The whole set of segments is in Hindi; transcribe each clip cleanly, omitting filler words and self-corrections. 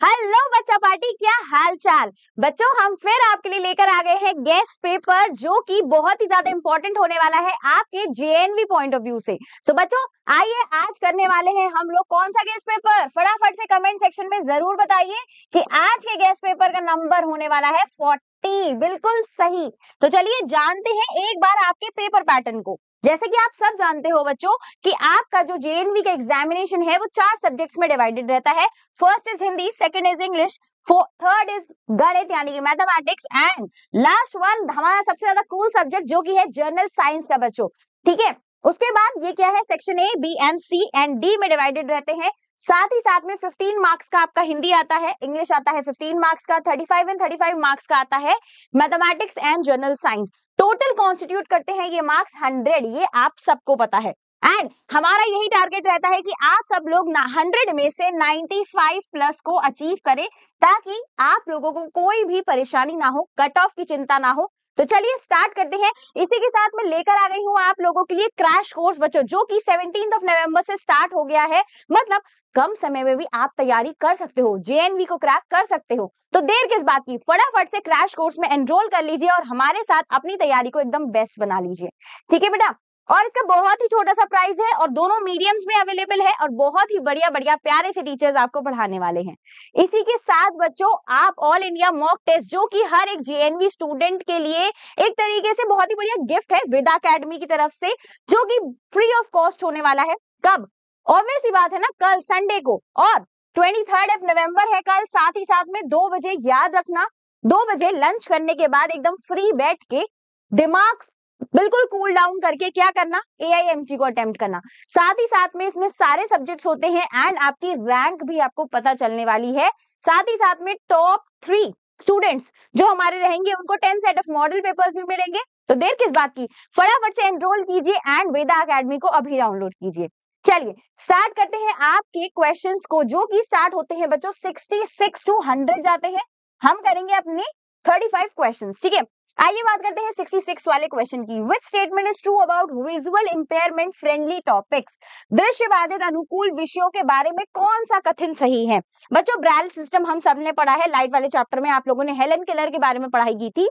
हेलो बच्चा पार्टी, क्या हाल चाल। बच्चों हम फिर आपके लिए लेकर आ गए हैं गेस्ट पेपर जो कि बहुत ही ज्यादा इंपॉर्टेंट होने वाला है आपके जेएनवी पॉइंट ऑफ व्यू से। सो बच्चों आइए आज करने वाले हैं हम लोग कौन सा गेस्ट पेपर, फटाफट से कमेंट सेक्शन में जरूर बताइए कि आज के गेस्ट पेपर का नंबर होने वाला है 40। बिल्कुल सही। तो चलिए जानते हैं एक बार आपके पेपर पैटर्न को। जैसे कि आप सब जानते हो बच्चों कि आपका जो जेएनवी का एग्जामिनेशन है वो 4 सब्जेक्ट्स में डिवाइडेड रहता है। First is Hindi, second is English, third is गणित यानी कि मैथमेटिक्स एंड लास्ट वन हमारा सबसे ज्यादा कूल सब्जेक्ट जो कि है जनरल साइंस का बच्चों। ठीक है, उसके बाद ये क्या है, section A, B and C and D में डिवाइडेड रहते हैं। साथ ही साथ में 15 मार्क्स का आपका हिंदी आता है, इंग्लिश आता है 15 मार्क्स का, 35 एंड 35 मार्क्स का आता है mathematics and general science. Total constitute करते हैं ये मार्क्स 100, ये आप सबको पता है। एंड हमारा यही टारगेट रहता है कि आप सब लोग 100 में से 95 प्लस को अचीव करें ताकि आप लोगों को कोई भी परेशानी ना हो, कट ऑफ की चिंता ना हो। तो चलिए स्टार्ट करते हैं। इसी के साथ मैं लेकर आ गई हूँ आप लोगों के लिए क्रैश कोर्स बच्चों जो कि 17 नवंबर से स्टार्ट हो गया है। मतलब कम समय में भी आप तैयारी कर सकते हो, जेएनवी को क्रैक कर सकते हो। तो देर किस बात की, फटाफट से क्रैश कोर्स में एनरोल कर लीजिए और हमारे साथ अपनी तैयारी को एकदम बेस्ट बना लीजिए। ठीक है बेटा, और इसका बहुत ही छोटा सा प्राइस है और दोनों मीडियम्स में अवेलेबल है और बहुत ही बढ़िया बढ़िया प्यारे से टीचर्स आपको पढ़ाने वाले हैं। इसी के साथ बच्चों आप ऑल इंडिया मॉक टेस्ट जो कि हर एक जेएनवी स्टूडेंट के लिए एक तरीके से बहुत ही बढ़िया गिफ्ट है वेदा एकेडमी की तरफ से, जो कि फ्री ऑफ कॉस्ट होने वाला है। कब? ऑब्वियस सी बात है ना, कल संडे को। और 23 नवंबर है कल। साथ ही साथ में 2 बजे याद रखना, 2 बजे लंच करने के बाद एकदम फ्री बैठ के दिमाग बिल्कुल कूल डाउन करके क्या करना, एआईएमटी को अटेम्प्ट करना। साथ ही साथ में इसमें सारे सब्जेक्ट्स होते हैं एंड आपकी रैंक भी आपको पता चलने वाली है। साथ ही साथ में टॉप 3 स्टूडेंट्स जो हमारे रहेंगे उनको 10 सेट ऑफ मॉडल पेपर्स भी मिलेंगे। तो देर किस बात की, फटाफट से एनरोल कीजिए एंड वेदा एकेडमी को अभी डाउनलोड कीजिए। चलिए स्टार्ट करते हैं आपके क्वेश्चंस को जो कि स्टार्ट होते हैं बच्चों 66 टू 100 जाते हैं। हम करेंगे अपने 35 क्वेश्चंस। ठीक है, आइए बात करते हैं 66 वाले क्वेश्चन की। Which statement is true about visual impairment friendly topics? दृश्य बाधित अनुकूल विषयों के बारे में कौन सा कथन सही है? बच्चों ब्रेल सिस्टम हम सबने पढ़ा है, लाइट वाले चैप्टर में आप लोगों ने हेलन केलर के बारे में पढ़ाई की थी।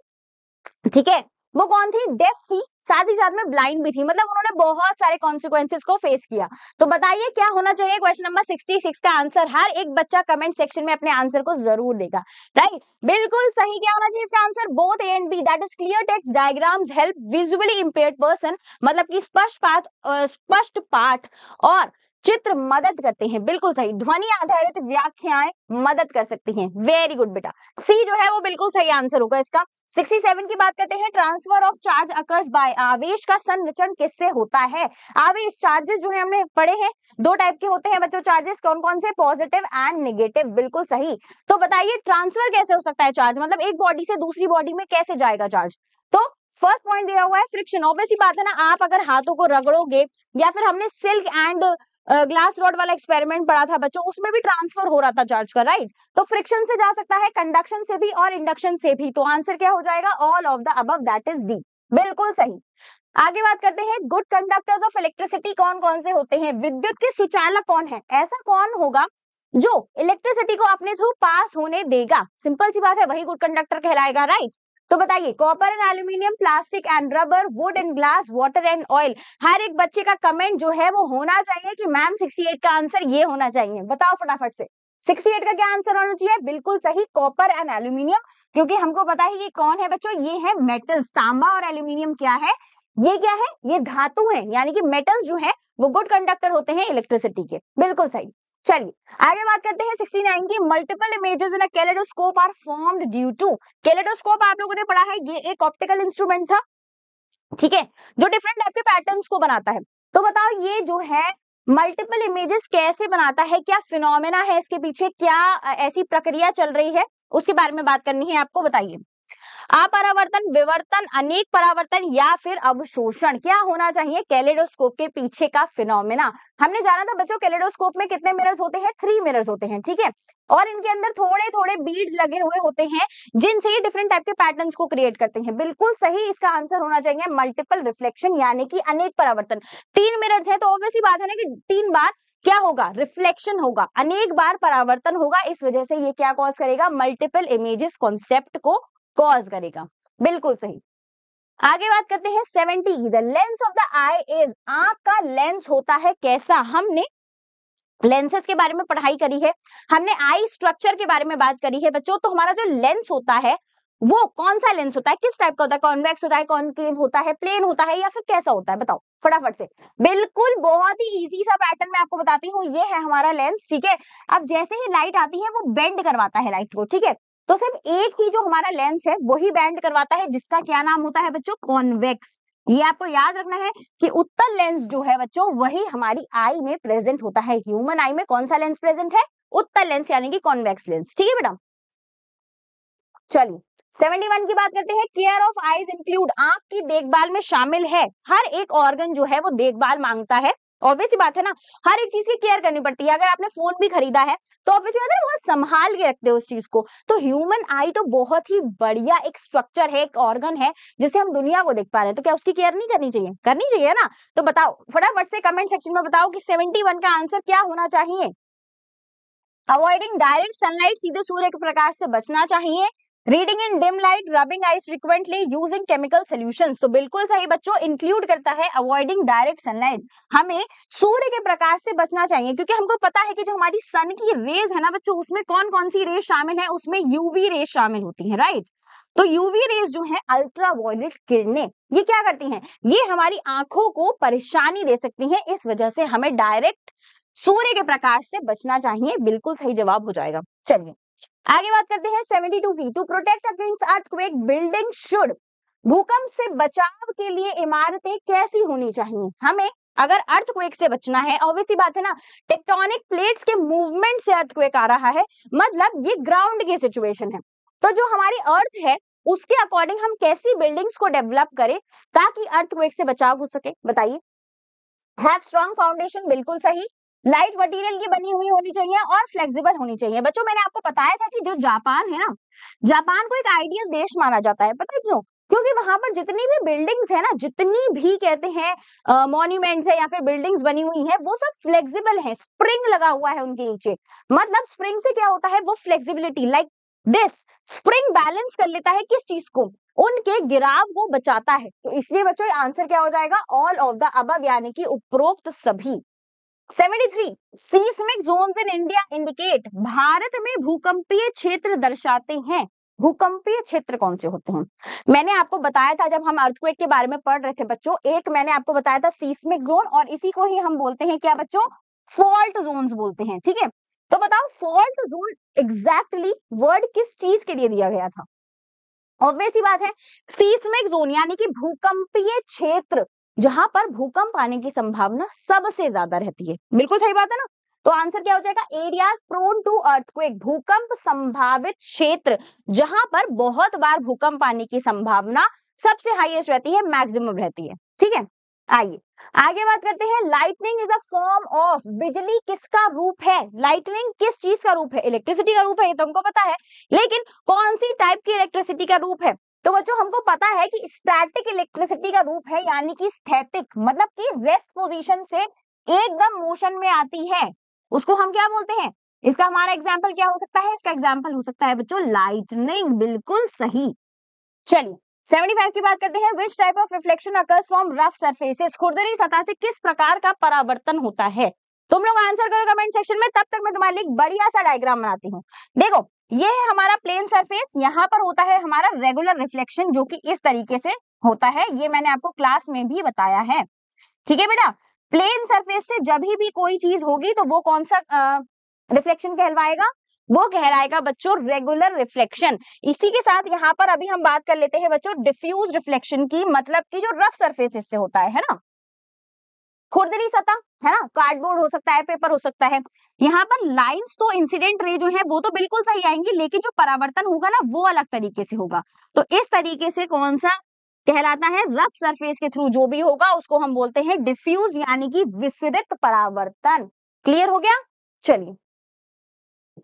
ठीक है, वो कौन थी? डेफ थी, साथ ही साथ में ब्लाइंड भी थी, मतलब उन्होंने बहुत सारे कॉन्सिक्वेंसेस को फेस किया। तो बताइए क्या होना चाहिए क्वेश्चन नंबर 66 का आंसर? हर एक बच्चा कमेंट सेक्शन में अपने आंसर को जरूर देगा। राइट, बिल्कुल सही। क्या होना चाहिए इसका answer? Both A and B, that is clear text diagrams help visually impaired person, मतलब कि स्पष्ट पाठ और चित्र मदद करते हैं। बिल्कुल सही। ध्वनि आधारित व्याख्याएं मदद कर सकती हैं। वेरी गुड बेटा, सी जो है वो बिल्कुल सही आंसर होगा इसका। 67 की बात करते हैं। Transfer of charge occurs by, आवेश का संरक्षण किससे होता है? आवेश चार्जेस जो है हमने पढ़े हैं, 2 टाइप के होते हैं बच्चों चार्जेस, कौन कौन से? Positive and negative. बिल्कुल सही। तो बताइए ट्रांसफर कैसे हो सकता है चार्ज, मतलब एक बॉडी से दूसरी बॉडी में कैसे जाएगा चार्ज? तो फर्स्ट पॉइंट दिया हुआ है फ्रिक्शन। ऑब्वियसली बात है ना, आप अगर हाथों को रगड़ोगे या फिर हमने सिल्क एंड ग्लास रॉड वाला एक्सपेरिमेंट पढ़ा था बच्चों, उसमें भी ट्रांसफर हो रहा था चार्ज का। राइट, तो फ्रिक्शन से जा सकता है, कंडक्शन से भी और इंडक्शन से भी। तो आंसर क्या हो जाएगा? All of the above, that is D. बिल्कुल सही। आगे बात करते हैं गुड कंडक्टर्स ऑफ इलेक्ट्रिसिटी कौन कौन से होते हैं? विद्युत के सुचालक कौन है? ऐसा कौन होगा जो इलेक्ट्रिसिटी को अपने थ्रू पास होने देगा? सिंपल सी बात है, वही गुड कंडक्टर कहलाएगा। राइट, तो बताइए copper and aluminium, plastic and rubber, wood and glass, water and oil. हर एक बच्चे का कमेंट जो है वो होना चाहिए कि मैम 68 का आंसर ये होना चाहिए। बताओ फटाफट से 68 का क्या आंसर होना चाहिए? बिल्कुल सही, कॉपर एंड एल्यूमिनियम। क्योंकि हमको पता है ये कौन है बच्चों, ये है मेटल्स। तांबा और एल्यूमिनियम क्या है? ये क्या है? ये धातु है, यानी कि मेटल्स जो है वो गुड कंडक्टर होते हैं इलेक्ट्रिसिटी के। बिल्कुल सही। चलिए आगे बात करते हैं 69 की। Multiple images in a kaleidoscope are formed due to. Kaleidoscope आप लोगों ने पढ़ा है, ये एक ऑप्टिकल इंस्ट्रूमेंट था, ठीक है, जो डिफरेंट टाइप के पैटर्न्स को बनाता है। तो बताओ ये जो है मल्टीपल इमेजेस कैसे बनाता है, क्या फिनोमेना है इसके पीछे, क्या ऐसी प्रक्रिया चल रही है, उसके बारे में बात करनी है आपको। बताइए अपरावर्तन, विवर्तन, अनेक परावर्तन या फिर अवशोषण, क्या होना चाहिए कैलेडोस्कोप के पीछे का फिनोमेना? हमने जाना था बच्चों कैलेडोस्कोप में कितने मिरर्स होते हैं? 3 मिरर्स होते हैं। ठीक है, और इनके अंदर थोड़े थोड़े बीड्स लगे हुए होते हैं जिनसे ये डिफरेंट टाइप के पैटर्न्स को क्रिएट करते हैं। बिल्कुल सही, इसका आंसर होना चाहिए मल्टीपल रिफ्लेक्शन यानी कि अनेक परावर्तन। 3 मिरर्स है तो ऑब्वियसली बात है ना कि 3 बार क्या होगा, रिफ्लेक्शन होगा, अनेक बार परावर्तन होगा, इस वजह से ये क्या कॉज करेगा, मल्टीपल इमेजेस कॉन्सेप्ट को कॉज करेगा। बिल्कुल सही। आगे बात करते हैं 70, the lens of the I is, आंख का लेंस होता है कैसा। हमने लेंसेस के बारे में पढ़ाई करी है, हमने आई स्ट्रक्चर के बारे में बात करी है बच्चों। तो हमारा जो लेंस होता है वो कौन सा लेंस होता है, किस टाइप का होता है, कॉन्वेक्स होता है, कॉनकेव होता है, प्लेन होता है, या फिर कैसा होता है, बताओ फटाफट से। बिल्कुल बहुत ही इजी सा पैटर्न मैं आपको बताती हूँ, ये है हमारा लेंस, ठीक है। अब जैसे ही लाइट आती है वो बेंड करवाता है लाइट को, ठीक है। तो सिर्फ एक ही जो हमारा लेंस है वही बेंड करवाता है, जिसका क्या नाम होता है बच्चों, कॉन्वेक्स। ये आपको याद रखना है कि उत्तल लेंस जो है बच्चों वही हमारी आई में प्रेजेंट होता है। ह्यूमन आई में कौन सा लेंस प्रेजेंट है, उत्तल लेंस यानी कि कॉन्वेक्स लेंस, ठीक है बेटा। चलिए 71 की बात करते हैं। केयर ऑफ आईज इंक्लूड, आंख की देखभाल में शामिल है, हर एक ऑर्गन जो है वो देखभाल मांगता है। ऑब्वियस बात है ना, हर एक चीज की केयर करनी पड़ती है। अगर आपने फोन भी खरीदा है तो ऑब्वियस बात है बहुत संभाल के रखते हो उस चीज को। तो ह्यूमन आई तो बहुत ही बढ़िया एक स्ट्रक्चर है, एक ऑर्गन है जिससे हम दुनिया को देख पा रहे हैं, तो क्या उसकी केयर नहीं करनी चाहिए, करनी चाहिए ना। तो बताओ फटाफट से कमेंट सेक्शन में बताओ कि 71 का आंसर क्या होना चाहिए। अवॉइडिंग डायरेक्ट सनलाइट, सीधे सूर्य के प्रकाश से बचना चाहिए। Reading in dim light, rubbing eyes frequently, using chemical solutions. तो बिल्कुल सही बच्चों, इंक्लूड करता है अवॉइडिंग डायरेक्ट सनलाइट, हमें सूर्य के प्रकाश से बचना चाहिए, क्योंकि हमको पता है कि जो हमारी सन की रेज है ना बच्चों, उसमें कौन कौन सी रेज शामिल है, उसमें यूवी रेज शामिल होती है, राइट। तो यूवी रेज जो है अल्ट्रा वायलेट किरणें, ये क्या करती हैं, ये हमारी आंखों को परेशानी दे सकती हैं, इस वजह से हमें डायरेक्ट सूर्य के प्रकाश से बचना चाहिए। बिल्कुल सही जवाब हो जाएगा। चलिए आगे बात करते हैं 72 की। To protect against earthquake, building should, भूकंप से बचाव के लिए इमारतें कैसी होनी चाहिए। हमें अगर अर्थक्वेक से बचना है, ऑब्वियसली बात है ना, टेक्टोनिक प्लेट्स के मूवमेंट से अर्थक्वेक आ रहा है, मतलब ये ग्राउंड की सिचुएशन है। तो जो हमारी अर्थ है उसके अकॉर्डिंग हम कैसी बिल्डिंग्स को डेवलप करें ताकि अर्थक्वेक से बचाव हो सके, बताइए। हैव स्ट्रॉन्ग फाउंडेशन, बिल्कुल सही। लाइट मटेरियल की बनी हुई होनी चाहिए और फ्लेक्सिबल होनी चाहिए। बच्चों मैंने आपको बताया था कि जो जापान है ना, जापान को एक आइडियल देश माना जाता है, पता है क्यों, क्योंकि वहां पर जितनी भी बिल्डिंग्स है ना, जितनी भी कहते हैं मॉन्यूमेंट्स है या फिर बिल्डिंग्स बनी हुई है, वो सब फ्लेक्सिबल है, स्प्रिंग लगा हुआ है उनके नीचे। मतलब स्प्रिंग से क्या होता है, वो flexibility, like this, spring balance कर लेता है किस चीज को, उनके गिराव को बचाता है। तो इसलिए बच्चों आंसर क्या हो जाएगा, ऑल ऑफ द अबव, यानी कि उपरोक्त सभी। 73 seismic zones in India indicate, भारत में भूकंपीय क्षेत्र दर्शाते हैं। भूकंपीय क्षेत्र कौन से होते हैं, मैंने आपको बताया था जब हम अर्थक्वेक के बारे में पढ़ रहे थे बच्चों, एक मैंने आपको बताया था सीस्मिक जोन, और इसी को ही हम बोलते हैं क्या बच्चों, फॉल्ट जोन्स बोलते हैं, ठीक है। तो बताओ फॉल्ट जोन एग्जैक्टली वर्ड किस चीज के लिए दिया गया था, ऑब्वियस ही बात है, सीस्मिक जोन यानी कि भूकंपीय क्षेत्र, जहां पर भूकंप आने की संभावना सबसे ज्यादा रहती है। बिल्कुल सही बात है ना। तो आंसर क्या हो जाएगा, एरियाज प्रोन टू अर्थक्वेक, भूकंप संभावित क्षेत्र, जहां पर बहुत बार भूकंप आने की संभावना सबसे हाईएस्ट रहती है, मैक्सिमम रहती है, ठीक है। आइए आगे बात करते हैं। Lightning is a form of, बिजली किसका रूप है, लाइटनिंग किस चीज का रूप है, इलेक्ट्रिसिटी का रूप है, ये तो हमको पता है, लेकिन कौन सी टाइप की इलेक्ट्रिसिटी का रूप है। तो बच्चों हमको पता है कि स्टैटिक इलेक्ट्रिसिटी का रूप है, यानी कि स्थैतिक, मतलब कि रेस्ट पोजीशन से एकदम मोशन में आती है, उसको हम क्या बोलते हैं। इसका हमारा एग्जाम्पल क्या हो सकता है, इसका एग्जाम्पल हो सकता है बच्चों लाइटनिंग, बिल्कुल सही। चलिए 75 की बात करते हैं। Which type of reflection occurs from rough surfaces, खुरदरी सतह से किस प्रकार का परावर्तन होता है। तुम लोग आंसर करो कमेंट सेक्शन में, तब तक मैं तुम्हारे लिए एक बढ़िया सा डायग्राम बनाती हूँ। देखो ये है हमारा प्लेन सरफेस, यहाँ पर होता है हमारा रेगुलर रिफ्लेक्शन, जो कि इस तरीके से होता है, ये मैंने आपको क्लास में भी बताया है, ठीक है बेटा। प्लेन सरफेस से जब भी कोई चीज होगी तो वो कौन सा रिफ्लेक्शन कहलवाएगा, वो कहलाएगा बच्चों रेगुलर रिफ्लेक्शन। इसी के साथ यहाँ पर अभी हम बात कर लेते हैं बच्चों डिफ्यूज रिफ्लेक्शन की, मतलब कि जो रफ सरफेस से होता है ना, खुरदरी सतह है ना, कार्डबोर्ड हो सकता है, पेपर हो सकता है, यहाँ पर लाइंस तो इंसिडेंट रे जो है वो तो बिल्कुल सही आएंगी, लेकिन जो परावर्तन होगा ना वो अलग तरीके से होगा। तो इस तरीके से कौन सा कहलाता है, रफ सरफेस के थ्रू जो भी होगा उसको हम बोलते हैं डिफ्यूज, यानी कि विसरित परावर्तन। क्लियर हो गया। चलिए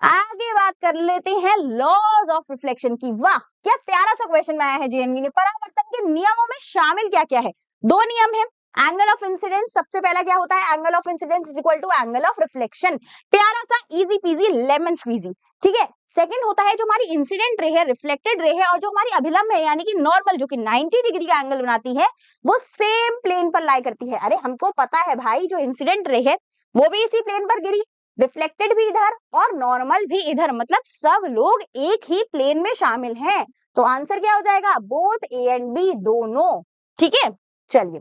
आगे बात कर लेते हैं लॉज ऑफ रिफ्लेक्शन की। वाह क्या प्यारा सा क्वेश्चन में आया है जेएनवी ने। परावर्तन के नियमों में शामिल क्या क्या है, दो नियम है, एंगल ऑफ इंसिडेंस सबसे पहला क्या होता है, angle of incidence is equal to angle of reflection. प्यारा सा इजी पीजी लेमन स्क्वीजी, ठीक है। सेकंड होता है जो हमारी इंसिडेंट रे है, रिफ्लेक्टेड रे है, और जो हमारी अभिलंब है यानी कि नॉर्मल जो कि 90 डिग्री का एंगल बनाती है, वो सेम प्लेन पर लाई करती है। अरे हमको पता है भाई, जो इंसिडेंट रे है वो भी इसी प्लेन पर गिरी, रिफ्लेक्टेड भी इधर और नॉर्मल भी इधर, मतलब सब लोग एक ही प्लेन में शामिल हैं। तो आंसर क्या हो जाएगा, बोथ ए एंड बी, दोनों, ठीक है। चलिए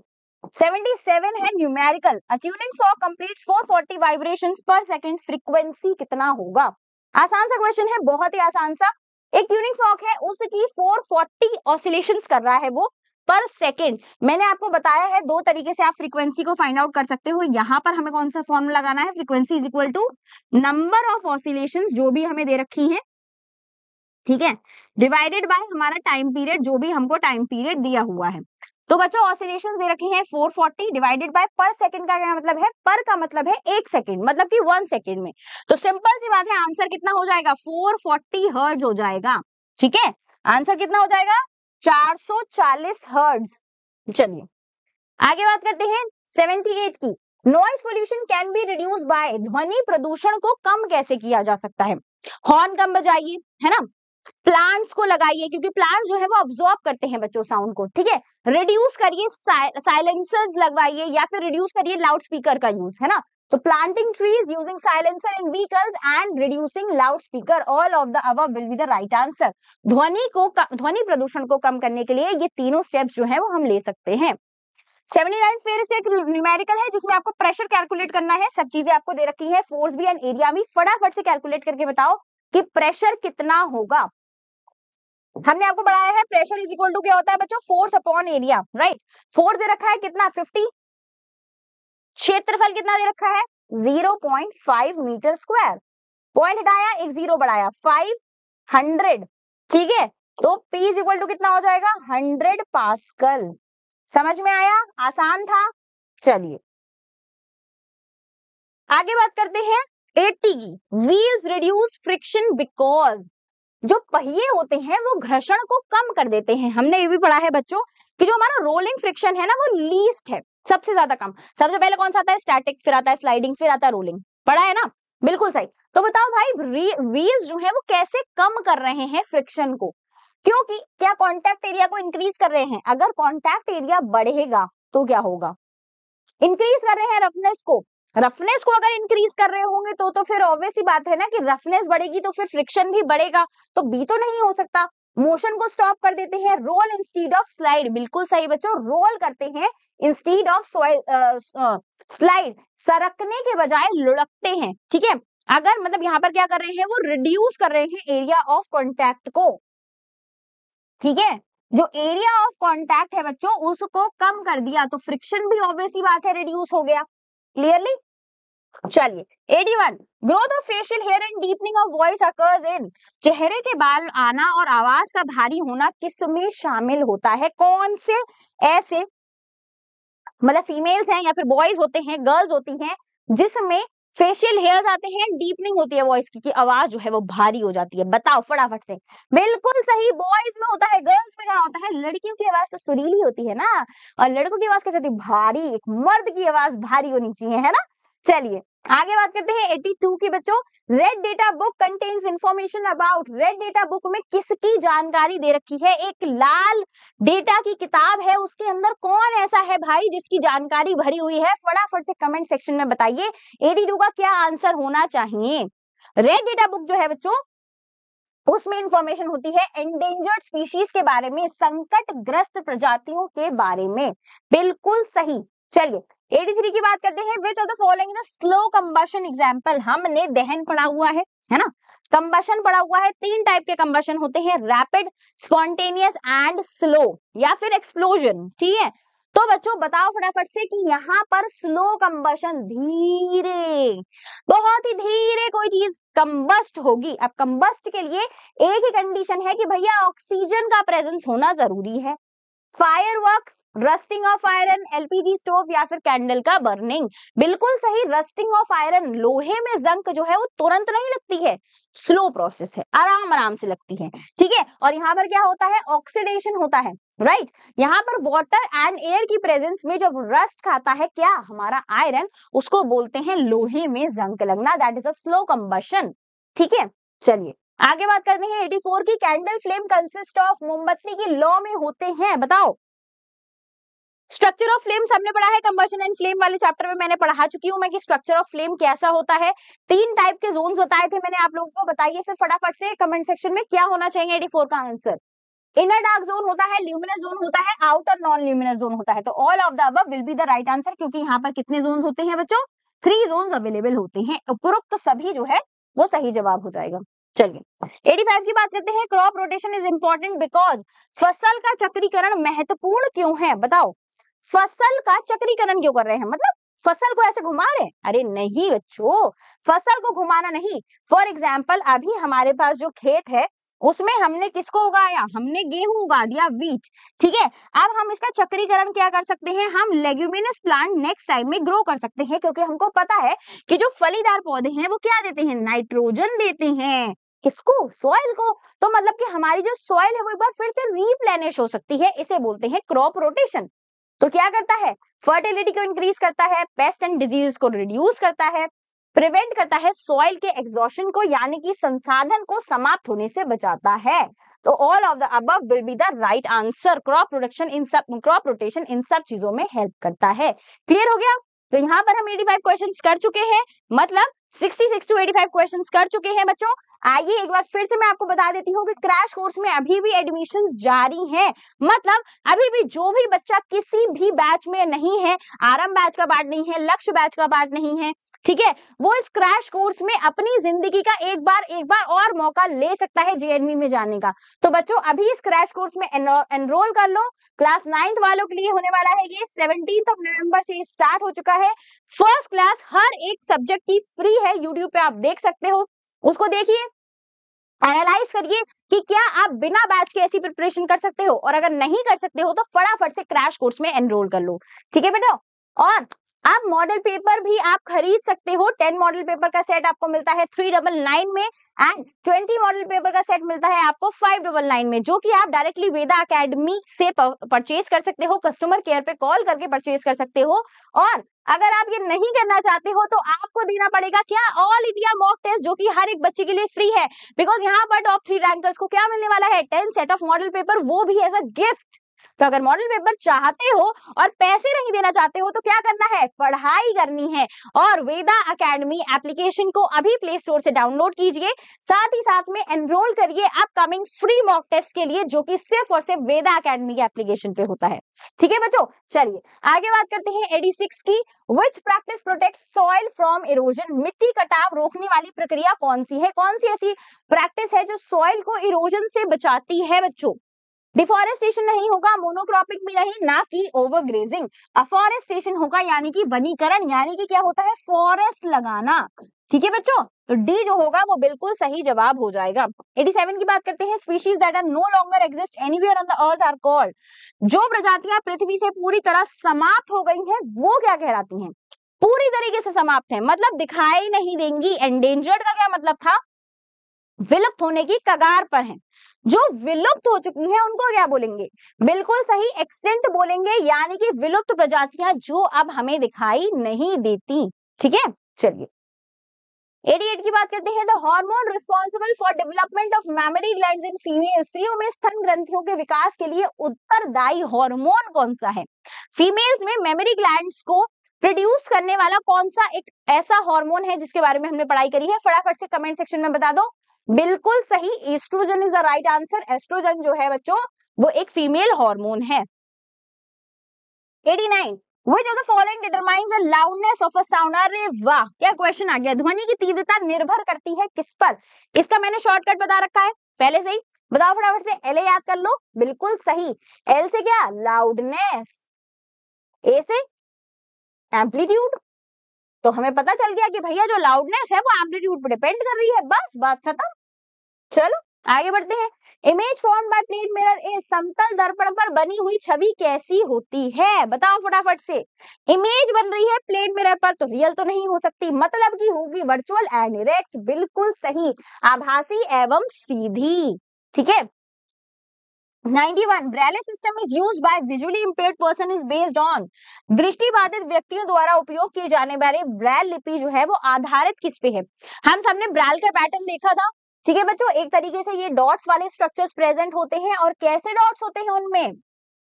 77 है न्यूमेरिकल, अ ट्यूनिंग फॉर्क कंप्लीट्स 440 वाइब्रेशंस पर सेकंड, फ्रीक्वेंसी कितना होगा। आसान सा क्वेश्चन है, बहुत ही आसान सा। एक ट्यूनिंग फॉर्क है, उसकी 440 ऑसिलेशंस कर रहा है वो पर सेकंड। मैंने आपको बताया है दो तरीके से आप फ्रीक्वेंसी को फाइंड आउट कर सकते हो। यहाँ पर हमें कौन सा फॉर्मूला लगाना है, frequency is equal to number of oscillations जो भी हमें दे रखी है, ठीक है, डिवाइडेड बाय हमारा टाइम पीरियड, जो भी हमको टाइम पीरियड दिया हुआ है। तो बच्चों ऑसिलेशन दे रखे हैं 440 डिवाइडेड बाय पर सेकंड का क्या मतलब है, पर का मतलब है 1 सेकंड, मतलब कि 1 सेकंड में। तो सिंपल सी बात है, आंसर कितना हो जाएगा, 440 हर्ट्ज हो जाएगा, ठीक है। आंसर कितना हो जाएगा, 440 हर्ट्ज। चलिए आगे बात करते हैं 78 की। Noise pollution can be reduce by, ध्वनि प्रदूषण को कम कैसे किया जा सकता है। हॉर्न कम बजाइए, है ना, प्लांट्स को लगाइए, क्योंकि प्लांट जो है वो अब्सॉर्ब करते हैं बच्चों साउंड को, ठीक है। रिड्यूस करिए, साइलेंसर्स लगवाइए, या फिर रिड्यूस करिए लाउड स्पीकर का यूज, है ना। तो planting trees, using silencer in vehicles and reducing loud speaker, all of the above will be the right answer. ध्वनि प्रदूषण को कम करने के लिए ये तीनों स्टेप्स जो है वो हम ले सकते हैं। 79 फिर से एक न्यूमेरिकल है जिसमें आपको प्रेशर कैलकुलेट करना है, सब चीजें आपको दे रखी है, फोर्स भी एंड एरिया भी। फटाफट से कैलकुलेट करके बताओ कि प्रेशर कितना होगा। हमने आपको पढ़ाया है प्रेशर इज इक्वल टू क्या होता है बच्चों, force upon area, right. Force दे रखा है कितना, 50, क्षेत्रफल कितना दे रखा है, 0.5 मीटर स्क्वायर। पॉइंट हटाया, एक जीरो बढ़ाया, 500, ठीक है। तो P इज इक्वल टू कितना हो जाएगा, 100 पास्कल। समझ में आया, आसान था। चलिए आगे बात करते हैं 80 की। व्हील्स रिड्यूस फ्रिक्शन बिकॉज, जो पहिए होते हैं वो घर्षण को कम कर देते हैं। हमने ये भी पढ़ा है बच्चों कि जो हमारा रोलिंग फ्रिक्शन है ना वो लीस्ट है, सबसे ज्यादा कम। सबसे पहले कौन सा आता है, स्टैटिक, फिर आता है स्लाइडिंग, फिर आता है रोलिंग, पढ़ा है ना, बिल्कुल सही। तो बताओ भाई व्हील्स जो है वो कैसे कम कर रहे हैं फ्रिक्शन को, क्योंकि क्या कॉन्टैक्ट एरिया को इंक्रीज कर रहे हैं। अगर कॉन्टैक्ट एरिया बढ़ेगा तो क्या होगा, इंक्रीज कर रहे हैं रफनेस को। रफनेस को अगर इंक्रीज कर रहे होंगे तो फिर ऑब्वियस ही बात है ना कि रफनेस बढ़ेगी तो फिर फ्रिक्शन भी बढ़ेगा, तो बी तो नहीं हो सकता। मोशन को स्टॉप कर देते हैं, रोल इंस्टीड ऑफ स्लाइड, बिल्कुल सही बच्चों, रोल करते हैं इंस्टीड ऑफ स्लाइड, सरकने के बजाय लुढ़कते हैं, ठीक है। अगर मतलब यहाँ पर क्या कर रहे हैं, वो रिड्यूस कर रहे हैं एरिया ऑफ कॉन्टैक्ट को, ठीक है। जो एरिया ऑफ कॉन्टैक्ट है बच्चों उसको कम कर दिया तो फ्रिक्शन भी ऑब्वियस ही बात है रिड्यूस हो गया, क्लियरली। चलिए 81, growth of facial hair and deepening of voice occurs in, चेहरे के बाल आना और आवाज का भारी होना किसमें शामिल होता है, कौन से ऐसे मतलब फीमेल्स हैं या फिर बॉयज होते हैं, गर्ल्स होती हैं, जिसमें फेशियल हेयर्स आते हैं, डीपनिंग होती है वॉइस की आवाज जो है वो भारी हो जाती है, बताओ फटाफट से। बिल्कुल सही, बॉयज में होता है, गर्ल्स में क्या होता है, लड़कियों की आवाज तो सुरीली होती है ना, और लड़कों की आवाज कैसे होती है, भारी। एक मर्द की आवाज भारी होनी चाहिए, है ना। चलिए आगे बात करते हैं 82 की बच्चों। Red data book contains information about, red data book में किसकी जानकारी दे रखी है, एक लाल डेटा की किताब है, उसके अंदर कौन ऐसा है भाई जिसकी जानकारी भरी हुई है, फटाफट से कमेंट सेक्शन में बताइए 82 का क्या आंसर होना चाहिए। रेड डेटा बुक जो है बच्चों उसमें इंफॉर्मेशन होती है एंडेंजर्ड स्पीशीज के बारे में, संकटग्रस्त प्रजातियों के बारे में, बिल्कुल सही। चलिए 83 की बात करते हैं, which of the following is slow combustion example, हमने दहन पढ़ा हुआ है ना, कंबशन पढ़ा हुआ है, तीन टाइप के कंबशन होते हैं, रैपिड, स्पॉन्टेनियस एंड स्लो, या फिर एक्सप्लोजन, ठीक है। तो बच्चों बताओ फटाफट से कि यहाँ पर स्लो कंबशन, धीरे, बहुत ही धीरे कोई चीज कंबस्ट होगी। अब कंबस्ट के लिए एक ही कंडीशन है कि भैया ऑक्सीजन का प्रेजेंस होना जरूरी है, fireworks, rusting of iron, LPG stove या फिर कैंडल का बर्निंग। बिल्कुल सही, रस्टिंग ऑफ आयरन। लोहे में जंग जो है वो तुरंत नहीं लगती है, स्लो प्रोसेस है, आराम आराम से लगती है, ठीक है। और यहाँ पर क्या होता है, ऑक्सीडेशन होता है, राइट। यहाँ पर वाटर एंड एयर की प्रेजेंस में जब रस्ट खाता है क्या हमारा आयरन, उसको बोलते हैं लोहे में जंग लगना, that is a slow combustion, ठीक है। चलिए आगे बात करते हैं 84 की। कैंडल फ्लेम कंसिस्ट ऑफ, मोमबत्ती की लौ में होते हैं, बताओ। स्ट्रक्चर ऑफ फ्लेम्स हमने पढ़ा है, कंबशन एंड फ्लेम वाले चैप्टर में मैंने पढ़ा चुकी हूं मैं कि स्ट्रक्चर ऑफ फ्लेम कैसा होता है। 3 टाइप के जोन्स बताए थे मैंने आप लोगों को, बताइए फिर फटाफट से कमेंट सेक्शन में क्या होना चाहिए 84 का आंसर। इनर डार्क जोन होता है, ल्यूमिनस जोन होता है, आउटर नॉन ल्यूमिनस जोन होता है। तो all of the above will be the right answer, क्योंकि यहाँ पर कितने जोन्स होते हैं बच्चों, 3 जोन्स अवेलेबल होते हैं। उपरोक्त सभी जो है वो सही जवाब हो जाएगा। चलिए 85 की बात करते हैं। Crop rotation is important because, फसल का चक्रीकरण महत्वपूर्ण क्यों है, बताओ। फसल का चक्रीकरण क्यों कर रहे हैं, मतलब फसल को ऐसे घुमा रहे हैं, अरे नहीं बच्चों, फसल को घुमाना नहीं। फॉर एग्जाम्पल अभी हमारे पास जो खेत है उसमें हमने किसको उगाया, हमने गेहूं उगा दिया, वीट, ठीक है। अब हम इसका चक्रीकरण क्या कर सकते हैं, हम लेग्यूमिनस प्लांट नेक्स्ट टाइम में ग्रो कर सकते हैं, क्योंकि हमको पता है कि जो फलीदार पौधे हैं वो क्या देते हैं, नाइट्रोजन देते हैं, किसको, सॉइल को। तो मतलब कि हमारी जो सॉइल है वो एक बार फिर से रीप्लेनिश हो सकती है, इसे बोलते हैं क्रॉप रोटेशन। तो क्या करता है, फर्टिलिटी को इंक्रीज करता है, पेस्ट एंड डिजीज को रिड्यूस करता है, प्रिवेंट करता है सॉइल के एग्जॉशन को, यानी कि संसाधन को समाप्त होने से बचाता है। तो all of the above will be the right answer. Crop production in सब, क्रॉप रोटेशन इन सब चीजों में हेल्प करता है। क्लियर हो गया। तो यहाँ पर हम 85 क्वेश्चंस कर चुके हैं, मतलब 66 टू 85 क्वेश्चंस कर चुके हैं बच्चों। आइए एक बार फिर से मैं आपको बता देती हूँ कि क्रैश कोर्स में अभी भी एडमिशंस जारी हैं, मतलब अभी भी जो भी बच्चा किसी भी बैच में नहीं है, आरंभ बैच का पार्ट नहीं है, लक्ष्य बैच का पार्ट नहीं है, ठीक है, वो इस क्रैश कोर्स में अपनी जिंदगी का एक बार और मौका ले सकता है जेएनवी में जाने का। तो बच्चों अभी इस क्रैश कोर्स में एनरोल कर लो। क्लास 9th वालों के लिए होने वाला है ये, 17 नवंबर से स्टार्ट हो चुका है। फर्स्ट क्लास हर एक सब्जेक्ट की फ्री है, यूट्यूब पे आप देख सकते हो, उसको देखिए, एनालाइज करिए कि क्या आप बिना बैच के ऐसी प्रिपरेशन कर सकते हो, और अगर नहीं कर सकते हो तो फटाफट से क्रैश कोर्स में एनरोल कर लो, ठीक है बेटा। और आप मॉडल पेपर भी आप खरीद सकते हो, 10 मॉडल पेपर का सेट आपको मिलता है 399 में, एंड 20 मॉडल पेपर का सेट मिलता है आपको 599 में, जो कि आप डायरेक्टली वेदा एकेडमी से परचेज कर सकते हो, कस्टमर केयर पे कॉल करके परचेज कर सकते हो। और अगर आप ये नहीं करना चाहते हो तो आपको देना पड़ेगा क्या, ऑल इंडिया मॉक टेस्ट, जो कि हर एक बच्चे के लिए फ्री है, बिकॉज यहाँ पर टॉप 3 रैंकर्स को क्या मिलने वाला है, 10 सेट ऑफ मॉडल पेपर, वो भी एज अ गिफ्ट। तो अगर मॉडल पेपर चाहते हो और पैसे नहीं देना चाहते हो तो क्या करना है, पढ़ाई करनी है, और वेदा एकेडमी एप्लीकेशन को अभी प्ले स्टोर से डाउनलोड कीजिए, साथ ही साथ में एनरोल करिए अपकमिंग फ्री मॉक टेस्ट के लिए, जो कि सिर्फ और सिर्फ वेदा एकेडमी के एप्लीकेशन पे होता है, ठीक है बच्चों। चलिए आगे बात करते हैं 86 की। Which practice protect soil from erosion, मिट्टी कटाव रोकने वाली प्रक्रिया कौन सी है, कौन सी ऐसी प्रैक्टिस है जो सॉइल को इरोजन से बचाती है बच्चों। डिफॉरेस्टेशन नहीं होगा, मोनोक्रॉपिंग भी नहीं, ना कि ओवरग्रेजिंग। अफॉरेस्टेशन होगा, यानी कि वनीकरण, यानी कि क्या होता है, फॉरेस्ट लगाना, ठीक है बच्चों। तो डी जो होगा वो बिल्कुल सही जवाब हो जाएगा। 87 की बात करते हैं। Species that are no longer exist anywhere on the earth are called, जो प्रजातियां पृथ्वी से पूरी तरह समाप्त हो गई हैं वो क्या कहलाती हैं, पूरी तरीके से समाप्त है मतलब दिखाई नहीं देंगी। एंडेंजर्ड का क्या मतलब था, विलुप्त होने की कगार पर हैं। जो विलुप्त हो चुकी हैं उनको क्या बोलेंगे, बिल्कुल सही, एक्सटिंक्ट बोलेंगे, यानी कि विलुप्त प्रजातियां जो अब हमें दिखाई नहीं देती, ठीक है। चलिए 88 की बात करते हैं। The hormone responsible for development of mammary glands in female, स्त्रियों में स्तन ग्रंथियों के विकास के लिए उत्तरदायी हार्मोन कौन सा है। फीमेल्स में मेमोरी ग्लैंड्स को प्रोड्यूस करने वाला कौन सा एक ऐसा हार्मोन है जिसके बारे में हमने पढ़ाई करी है, फटाफट से कमेंट सेक्शन में बता दो। बिल्कुल सही, estrogen is the right answer. Estrogen जो है बच्चों वो एक फीमेल हार्मोन है। 89 Which of the following determines the loudness of a sound? अरे वाह, क्या क्वेश्चन आ गया। ध्वनि की तीव्रता निर्भर करती है किस पर, इसका मैंने शॉर्टकट बता रखा है पहले से ही, बताओ फटाफट से। एल याद कर लो, बिल्कुल सही। एल से क्या, लाउडनेस, ए से एम्पलीट्यूड। तो हमें पता चल गया कि भैया जो लाउडनेस है वो एम्पलीट्यूड पर डिपेंड कर रही है, बस बात खत्म। चलो आगे बढ़ते हैं। Image form by plane mirror is, समतल दर्पण पर बनी हुई छवि कैसी होती है, बताओ फटाफट से। इमेज बन रही है प्लेन मिरर पर, तो रियल तो नहीं हो सकती, मतलब की होगी वर्चुअल एंड इरेक्ट, बिल्कुल सही, आभासी एवं सीधी। ठीक है। 91 Braille system is used by visually impaired person is based on, दृष्टिबाधित व्यक्तियों द्वारा उपयोग किए जाने वाले ब्रेल लिपि जो है वो आधारित किस पे है। हम सबने ब्रेल का पैटर्न देखा था। ठीक है बच्चों, एक तरीके से ये डॉट्स वाले स्ट्रक्चर्स प्रेजेंट होते हैं, और कैसे डॉट्स होते हैं उनमें,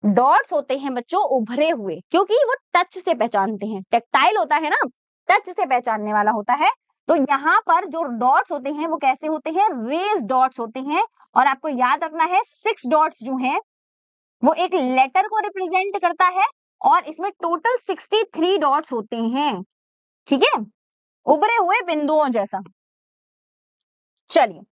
डॉट्स होते हैं बच्चों उभरे हुए, क्योंकि वो टच से पहचानते हैं, टेक्टाइल होता है ना, टच से पहचानने वाला होता है। तो यहाँ पर जो डॉट्स होते हैं वो कैसे होते हैं, रेज डॉट्स होते हैं। और आपको याद रखना है 6 डॉट्स जो हैं वो एक लेटर को रिप्रेजेंट करता है, और इसमें टोटल 63 डॉट्स होते हैं। ठीक है, उभरे हुए बिंदुओं जैसा। चलिए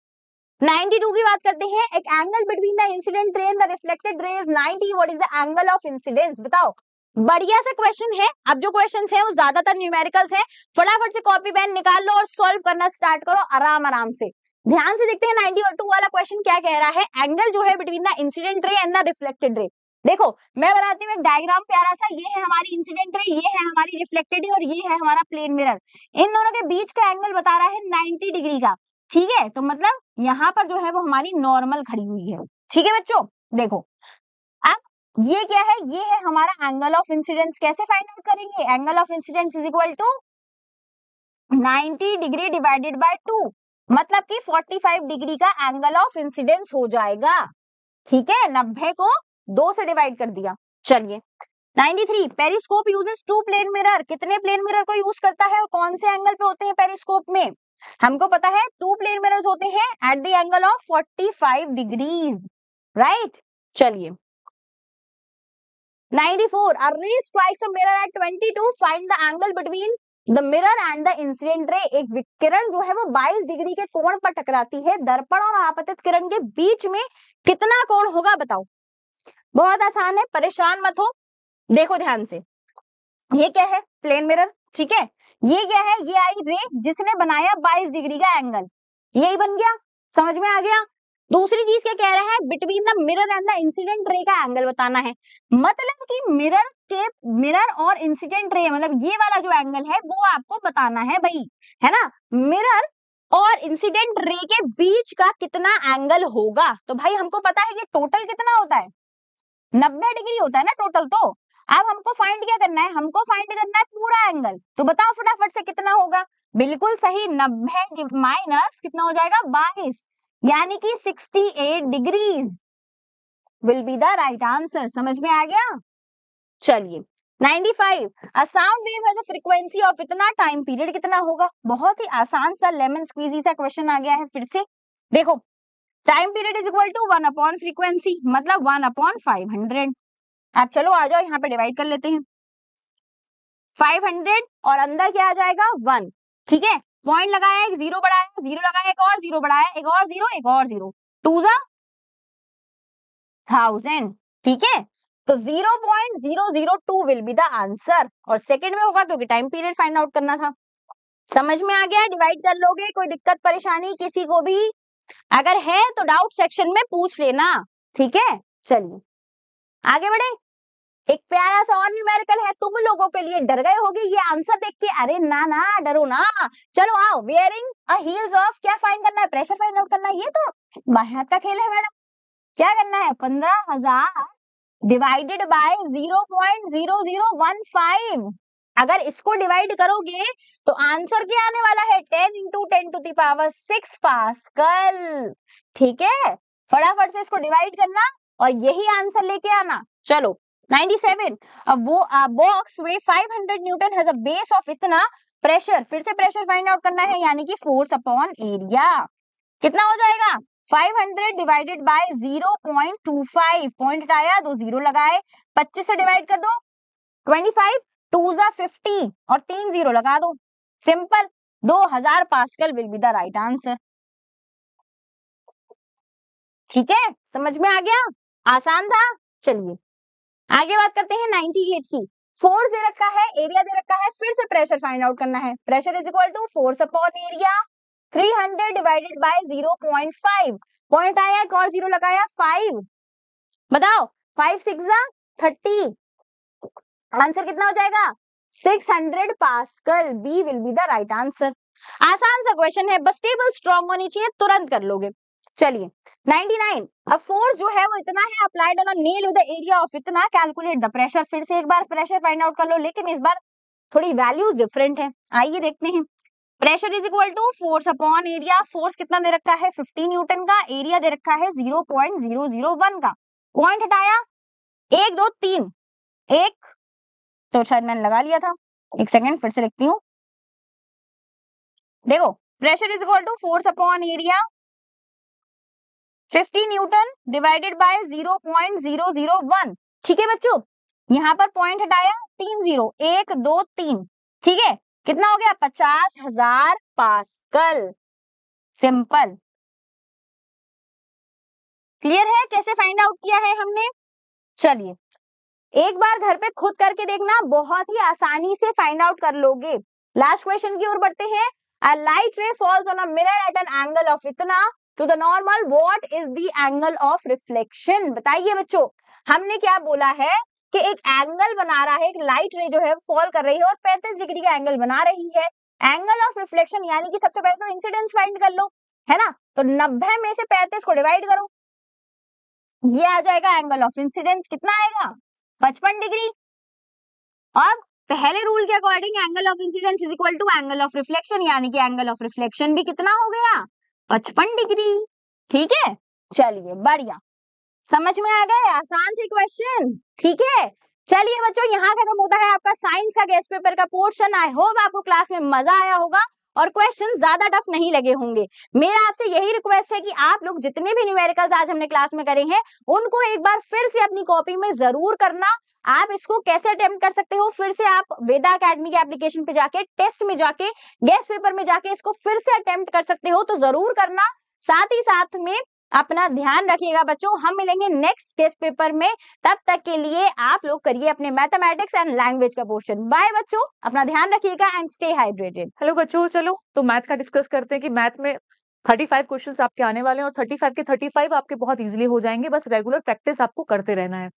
92 की बात करते हैं। एक angle between the incident ray and the reflected ray is 90, what is the angle of incidence, बताओ। बढ़िया सा क्वेश्चन है। अब जो क्वेश्चंस हैं वो ज्यादातर न्यूमेरिकल्स हैं, फटाफट से कॉपी पेन निकाल लो और सॉल्व करना स्टार्ट करो आराम आराम से। ध्यान से देखते हैं 92 वाला क्वेश्चन क्या कह रहा है। एंगल जो है between the incident ray and the reflected ray, देखो मैं बनाती हूँ एक डायग्राम प्यारा सा, ये है हमारी इंसिडेंट रे, ये है हमारी रिफ्लेक्टेड रे, और ये है हमारा प्लेन मिरर। इन दोनों के बीच का एंगल बता रहा है 90 डिग्री का। ठीक है, तो मतलब यहाँ पर जो है वो हमारी नॉर्मल खड़ी हुई है। ठीक है बच्चों, देखो अब ये क्या है, ये है हमारा एंगल ऑफ इंसिडेंस। कैसे फाइंड आउट करेंगे, angle of incidence is equal to 90 degree divided by 2, मतलब कि 45 डिग्री का एंगल ऑफ इंसिडेंस हो जाएगा। ठीक है, 90 को 2 से डिवाइड कर दिया। चलिए 93 पेरिस्कोप यूजेस 2 प्लेन मिरर, कितने प्लेन मिरर को यूज करता है और कौन से एंगल पे होते हैं पेरिस्कोप में, हमको पता है 2 प्लेन मिरर्स होते हैं at the angle of 45 degrees, right. चलिए 94 a ray strikes a mirror at 22, find the angle between the mirror and the incident ray, एक विकिरण जो है वो 22 डिग्री के कोण पर टकराती है, दर्पण और आपतित किरण के बीच में कितना कोण होगा बताओ। बहुत आसान है, परेशान मत हो, देखो ध्यान से। ये क्या है, प्लेन मिरर। ठीक है, ये क्या है, ये आई रे जिसने बनाया 22 डिग्री का एंगल, यही बन गया, समझ में आ गया। दूसरी चीज क्या कह रहा है, between the mirror and the incident ray का एंगल बताना है, मतलब कि मिरर और इंसिडेंट रे, मतलब ये वाला जो एंगल है वो आपको बताना है भाई, है ना। मिरर और इंसिडेंट रे के बीच का कितना एंगल होगा, तो भाई हमको पता है कि टोटल कितना होता है, 90 डिग्री होता है ना टोटल। तो अब हमको फाइंड क्या करना है, हमको फाइंड करना है पूरा एंगल, तो बताओ फटाफट से कितना होगा। बिल्कुल सही, 90 माइनस कितना हो जाएगा 22, यानी कि 68 degrees will be the right answer. समझ में आ गया। चलिए 95 a sound wave has a frequency of इतना, टाइम पीरियड कितना होगा, बहुत ही आसान सा लेमन स्क्वीजी सा क्वेश्चन आ गया है फिर से। देखो time period is equal to 1 upon frequency, मतलब 1 अपॉन 500। अब चलो आ जाओ यहाँ पे डिवाइड कर लेते हैं, 500 और अंदर क्या आ जाएगा 1। ठीक है, पॉइंट लगाया, एक जीरो बढ़ाया, जीरो लगाया, एक और जीरो बढ़ाया, एक और जीरो, एक और जीरो, 2 जा 1000। ठीक है, तो 0.002 विल बी द आंसर, और सेकंड में होगा क्योंकि टाइम पीरियड फाइंड आउट करना था। समझ में आ गया, डिवाइड कर लोगे, कोई दिक्कत परेशानी किसी को भी अगर है तो डाउट सेक्शन में पूछ लेना। ठीक है, चलिए आगे बढ़े। एक प्यारा सा और न्यूमेरिकल है, तुम लोगों के लिए डर गए होगे ये आंसर देख के, अरे ना ना डरो ना, चलो आओ। वेयरिंग अ हील्स ऑफ, क्या फाइंड करना है, प्रेशर फाइंड आउट करना है, ये तो बाएं हाथ का खेल है मैडम। क्या करना है, 15,000 डिवाइडेड बाय 0.0015, अगर इसको डिवाइड करोगे तो आंसर क्या आने वाला है, 10 इंटू 10⁶ पास्कल। ठीक है, फटाफट से इसको डिवाइड करना और यही आंसर लेके आना। चलो 97 वो box way 500 Newton has a base of इतना, प्रेशर, फिर से प्रेशर फाइंड आउट करना है, यानी कि फोर्स अपॉन एरिया कितना हो जाएगा, 500 डिवाइडेड बाय 0.25, पॉइंट हटाया, 2 जीरो लगाए, 25 से डिवाइड कर दो, 25, 2 जा 50 और 3 जीरो लगा दो, simple 2000 pascal will be the right answer. ठीक है, समझ में आ गया, आसान था। चलिए आगे बात करते हैं 98 की। फोर्स दे रखा है, एरिया दे रखा है, फिर से प्रेशर फाइंड आउट करना है। Pressure is equal to force upon area, 300 divided by 0.5, point आया, एक और जीरो लगाया, 5। बताओ 5 6 30, आंसर कितना हो जाएगा 600 pascal. B will be the right answer. आसान सा क्वेश्चन है, बस टेबल स्ट्रॉन्ग होनी चाहिए, तुरंत कर लोगे। चलिए 99, अ फोर्स जो है वो इतना है applied on a nail with the area of इतना, कैलकुलेट द प्रेशर। फिर से एक बार प्रेशर फाइंड आउट कर लो, लेकिन इस बार थोड़ी वैल्यूज डिफरेंट है। आइए देखते हैं। Pressure is equal to force upon area. Force कितना दे रखा है 50 न्यूटन का, एरिया दे रखा है 0.001 का। पॉइंट हटाया, 1 2 3, एक तो शायद मैंने लगा लिया था, एक सेकंड फिर से लिखती हूँ। देखो pressure is equal to force upon area 50 newton divided by 0.001। ठीक है बच्चों, यहाँ पर पॉइंट हटाया, 3 0, 1 2 3, ठीक है, कितना हो गया 50,000 पास्कल। सिंपल, क्लियर है कैसे फाइंड आउट किया है हमने। चलिए एक बार घर पे खुद करके देखना, बहुत ही आसानी से फाइंड आउट कर लोगे। लास्ट क्वेश्चन की ओर बढ़ते हैं। A light ray falls on a mirror at an angle of इतना to the normal, what is the angle of reflection. बताइए बच्चों, हमने क्या बोला है कि एक एंगल बना रहा है, एक लाइट रे जो है फॉल कर रही है और 35 डिग्री का एंगल बना रही है। एंगल ऑफ रिफ्लेक्शन यानी कि सबसे पहले तो इंसिडेंस फाइंड कर लो, है ना। तो 90 में से 35 को डिवाइड करो, ये आ जाएगा एंगल ऑफ इंसिडेंस। कितना आएगा 55 डिग्री। अब पहले रूल के according angle of incidence is equal to angle of reflection, यानी कि एंगल ऑफ रिफ्लेक्शन भी कितना हो गया 55 डिग्री। ठीक है, चलिए बढ़िया, समझ में आ गए, आसान थे क्वेश्चन। ठीक है, चलिए बच्चों यहाँ खत्म होता है आपका साइंस का गेस्ट पेपर का पोर्शन। आई होप आपको क्लास में मजा आया होगा और क्वेश्चन ज्यादा टफ नहीं लगे होंगे। मेरा आपसे यही रिक्वेस्ट है कि आप लोग जितने भी न्यूमेरिकल्स आज हमने क्लास में करे हैं उनको एक बार फिर से अपनी कॉपी में जरूर करना। आप इसको कैसे अटेम्प्ट कर सकते हो, फिर से आप वेदा अकेडमी के एप्लीकेशन पे जाके टेस्ट में जाके गेस्ट पेपर में जाके इसको फिर से अटेम्प्ट कर सकते हो, तो जरूर करना। साथ ही साथ में अपना ध्यान रखिएगा बच्चों, हम मिलेंगे नेक्स्ट टेस्ट पेपर में। तब तक के लिए आप लोग करिए अपने मैथमेटिक्स एंड लैंग्वेज का पोर्शन। बाय बच्चों, अपना ध्यान रखिएगा एंड स्टे हाइड्रेटेड। हेलो बच्चों, चलो तो मैथ का डिस्कस करते हैं कि मैथ में 35 क्वेश्चंस आपके आने वाले हैं और 35 के 35 आपके बहुत इजीली हो जाएंगे, बस रेगुलर प्रैक्टिस आपको करते रहना है।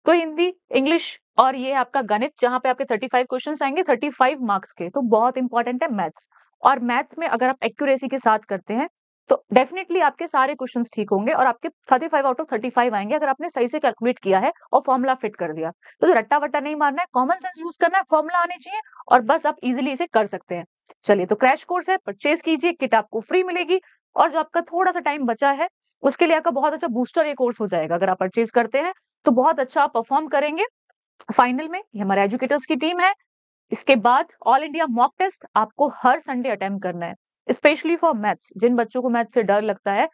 तो हिंदी, इंग्लिश और ये आपका गणित, जहां पे आपके 35 क्वेश्चंस आएंगे 35 मार्क्स के, तो बहुत इंपॉर्टेंट है मैथ्स। और मैथ्स में अगर आप एक्यूरेसी के साथ करते हैं तो डेफिनेटली आपके सारे क्वेश्चंस ठीक होंगे और आपके 35 आउट ऑफ 35 आएंगे अगर आपने सही से कैलकुलेट किया है और फॉर्मूला फिट कर दिया। तो रट्टा वट्टा नहीं मारना है, कॉमन सेंस यूज करना है, फॉर्मूला आने चाहिए और बस आप इजिली इसे कर सकते हैं। चलिए, तो क्रैश कोर्स है, परचेज कीजिए, किट आपको फ्री मिलेगी और जो आपका थोड़ा सा टाइम बचा है उसके लिए आपका बहुत अच्छा बूस्टर ये कोर्स हो जाएगा। अगर आप परचेज करते हैं तो बहुत अच्छा आप परफॉर्म करेंगे फाइनल में। ये हमारे एजुकेटर्स की टीम है। इसके बाद ऑल इंडिया मॉक टेस्ट आपको हर संडे अटेम्प्ट करना है, स्पेशली फॉर मैथ्स। जिन बच्चों को मैथ्स से डर लगता है,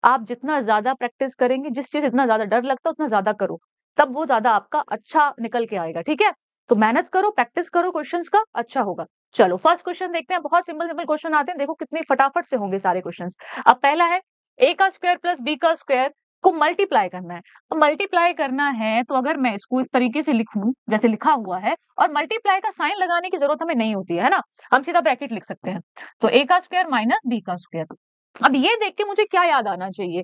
आप जितना ज्यादा प्रैक्टिस करेंगे, जिस चीज इतना ज्यादा डर लगता है उतना ज्यादा करो, तब वो ज्यादा आपका अच्छा निकल के आएगा। ठीक है, तो मेहनत करो, प्रैक्टिस करो, क्वेश्चंस का अच्छा होगा। चलो फर्स्ट क्वेश्चन देखते हैं। बहुत सिंपल सिंपल क्वेश्चन आते हैं, देखो कितने फटाफट से होंगे सारे क्वेश्चंस। अब पहला है a का स्क्वायर प्लस b का स्क्वायर को मल्टीप्लाई करना है। तो मल्टीप्लाई करना है तो अगर मैं इसको इस तरीके से लिखूं जैसे लिखा हुआ है, और मल्टीप्लाई का साइन लगाने की जरूरत हमें नहीं होती है ना, हम सीधा ब्रैकेट लिख सकते हैं। तो a का स्क्वायर माइनस b का स्क्वायर। अब ये देख के मुझे क्या याद आना चाहिए,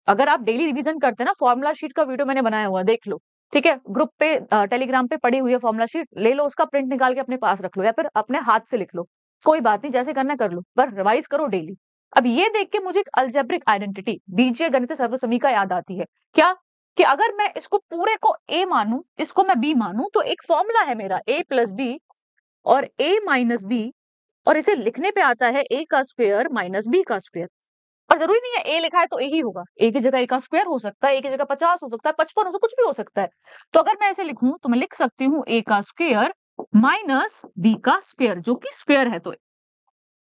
अगर आप डेली रिवीजन करते हैं ना, फॉर्मूला शीट का वीडियो मैंने बनाया हुआ, देख लो। ठीक है, ग्रुप पे टेलीग्राम पे पड़ी हुई है फॉर्मूला शीट, ले लो, उसका प्रिंट निकाल के अपने पास रख लो या फिर अपने हाथ से लिख लो, कोई बात नहीं, जैसे करना कर लो, पर रिवाइज करो डेली। अब ये देख के मुझे एक अलजेब्रिक आइडेंटिटी, बीजीय गणितीय सर्वसमीका याद आती है। क्या कि अगर मैं इसको पूरे को a मानूं, इसको मैं b मानूं, तो एक फॉर्मूला है मेरा a प्लस बी और a माइनस बी, और इसे लिखने पे आता है a का स्क्वायर माइनस b का स्क्वायर। और जरूरी नहीं है a लिखा है तो a ही होगा, a की जगह a का स्क्वायर हो सकता है, a की जगह 50 हो सकता है, 55 हो सकता है, कुछ भी हो सकता है। तो अगर मैं ऐसे लिखूं तो मैं लिख सकती हूँ a का स्क्वायर माइनस b का स्क्वायर, जो कि स्क्वायर है, तो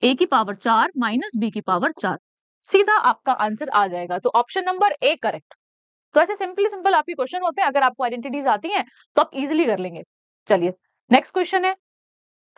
a की पावर 4 माइनस b की पावर 4, सीधा आपका आंसर आ जाएगा। तो ऑप्शन नंबर ए करेक्ट। तो ऐसे सिंपल आपके क्वेश्चन होते हैं, अगर आपको आइडेंटिटीज आती हैं तो आप इजिली कर लेंगे। चलिए नेक्स्ट क्वेश्चन है,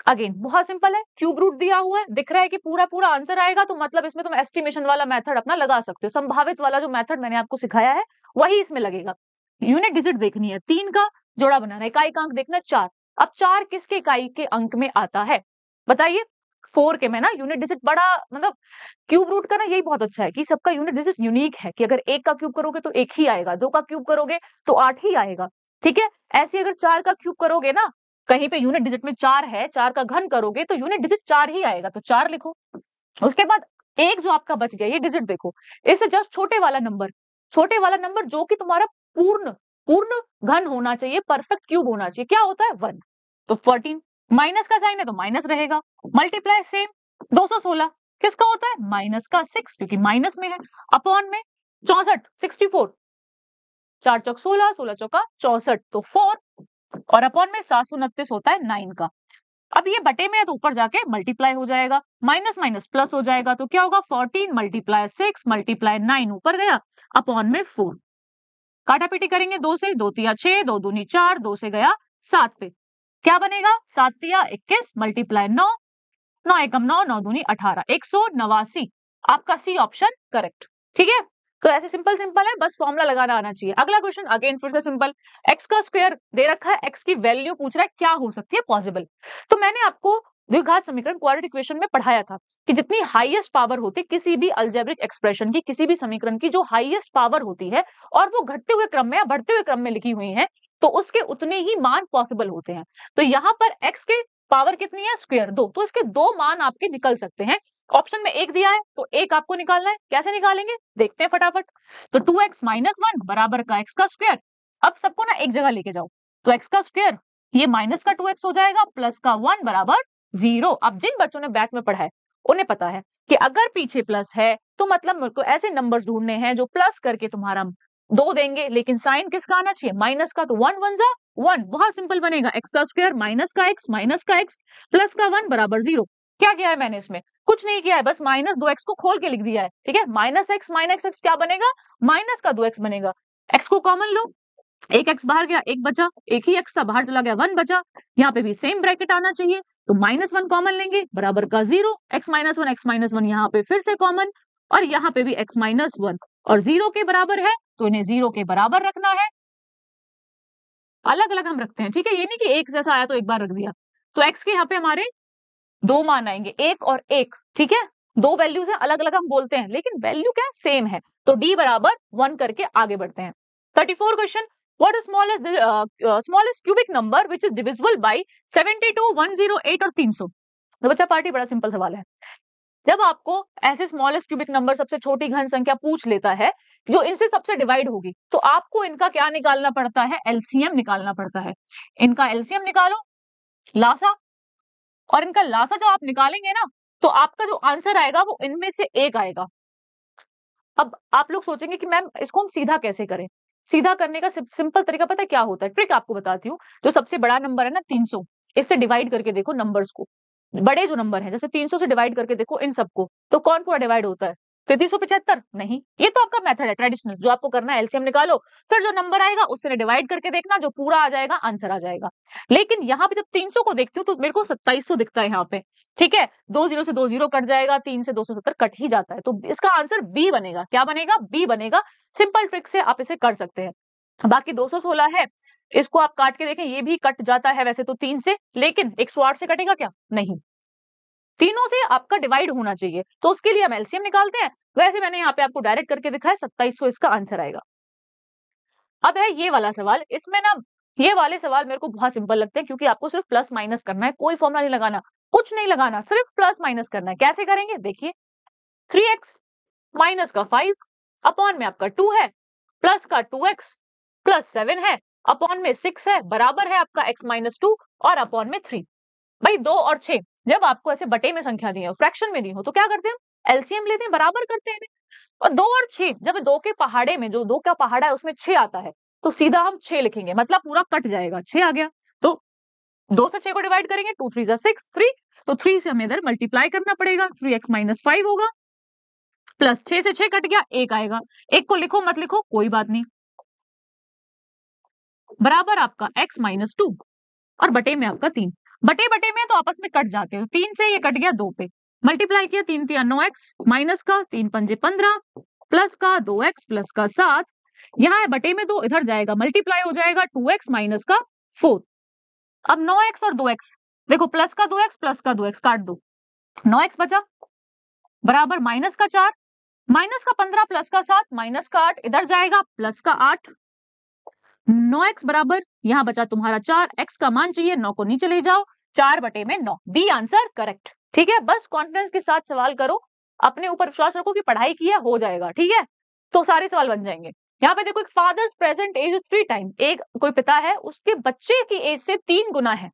अगेन बहुत सिंपल है, क्यूब रूट दिया हुआ है, दिख रहा है कि पूरा पूरा आंसर आएगा, तो मतलब इसमें तुम एस्टिमेशन वाला मेथड अपना लगा सकते हो। संभावित वाला जो मेथड मैंने आपको सिखाया है वही इसमें लगेगा। यूनिट डिजिट देखनी है, 3 का जोड़ा बनाना है, इकाई का अंक देखना है 4। अब 4 किसके इकाई के अंक में आता है बताइए। 4 के में ना यूनिट डिजिट बड़ा, मतलब क्यूब रूट का ना यही बहुत अच्छा है कि सबका यूनिट डिजिट यूनिक है, कि अगर 1 का क्यूब करोगे तो 1 ही आएगा, 2 का क्यूब करोगे तो 8 ही आएगा, ठीक है। ऐसे अगर 4 का क्यूब करोगे ना, कहीं पे यूनिट डिजिट में 4 है, 4 का घन करोगे तो यूनिट डिजिट 4 ही आएगा, तो 4 लिखो। उसके बाद एक जो आपका बच गया, ये डिजिट देखो, इससे जस्ट छोटे वाला नंबर जो कि तुम्हारा पूर्ण पूर्ण घन होना चाहिए, परफेक्ट क्यूब होना चाहिए, क्या होता है 1। तो 14, माइनस का साइन है तो माइनस रहेगा, मल्टीप्लाई सेम 216 किसका होता है, माइनस का 6, क्योंकि माइनस में है, अपॉन में 64 64, 4 चौक 16, 16 चौका 64, तो 4 और अपॉन में 729 होता है 9 का। अब ये बटे में है तो ऊपर जाके मल्टीप्लाई हो जाएगा, माइनस माइनस प्लस हो जाएगा, तो क्या होगा 14 मल्टीप्लाई 6 मल्टीप्लाई 9 ऊपर गया, अपॉन में 4, काटा पीटी करेंगे 2 से, 2 तिया 6, 2 दूनी 4, 2 से गया 7 पे, क्या बनेगा 7 तिया 21 मल्टीप्लाई 9, 9 एकम 9, 9 दूनी 18, 189, आपका सी ऑप्शन करेक्ट, ठीक है। तो ऐसे सिंपल सिंपल है, बस फॉर्मूला लगाना आना चाहिए। अगला क्वेश्चन अगेन फिर से सिंपल, एक्स का स्क्वायर दे रखा है, एक्स की वैल्यू पूछ रहा है क्या हो सकती है पॉसिबल। तो मैंने आपको द्विघात समीकरण क्वाड्रेटिक इक्वेशन में पढ़ाया था कि जितनी हाईएस्ट पावर होती है किसी भी अलजेब्रिक एक्सप्रेशन की, किसी भी समीकरण की, जो हाईएस्ट पावर होती है और वो घटते हुए क्रम में या बढ़ते हुए क्रम में लिखी हुई है, तो उसके उतने ही मान पॉसिबल होते हैं। तो यहाँ पर एक्स के पावर कितनी है, स्क्वायर 2, तो इसके 2 मान आपके निकल सकते हैं। ऑप्शन में 1 दिया है तो 1 आपको निकालना है, कैसे निकालेंगे देखते हैं फटाफट। तो 2x माइनस 1 बराबर का x का स्क्वायर, अब सबको ना एक जगह लेके जाओ, तो x का स्क्वायर ये माइनस का 2x हो जाएगा, प्लस का 1 बराबर 0। अब जिन बच्चों ने बैक में पढ़ा है उन्हें पता है कि अगर पीछे प्लस है तो मतलब मेरे को ऐसे नंबर्स ढूंढने हैं जो प्लस करके तुम्हारा 2 देंगे, लेकिन साइन किसका आना चाहिए, माइनस का, तो 1 1 जा 1, बहुत सिंपल बनेगा, x का स्क्वायर माइनस का x प्लस का 1 बराबर 0। क्या किया है मैंने इसमें, कुछ नहीं किया है, बस माइनस 2x को खोल के लिख दिया है, ठीक है। माइनस x क्या बनेगा, माइनस का 2x बनेगा, x को कॉमन लो, एक x बाहर गया, एक बचा, एक ही x था बाहर चला गया, 1 बचा, यहाँ पे भी सेम ब्रैकेट आना चाहिए, तो -1 कॉमन लेंगे बराबर का 0, x माइनस वन यहाँ पे फिर से कॉमन, और यहाँ पे भी x माइनस 1 और 0 के बराबर है तो इन्हें 0 के बराबर रखना है, अलग अलग हम रखते हैं, ठीक है, ये नहीं कि एक जैसा आया तो एक बार रख दिया। तो x के यहाँ पे हमारे 2 मान आएंगे, 1 और 1, ठीक है, 2 वैल्यूज है, अलग अलग हम बोलते हैं लेकिन वैल्यू क्या सेम है, तो d बराबर 1 करके आगे बढ़ते हैं। 34 question, what smallest cubic number which is divisible by 72, 108 और 300। तो बच्चा पार्टी बड़ा सिंपल सवाल है, जब आपको ऐसे स्मॉलेस्ट क्यूबिक नंबर सबसे छोटी घन संख्या पूछ लेता है जो इनसे सबसे डिवाइड होगी, तो आपको इनका क्या निकालना पड़ता है, एलसीएम निकालना पड़ता है। इनका एलसीएम निकालो, लासा, और इनका लासा जब आप निकालेंगे ना तो आपका जो आंसर आएगा वो इनमें से एक आएगा। अब आप लोग सोचेंगे कि मैम इसको हम सीधा कैसे करें, सीधा करने का सिंपल तरीका पता है क्या होता है, ट्रिक आपको बताती हूँ। जो सबसे बड़ा नंबर है ना 300, इससे डिवाइड करके देखो नंबर्स को, बड़े जो नंबर है जैसे 300 से डिवाइड करके देखो इन सबको, तो कौन पूरा डिवाइड होता है, 3375 नहीं, ये तो आपका मेथड है ट्रेडिशनल, जो आपको करना है एलसीएम निकालो, फिर जो नंबर आएगा उससे डिवाइड करके देखना, जो पूरा आ जाएगा आंसर आ जाएगा। लेकिन यहाँ पे जब 300 को देखती हूँ तो मेरे को 2700 दिखता है यहाँ पे, ठीक है, 2 0 से 2 0 कट जाएगा, 3 से 270 कट ही जाता है, तो इसका आंसर बी बनेगा, क्या बनेगा, बी बनेगा। सिंपल ट्रिक से आप इसे कर सकते हैं। बाकी 216 है, इसको आप काट के देखें, ये भी कट जाता है वैसे तो 3 से, लेकिन 108 से कटेगा क्या, नहीं, तीनों से आपका डिवाइड होना चाहिए, तो उसके लिए हम एलसीएम निकालते हैं। वैसे मैंने यहाँ पे आपको डायरेक्ट करके दिखाया, 2700 इसका आंसर आएगा। अब है ये वाला सवाल, इसमें ना ये वाले सवाल मेरे को बहुत सिंपल लगते हैं क्योंकि आपको सिर्फ प्लस माइनस करना है, कोई फॉर्मुला नहीं लगाना, कुछ नहीं लगाना, सिर्फ प्लस माइनस करना है। कैसे करेंगे देखिए, 3x माइनस का 5 अपॉन में आपका 2 है, प्लस का 2x प्लस 7 है, अपॉन में 6 है, बराबर है आपका x माइनस 2 और अपॉन में 3। भाई 2 और 6 जब आपको ऐसे बटे में संख्या दी हो, फ्रैक्शन में दी हो, तो क्या करते हैं, एलसीएम लेते हैं, बराबर करते हैं। और 2 और 6 जब 2 के पहाड़े में, जो 2 का पहाड़ा है उसमें 6 आता है, तो सीधा हम 6 लिखेंगे, मतलब पूरा कट जाएगा, 6 आ गया, तो 2 से 6 को डिवाइड करेंगे, 2 3 जा 6 3, तो 3 से हमें इधर मल्टीप्लाई करना पड़ेगा, 3x माइनस 5 होगा, प्लस 6 से 6 कट गया, 1 आएगा, 1 को लिखो मत लिखो कोई बात नहीं, बराबर आपका x माइनस 2 और बटे में आपका 3, बटे बटे में तो आपस में कट जाते हो, 3 से ये कट गया 2 पे, मल्टीप्लाई किया, 3 3 9x माइनस का 3 पंजे 15 प्लस का 2x प्लस का 7, यहाँ है बटे में 2, इधर जाएगा मल्टीप्लाई हो जाएगा 2x माइनस का 4। अब 9x और 2x देखो, प्लस का 2x प्लस का 2x काट दो, 9x बचा बराबर माइनस का 4, माइनस का 15 प्लस का 7, माइनस का 8 इधर जाएगा, प्लस का 8, 9x बराबर यहां बचा तुम्हारा 4, x का मान चाहिए, 9 को नीचे ले जाओ, 4/9, बी आंसर करेक्ट। ठीक है, बस कॉन्फिडेंस के साथ सवाल करो, अपने ऊपर विश्वास रखो कि पढ़ाई की है, हो जाएगा। ठीक है, तो सारे सवाल बन जाएंगे। यहाँ पे देखो, एक फादर्स प्रेजेंट एज 3 टाइम, एक कोई पिता है उसके बच्चे की एज से 3 गुना है,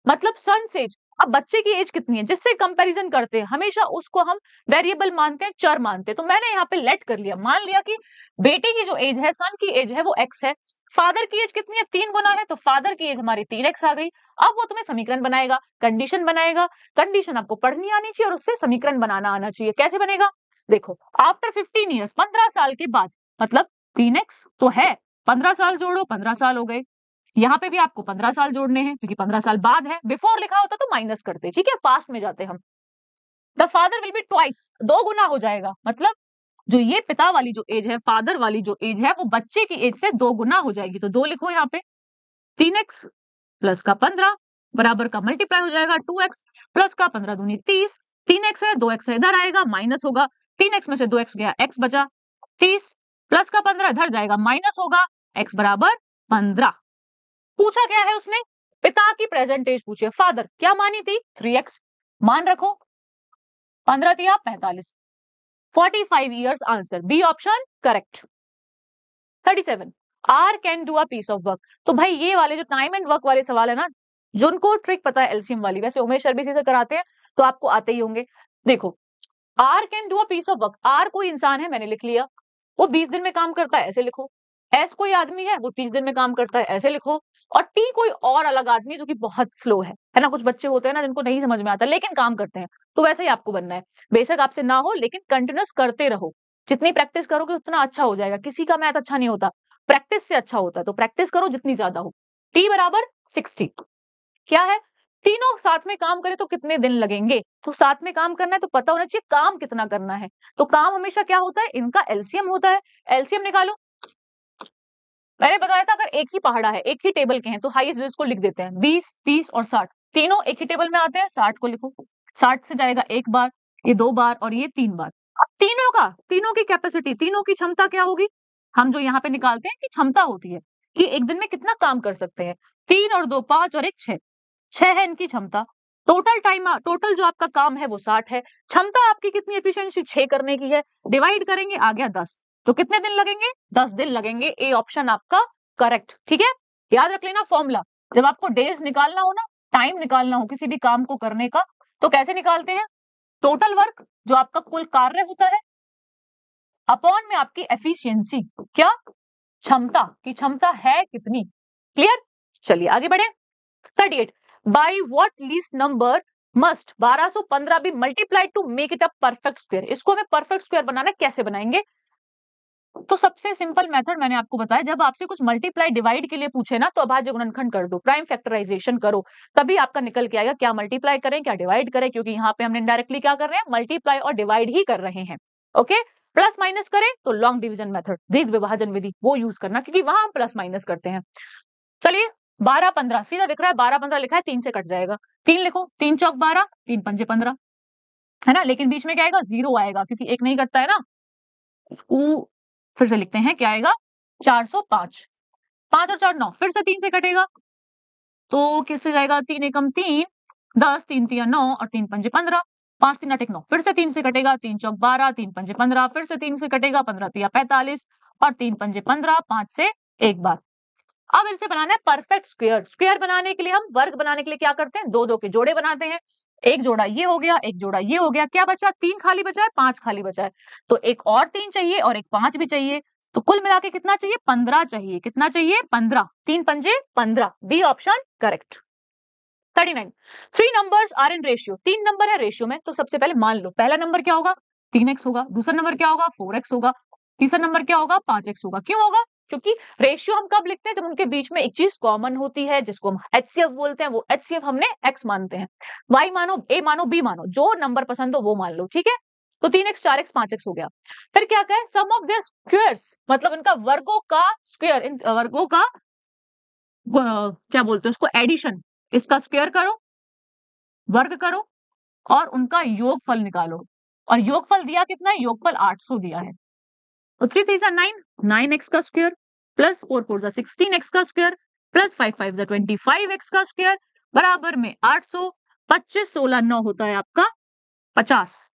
मतलब सन्स एज। अब बच्चे की एज कितनी है जिससे कंपैरिजन करते हैं, हमेशा उसको हम वेरिएबल मानते हैं, चर मानते हैं। तो मैंने यहाँ पे लेट कर लिया, मान लिया कि बेटे की जो एज है, सन की एज है वो x है, फादर की एज कितनी है, 3 गुना है, तो फादर की एज हमारी 3x आ गई। अब वो तुम्हें समीकरण बनाएगा, कंडीशन बनाएगा, कंडीशन आपको पढ़नी आनी चाहिए और उससे समीकरण बनाना आना चाहिए। कैसे बनेगा, देखो, आफ्टर 15 ईयर्स, 15 साल के बाद, मतलब 3x तो है, 15 साल जोड़ो, 15 साल हो गए, यहाँ पे भी आपको 15 साल जोड़ने हैं क्योंकि 15 साल बाद है, बिफोर लिखा होता तो माइनस करते, ठीक है, पास्ट में जाते हम। The father will be twice, 2 गुना हो जाएगा, मतलब जो ये पिता वाली जो एज है, फादर वाली जो एज है, वो बच्चे की एज से 2 गुना हो जाएगी। तो 2 लिखो यहाँ पे, 3x प्लस का 15 बराबर का मल्टीप्लाई हो जाएगा 2x प्लस का 15 दूनी 30, 3x है, 2x है, इधर आएगा, माइनस होगा, 3x में से 2x गया, x बचा 30 प्लस का 15 इधर जाएगा, माइनस होगा, x बराबर 15। पूछा क्या है उसने, पिता की प्रेजेंट एज पूछी है, फादर क्या मानी थी 3x, मान रखो, 15 दिया 45, 45 years, answer B option correct. 37, R can do a piece of work. तो भाई ये वाले जो टाइम एंड वर्क वाले सवाल है ना, जिनको ट्रिक पता है एलसीएम वाली, वैसे उमेश सर भी इसी से कराते हैं तो आपको आते ही होंगे। देखो, R can do a piece of work, R कोई इंसान है, मैंने लिख लिया, वो 20 दिन में काम करता है, ऐसे लिखो। एस कोई आदमी है, वो 30 दिन में काम करता है, ऐसे लिखो। और टी कोई और अलग आदमी है जो कि बहुत स्लो है ना, कुछ बच्चे होते हैं ना जिनको नहीं समझ में आता लेकिन काम करते हैं, तो वैसे ही आपको बनना है। बेशक आपसे ना हो लेकिन कंटिन्यूस करते रहो, जितनी प्रैक्टिस करोगे उतना अच्छा हो जाएगा। किसी का मैथ अच्छा नहीं होता, प्रैक्टिस से अच्छा होता है, तो प्रैक्टिस करो जितनी ज्यादा हो। टी बराबर 60, क्या है, तीनों साथ में काम करें तो कितने दिन लगेंगे, तो साथ में काम करना है तो पता होना चाहिए काम कितना करना है। तो काम हमेशा क्या होता है, इनका एलसीएम होता है, एलसीएम निकालो। मैंने बताया था अगर एक ही पहाड़ा है, एक ही टेबल के हैं, तो हाईएस्ट डिजिट्स को लिख देते हैं, 20, 30 और 60, तीनों एक ही टेबल में आते हैं, 60 को लिखो, 60 से जाएगा एक बार, ये 2 बार और ये 3 बार। अब तीनों की कैपेसिटी, तीनों की क्षमता क्या होगी, हम जो यहाँ पे निकालते हैं कि क्षमता होती है कि एक दिन में कितना काम कर सकते हैं, 3 और 2 5 और 1 6, 6 है इनकी क्षमता। टोटल टाइम, टोटल जो आपका काम है वो 60 है, क्षमता आपकी कितनी, एफिशिएंसी 6 करने की है, डिवाइड करेंगे आ गया 10, तो कितने दिन लगेंगे, 10 दिन लगेंगे, ए ऑप्शन आपका करेक्ट। ठीक है, याद रख लेना फॉर्मूला, जब आपको डेज निकालना हो ना, टाइम निकालना हो किसी भी काम को करने का, तो कैसे निकालते हैं, टोटल वर्क जो आपका कुल कार्य होता है, अपॉन में आपकी एफिशिएंसी, क्या, क्षमता की क्षमता है कितनी। क्लियर, चलिए आगे बढ़े। 38, by what least number must 1215 be multiply to make it a perfect square. इसको हमें परफेक्ट स्क्वायर बनाना, कैसे बनाएंगे, तो सबसे सिंपल मेथड मैंने आपको बताया, जब आपसे कुछ मल्टीप्लाई डिवाइड के लिए पूछे ना, तो अभाज्य गुणनखंड कर दो, प्राइम फैक्टराइजेशन करो, तभी आपका निकल के आएगा क्या मल्टीप्लाई करें क्या डिवाइड करें, क्योंकि यहाँ पे हमने डायरेक्टली क्या कर रहे हैं, मल्टीप्लाई और डिवाइड ही कर रहे हैं। ओके, प्लस माइनस करें तो लॉन्ग डिवीजन मेथड, दीर्घ विभाजन विधि, वो यूज करना, क्योंकि वहां हम प्लस माइनस करते हैं। चलिए 12 15 सीधा दिख रहा है, 12 15 लिखा है, 3 से कट जाएगा, 3 लिखो, 3 चौक 12, 3 पंजे 15, है ना, लेकिन बीच में क्या आएगा, 0 आएगा क्योंकि एक नहीं कटता है ना। इसको फिर से लिखते हैं, क्या आएगा, 405, 5 और 4 9, फिर से 3 से कटेगा तो किससे जाएगा, 3 एकम 3, 10, 3 तिया 9 और 3 पंजे 15, 5 3 8 1 9, फिर से 3 से कटेगा, 3 चौक 12, 3 पंजे 15, फिर से 3 से कटेगा, 15 तिया 45 और 3 पंजे 15, 5 से एक बार। अब इसे बनाना है परफेक्ट स्क्वायर। स्क्वायर बनाने के लिए हम वर्ग बनाने के लिए क्या करते हैं, दो दो के जोड़े बनाते हैं, एक जोड़ा ये हो गया, एक जोड़ा ये हो गया, क्या बचा, 3 खाली बचा है, 5 खाली बचा है, तो एक और 3 चाहिए और एक 5 भी चाहिए, तो कुल मिला के कितना चाहिए, 15 चाहिए, कितना चाहिए 15, 3 पंजे 15, B option correct. 39, 3 numbers are in ratio, 3 number है रेशियो में, तो सबसे पहले मान लो पहला नंबर क्या होगा, 3x होगा, दूसरा नंबर क्या होगा, 4x होगा, तीसरा नंबर क्या होगा, 5x होगा। क्यों होगा, क्योंकि रेशियो हम कब लिखते हैं, जब उनके बीच में एक चीज कॉमन होती है, जिसको हम एचसीएफ बोलते हैं, वो एचसीएफ हमने x मानते हैं, y मानो, a मानो, b मानो, जो नंबर पसंद हो वो मान लो, ठीक है। तो 3x 4x 5x हो गया। फिर क्या कहे, सम ऑफ देयर स्क्वायर्स, मतलब इनका वर्गों का स्क्वायर, इन वर्गों का क्या बोलते हैं उसको, एडिशन, इसका स्क्वायर करो, वर्ग करो, और उनका योगफल निकालो। और योगफल दिया कितना है? योगफल 800 दिया है। तो 3 3 9, 9x का स्क्वायर प्लस 4 4 16x का स्क्वायर प्लस 5 5 25x का स्क्वायर बराबर में 800। 25 16 9 होता है आपका 50।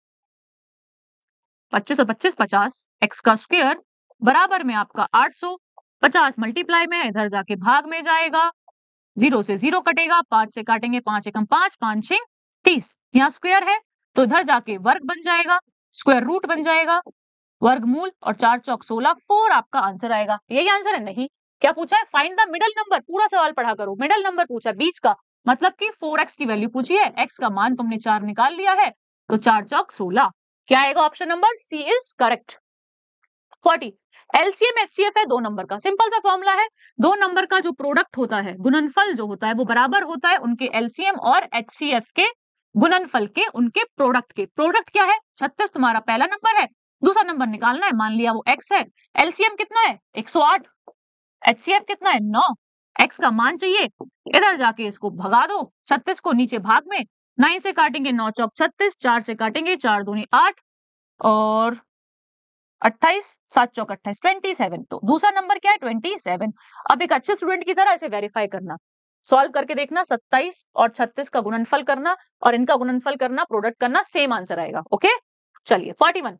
25 और 25 50 x का स्क्वायर बराबर में आपका 800। 50 मल्टीप्लाई में इधर जाके भाग में जाएगा, 0 से 0 कटेगा, 5 से काटेंगे, 5 एकम 5, 5 6 30। यहाँ स्क्वायर है तो इधर जाके वर्ग बन जाएगा, स्क्वायर रूट बन जाएगा, वर्गमूल और 4 चौक 16, 4 आपका आंसर आएगा। यही आंसर है? नहीं। क्या पूछा है? Find the middle number. पूरा सवाल पढ़ा करो। मिडल नंबर पूछा बीच का, मतलब कि 4x की वैल्यू पूछी है, x का मान तुमने 4 निकाल लिया है, तो 4 चौक 16। क्या आएगा? Option number C is correct. 40 LCM HCF है 2 नंबर का। सिंपल सा फॉर्मूला है, 2 नंबर का जो प्रोडक्ट होता है, गुणनफल जो होता है, वो बराबर होता है उनके एलसीएम और एचसीएफ के गुणनफल के, उनके प्रोडक्ट के। प्रोडक्ट क्या है? 36 तुम्हारा पहला नंबर है, दूसरा नंबर निकालना है, मान लिया वो x है। एलसीएम कितना है? 108। एचसीएफ कितना है? 9। x का मान चाहिए, इधर जाके इसको भगा दो, 36 को नीचे भाग में, 9 से काटेंगे 9 चौक 36, 4 से काटेंगे 4 दूनी 8 और 28, 7 चौक 28, 27। तो दूसरा नंबर क्या है? 27। अब एक अच्छे स्टूडेंट की तरह इसे वेरीफाई करना, सॉल्व करके देखना, 27 और 36 का गुणनफल करना और इनका गुणनफल करना, प्रोडक्ट करना, सेम आंसर आएगा। ओके, चलिए 41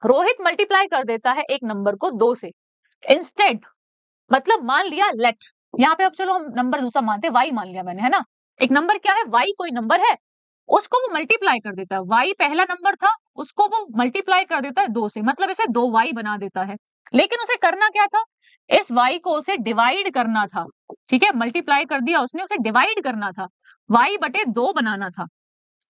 रोहित मल्टीप्लाई कर देता है एक नंबर को 2 से। इंस्टेड मतलब मान लिया लेट, यहाँ पे अब चलो हम नंबर दूसरा मानते हैं, y मान लिया मैंने, है ना। एक नंबर क्या है? y कोई नंबर है, उसको वो मल्टीप्लाई कर देता है। y पहला नंबर था, उसको वो मल्टीप्लाई कर देता है 2 से, मतलब इसे 2y बना देता है। लेकिन उसे करना क्या था? इस y को उसे डिवाइड करना था। ठीक है, मल्टीप्लाई कर दिया उसने, उसे डिवाइड करना था, y बटे 2 बनाना था।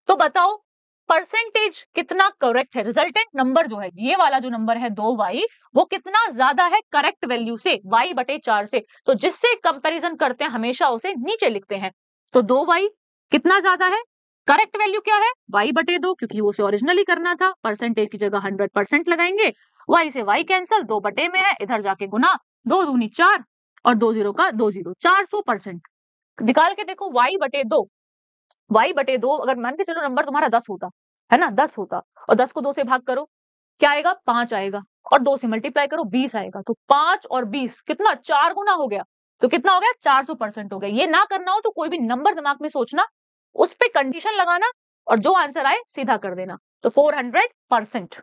तो बताओ परसेंटेज कितना करेक्ट है? रिजल्टेंट नंबर जो है, ये वाला जो नंबर है 2y, वो कितना ज्यादा है करेक्ट वैल्यू से? y बटे 4 से। तो जिससे कंपैरिजन करते हैं हमेशा उसे नीचे लिखते हैं। तो 2y कितना ज्यादा है? करेक्ट वैल्यू क्या है? y बटे 2, क्योंकि वो उसे ओरिजिनली करना था। परसेंटेज की जगह 100% लगाएंगे, y से y कैंसिल, 2 बटे में है, इधर जाके गुना, 2 दूनी 4 और 2 0 का 2 0, 400%। निकाल के देखो, y बटे 2, y बटे 2, अगर मान के चलो नंबर तुम्हारा 10 होता है ना, 10 होता, और 10 को 2 से भाग करो, क्या आएगा? 5 आएगा, और 2 से मल्टीप्लाई करो, 20 आएगा। तो 5 और 20 कितना? 4 गुना हो गया। तो कितना हो गया? 400% हो गया। ये ना करना हो तो कोई भी नंबर दिमाग में सोचना, उस पे कंडीशन लगाना और जो आंसर आए सीधा कर देना। तो 400%।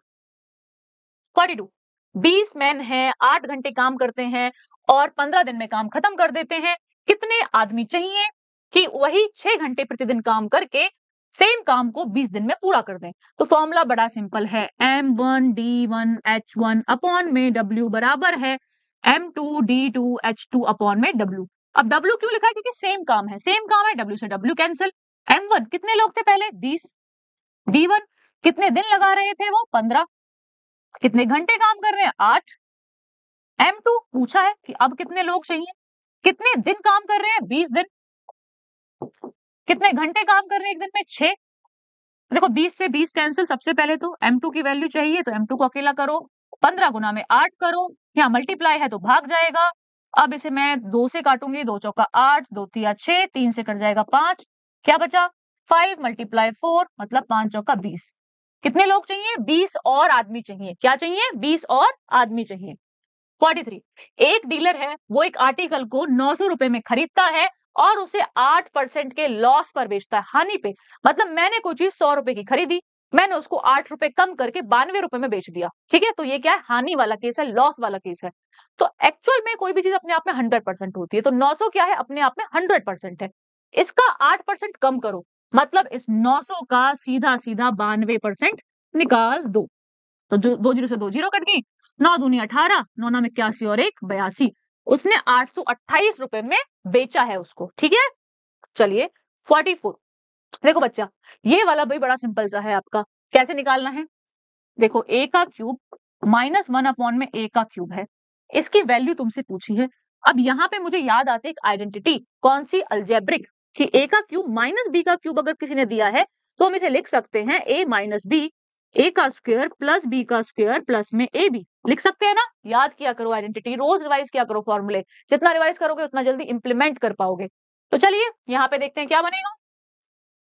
42 20 मैन है, 8 घंटे काम करते हैं और 15 दिन में काम खत्म कर देते हैं। कितने आदमी चाहिए कि वही 6 घंटे प्रतिदिन काम करके सेम काम को 20 दिन में पूरा कर दें? तो फॉर्मूला बड़ा सिंपल है, m1d1h1 अपॉन में w बराबर है m2d2h2 अपॉन में w। अब w क्यों लिखा है? क्योंकि सेम काम है, सेम काम है, w से w कैंसिल। m1 कितने लोग थे पहले? 20। d1 कितने दिन लगा रहे थे? वो 15। कितने घंटे काम कर रहे हैं? 8। m2 पूछा है कि अब कितने लोग चाहिए, कितने दिन काम कर रहे हैं? 20 दिन। कितने घंटे काम कर रहे हैं एक दिन में? 6। देखो 20 से 20 कैंसिल, सबसे पहले तो m2 की वैल्यू चाहिए, तो m2 को अकेला करो, 15 गुना में 8 करो, यहाँ मल्टीप्लाई है तो भाग जाएगा। अब इसे मैं 2 से काटूंगी, 2 चौका 8, 2 तिया 6, 3 से कट जाएगा 5, क्या बचा? 5 मल्टीप्लाई 4, मतलब 5 चौका 20। कितने लोग चाहिए? 20 और आदमी चाहिए। क्या चाहिए? 20 और आदमी चाहिए। 43 एक डीलर है, वो एक आर्टिकल को 900 रुपए में खरीदता है और उसे 8% के लॉस पर बेचता है, हानि पे। मतलब मैंने कोई चीज 100 रुपए की खरीदी, मैंने उसको 8 रुपए कम करके 92 रुपए में बेच दिया। ठीक है, तो ये क्या है? हानि वाला केस है, लॉस वाला केस है। तो एक्चुअल में कोई भी चीज अपने आप में 100% होती है, तो 900 क्या है? अपने आप में 100% है। इसका 8% कम करो, मतलब इस 900 का सीधा सीधा 92% निकाल दो। तो जो 2 जीरो से 2 जीरो कट गई, 9 दूनी 18, 9 में 81 और 1 82। उसने 828 रुपए में बेचा है उसको। ठीक है, चलिए 44 देखो बच्चा, ये वाला भी बड़ा सिंपल सा है आपका। कैसे निकालना है? देखो a का क्यूब -1 अपॉन में a का क्यूब है, इसकी वैल्यू तुमसे पूछी है। अब यहाँ पे मुझे याद आती है एक आइडेंटिटी, कौन सी? अलजेब्रिक, कि a का क्यूब माइनस b का क्यूब अगर किसी ने दिया है तो हम इसे लिख सकते हैं a माइनस बी, a का स्क्वायर प्लस b का स्क्वायर प्लस में ab लिख सकते हैं ना। याद किया करो आइडेंटिटी, रोज रिवाइज किया करो फॉर्मूले, जितना रिवाइज करोगे उतना जल्दी इंप्लीमेंट कर पाओगे। तो चलिए यहाँ पे देखते हैं क्या बनेगा।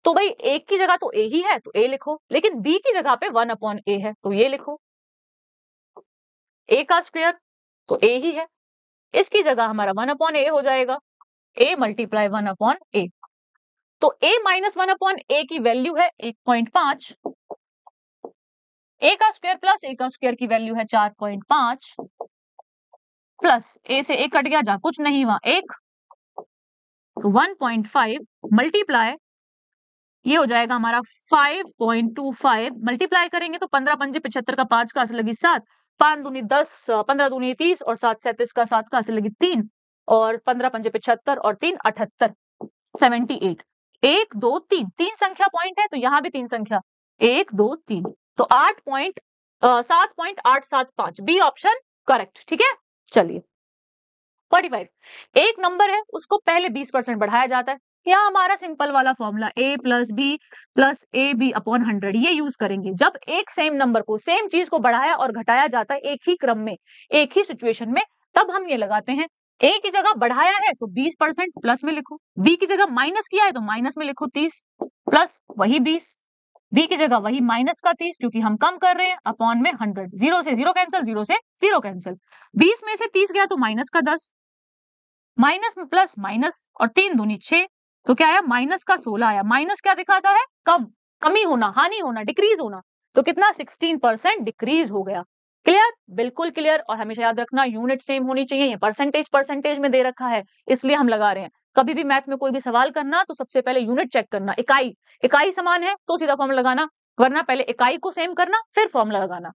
तो भाई एक की जगह तो ए ही है तो ए लिखो, लेकिन बी की जगह पे 1/a है तो ये लिखो। ए का स्क्वायर तो ए ही है, इसकी जगह हमारा 1/a हो जाएगा, a मल्टीप्लाई 1/a। तो a माइनस 1/a की वैल्यू है 1.5, a का स्क्वायर प्लस a का स्क्वायर की वैल्यू है 4.5, प्लस a से a कट गया, जा कुछ नहीं वहां एक, तो 1.5 मल्टीप्लाई ये हो जाएगा हमारा 5.25, मल्टीप्लाई करेंगे तो 15 पंजे 75 का 5 का असर लगी 7, 5 दूनी 10, 15 दूनी 30 और 7 37 का 7 का असर लगी 3 और 15 पंजे 75 और 3 78, 78। 1 2 3 3 संख्या पॉइंट है तो यहाँ भी 3 संख्या 1 2 3, तो 7.875 बी ऑप्शन करेक्ट। ठीक है, चलिए 45 एक नंबर है उसको पहले 20% बढ़ाया जाता है, यहाँ हमारा सिंपल वाला formula a plus B plus A B upon 100 ये यूज करेंगे। जब एक सेम नंबर को सेम चीज को बढ़ाया और घटाया जाता है एक ही क्रम में एक ही सिचुएशन में, तब हम ये लगाते हैं a की जगह बढ़ाया है तो 20% प्लस में लिखो, b की जगह माइनस किया है तो माइनस में लिखो 30 प्लस वही 20, b की जगह वही माइनस का 30 क्योंकि हम कम कर रहे हैं अपॉन में 100, 0 से 0 कैंसिल, 0 से 0 कैंसिल, 20 में से 30 गया तो माइनस का 10, माइनस में प्लस माइनस और 3 दूनी 6, तो क्या आया माइनस का 16 आया। माइनस क्या दिखाता है, कम, कमी होना, हानि होना, डिक्रीज होना, तो कितना 16% डिक्रीज हो गया। क्लियर, बिल्कुल क्लियर। और हमेशा याद रखना यूनिट सेम होनी चाहिए, ये परसेंटेज में दे रखा है इसलिए हम लगा रहे हैं। कभी भी मैथ में कोई भी सवाल करना तो सबसे पहले यूनिट चेक करना, इकाई समान है तो सीधा फॉर्मूला लगाना, वरना पहले इकाई को सेम करना फिर फॉर्मूला लगाना।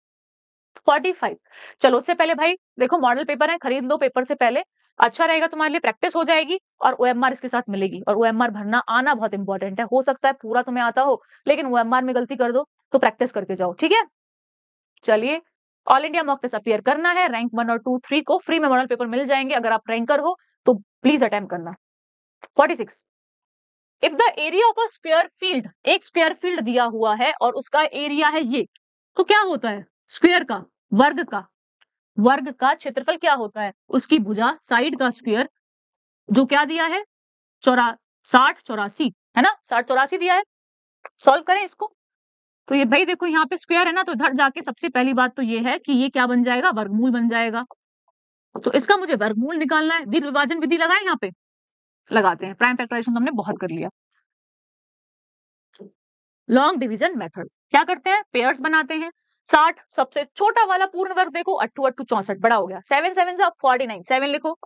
45 चलो उससे पहले भाई देखो मॉडल पेपर है, खरीद लो पेपर से पहले, अच्छा रहेगा तुम्हारे लिए, प्रैक्टिस हो जाएगी और ओएमआर इसके साथ मिलेगी। और ओएमआर भरना आना बहुत इंपॉर्टेंट है, हो सकता है पूरा तुम्हें आता हो लेकिन ओएमआर में गलती कर दो तो प्रैक्टिस करके जाओ। ठीक है, चलिए all India mock test appear करना है, रैंक 1 और 2 3 को फ्री में मॉडल पेपर मिल जाएंगे, अगर आप रैंकर हो तो प्लीज अटेम्प्ट करना। 46 if the area of a square field, एक स्क्वायर फील्ड दिया हुआ है और उसका एरिया है ये, तो क्या होता है स्क्वायर का, वर्ग का क्षेत्रफल क्या होता है, उसकी भुजा साइड का स्क्वायर, जो क्या दिया है 60 84 है ना, 60 84 दिया है। सॉल्व करें इसको, तो ये भाई देखो यहाँ पे स्क्वायर है ना, तो इधर जाके सबसे पहली बात तो ये है कि ये क्या बन जाएगा, वर्गमूल बन जाएगा। तो इसका मुझे वर्गमूल निकालना है, दीर्घ विभाजन विधि लगाए, यहाँ पे लगाते हैं, प्राइम फैक्टराइजेशन तो हमने बहुत कर लिया। लॉन्ग डिवीजन मेथड क्या करते हैं, पेयर्स बनाते हैं। 60 सबसे छोटा वाला पूर्ण वर्ग देखो, 8 8 64 बड़ा हो गया, 7 7 से 49, 7 लिखो,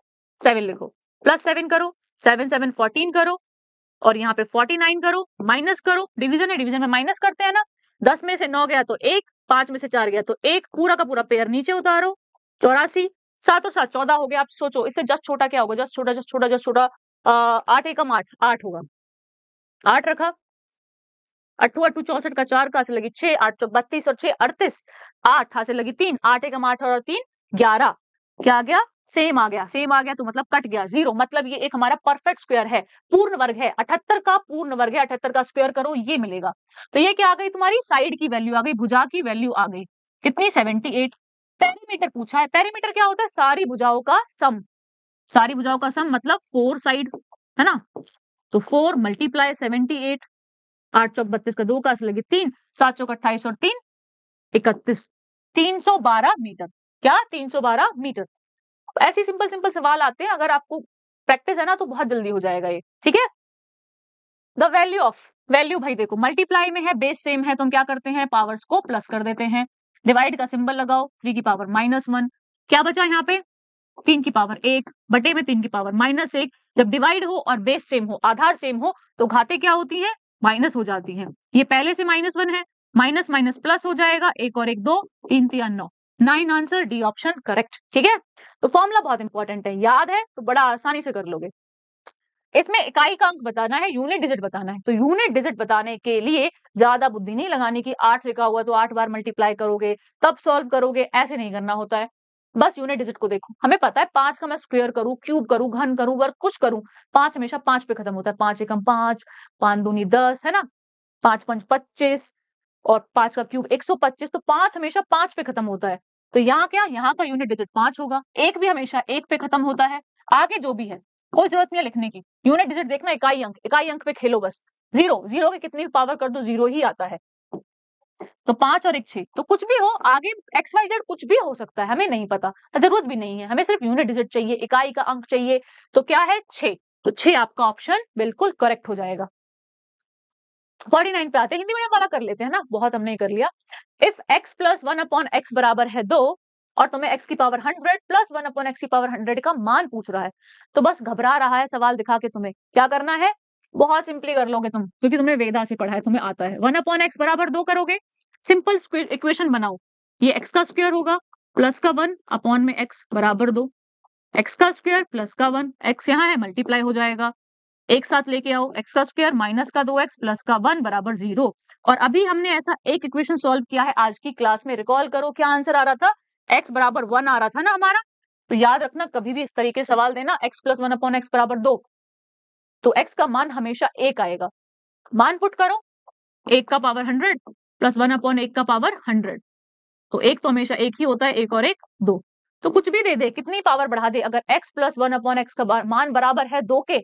7 लिखो, प्लस 7 करो, 7 7 14 करो और यहाँ पे 49 करो, माइनस करो, डिवीजन है डिवीजन में माइनस करते हैं ना, 10 में से 9 गया तो 1, 5 में से 4 गया तो 1, पूरा का पूरा पेयर नीचे उतारो, 84, 7 और 7 14 हो गया। आप सोचो इससे जस्ट छोटा क्या होगा, जस्ट छोटा 8 एकम 8 8 होगा, 8 रखा, 8 8 64 का 4 का से लगी 6, 8 चौक 32 और 6 38, 8 से लगी 3, 8 एकम 8 और 3 11, क्या आ गया सेम आ गया तो मतलब कट गया 0, मतलब ये एक हमारा परफेक्ट स्क्वायर है, पूर्ण वर्ग है, 78 का पूर्ण वर्ग है, 78 का स्क्वायर करो ये मिलेगा। तो ये क्या आ गई तुम्हारी साइड की वैल्यू आ गई, भुजा की वैल्यू आ गई कितनी 78। पेरीमीटर पूछा है, पेरीमीटर क्या होता है, सारी भुजाओं का सम, सारी भुजाओं का सम मतलब 4 साइड है ना, तो 4 मल्टीप्लाई 78, 8 चौक 32 का 2 का से लगी 3, 7 चौक 28 और 3 31, 312 मीटर, क्या 312 मीटर। ऐसे सिंपल सिंपल सवाल आते हैं, अगर आपको प्रैक्टिस है ना तो बहुत जल्दी हो जाएगा ये। ठीक है, द वैल्यू ऑफ, वैल्यू भाई देखो मल्टीप्लाई में है, बेस सेम है तो हम क्या करते हैं पावर्स को प्लस कर देते हैं, डिवाइड का सिंबल लगाओ, 3 की पावर -1, क्या बचा यहाँ पे 3 की पावर 1 बटे में 3 की पावर -1। जब डिवाइड हो और बेस सेम हो, आधार सेम हो, तो घाते क्या होती है माइनस हो जाती हैं। ये पहले से -1 है, माइनस माइनस प्लस हो जाएगा, 1 और 1 2, 3 3 9, 9 आंसर डी ऑप्शन करेक्ट। ठीक है, तो फॉर्मूला बहुत इंपॉर्टेंट है, याद है तो बड़ा आसानी से कर लोगे। इसमें इकाई का अंक बताना है, यूनिट डिजिट बताना है, तो यूनिट डिजिट बताने के लिए ज्यादा बुद्धि नहीं लगानी कि 8 लिखा हुआ तो 8 बार मल्टीप्लाई करोगे तब सॉल्व करोगे, ऐसे नहीं करना होता है। बस यूनिट डिजिट को देखो, हमें पता है 5 का मैं स्क्वायर करूं, क्यूब करूं, घन करूं, वर्ग कुछ करूं, 5 हमेशा 5 पे खत्म होता है, 5 एकम 5, 5 दूनी 10 है ना, 5 5 25 और 5 का क्यूब 125, तो 5 हमेशा 5 पे खत्म होता है। तो यहाँ क्या, यहाँ का यूनिट डिजिट 5 होगा, 1 भी हमेशा 1 पे खत्म होता है, आगे जो भी है कोई जरूरत नहीं है लिखने की, यूनिट डिजिट देखना, इकाई अंक पे खेलो बस, जीरो की कितनी पावर कर दो जीरो ही आता है। तो 5 और 1 6, तो कुछ भी हो आगे XYZ कुछ भी हो सकता है, हमें नहीं पता, जरूरत भी नहीं है, हमें सिर्फ यूनिट डिजिट चाहिए, इकाई का अंक चाहिए। तो क्या है 6, तो 6 आपका ऑप्शन बिल्कुल करेक्ट हो जाएगा। 49 पे आते हैं, हिंदी मीडियम वाला कर लेते हैं ना, बहुत हमने कर लिया। इफ x प्लस 1/x बराबर है 2 और तुम्हें x की पावर 100 प्लस 1/x की पावर 100 का मान पूछ रहा है, तो बस घबरा रहा है सवाल दिखा के, तुम्हें क्या करना है, बहुत सिंपली कर लोगे तुम, क्योंकि तुमने वेदा से पढ़ा है, तुम्हें आता है। 1/x बराबर 2 करोगे, सिंपल इक्वेशन बनाओ, ये x का स्क्वायर होगा प्लस का 1 अपॉन में x बराबर 2, x का स्क्वायर प्लस का 1, x यहाँ है मल्टीप्लाई हो जाएगा, एक साथ लेके आओ, x का स्क्वायर माइनस का 2x प्लस का 1 बराबर 0। और अभी हमने ऐसा एक इक्वेशन सॉल्व किया है आज की क्लास में, रिकॉल करो क्या आंसर आ रहा था, x बराबर 1 आ रहा था ना हमारा। तो याद रखना कभी भी इस तरीके सवाल देना, x प्लस 1/x बराबर 2, तो x का मान हमेशा 1 आएगा, मान पुट करो, 1 का पावर 100 प्लस 1/1 का पावर 100, तो 1 तो हमेशा 1 ही होता है, 1 और 1 2, तो कुछ भी दे दे, कितनी पावर बढ़ा दे, अगर x प्लस 1/x का मान बराबर है 2 के,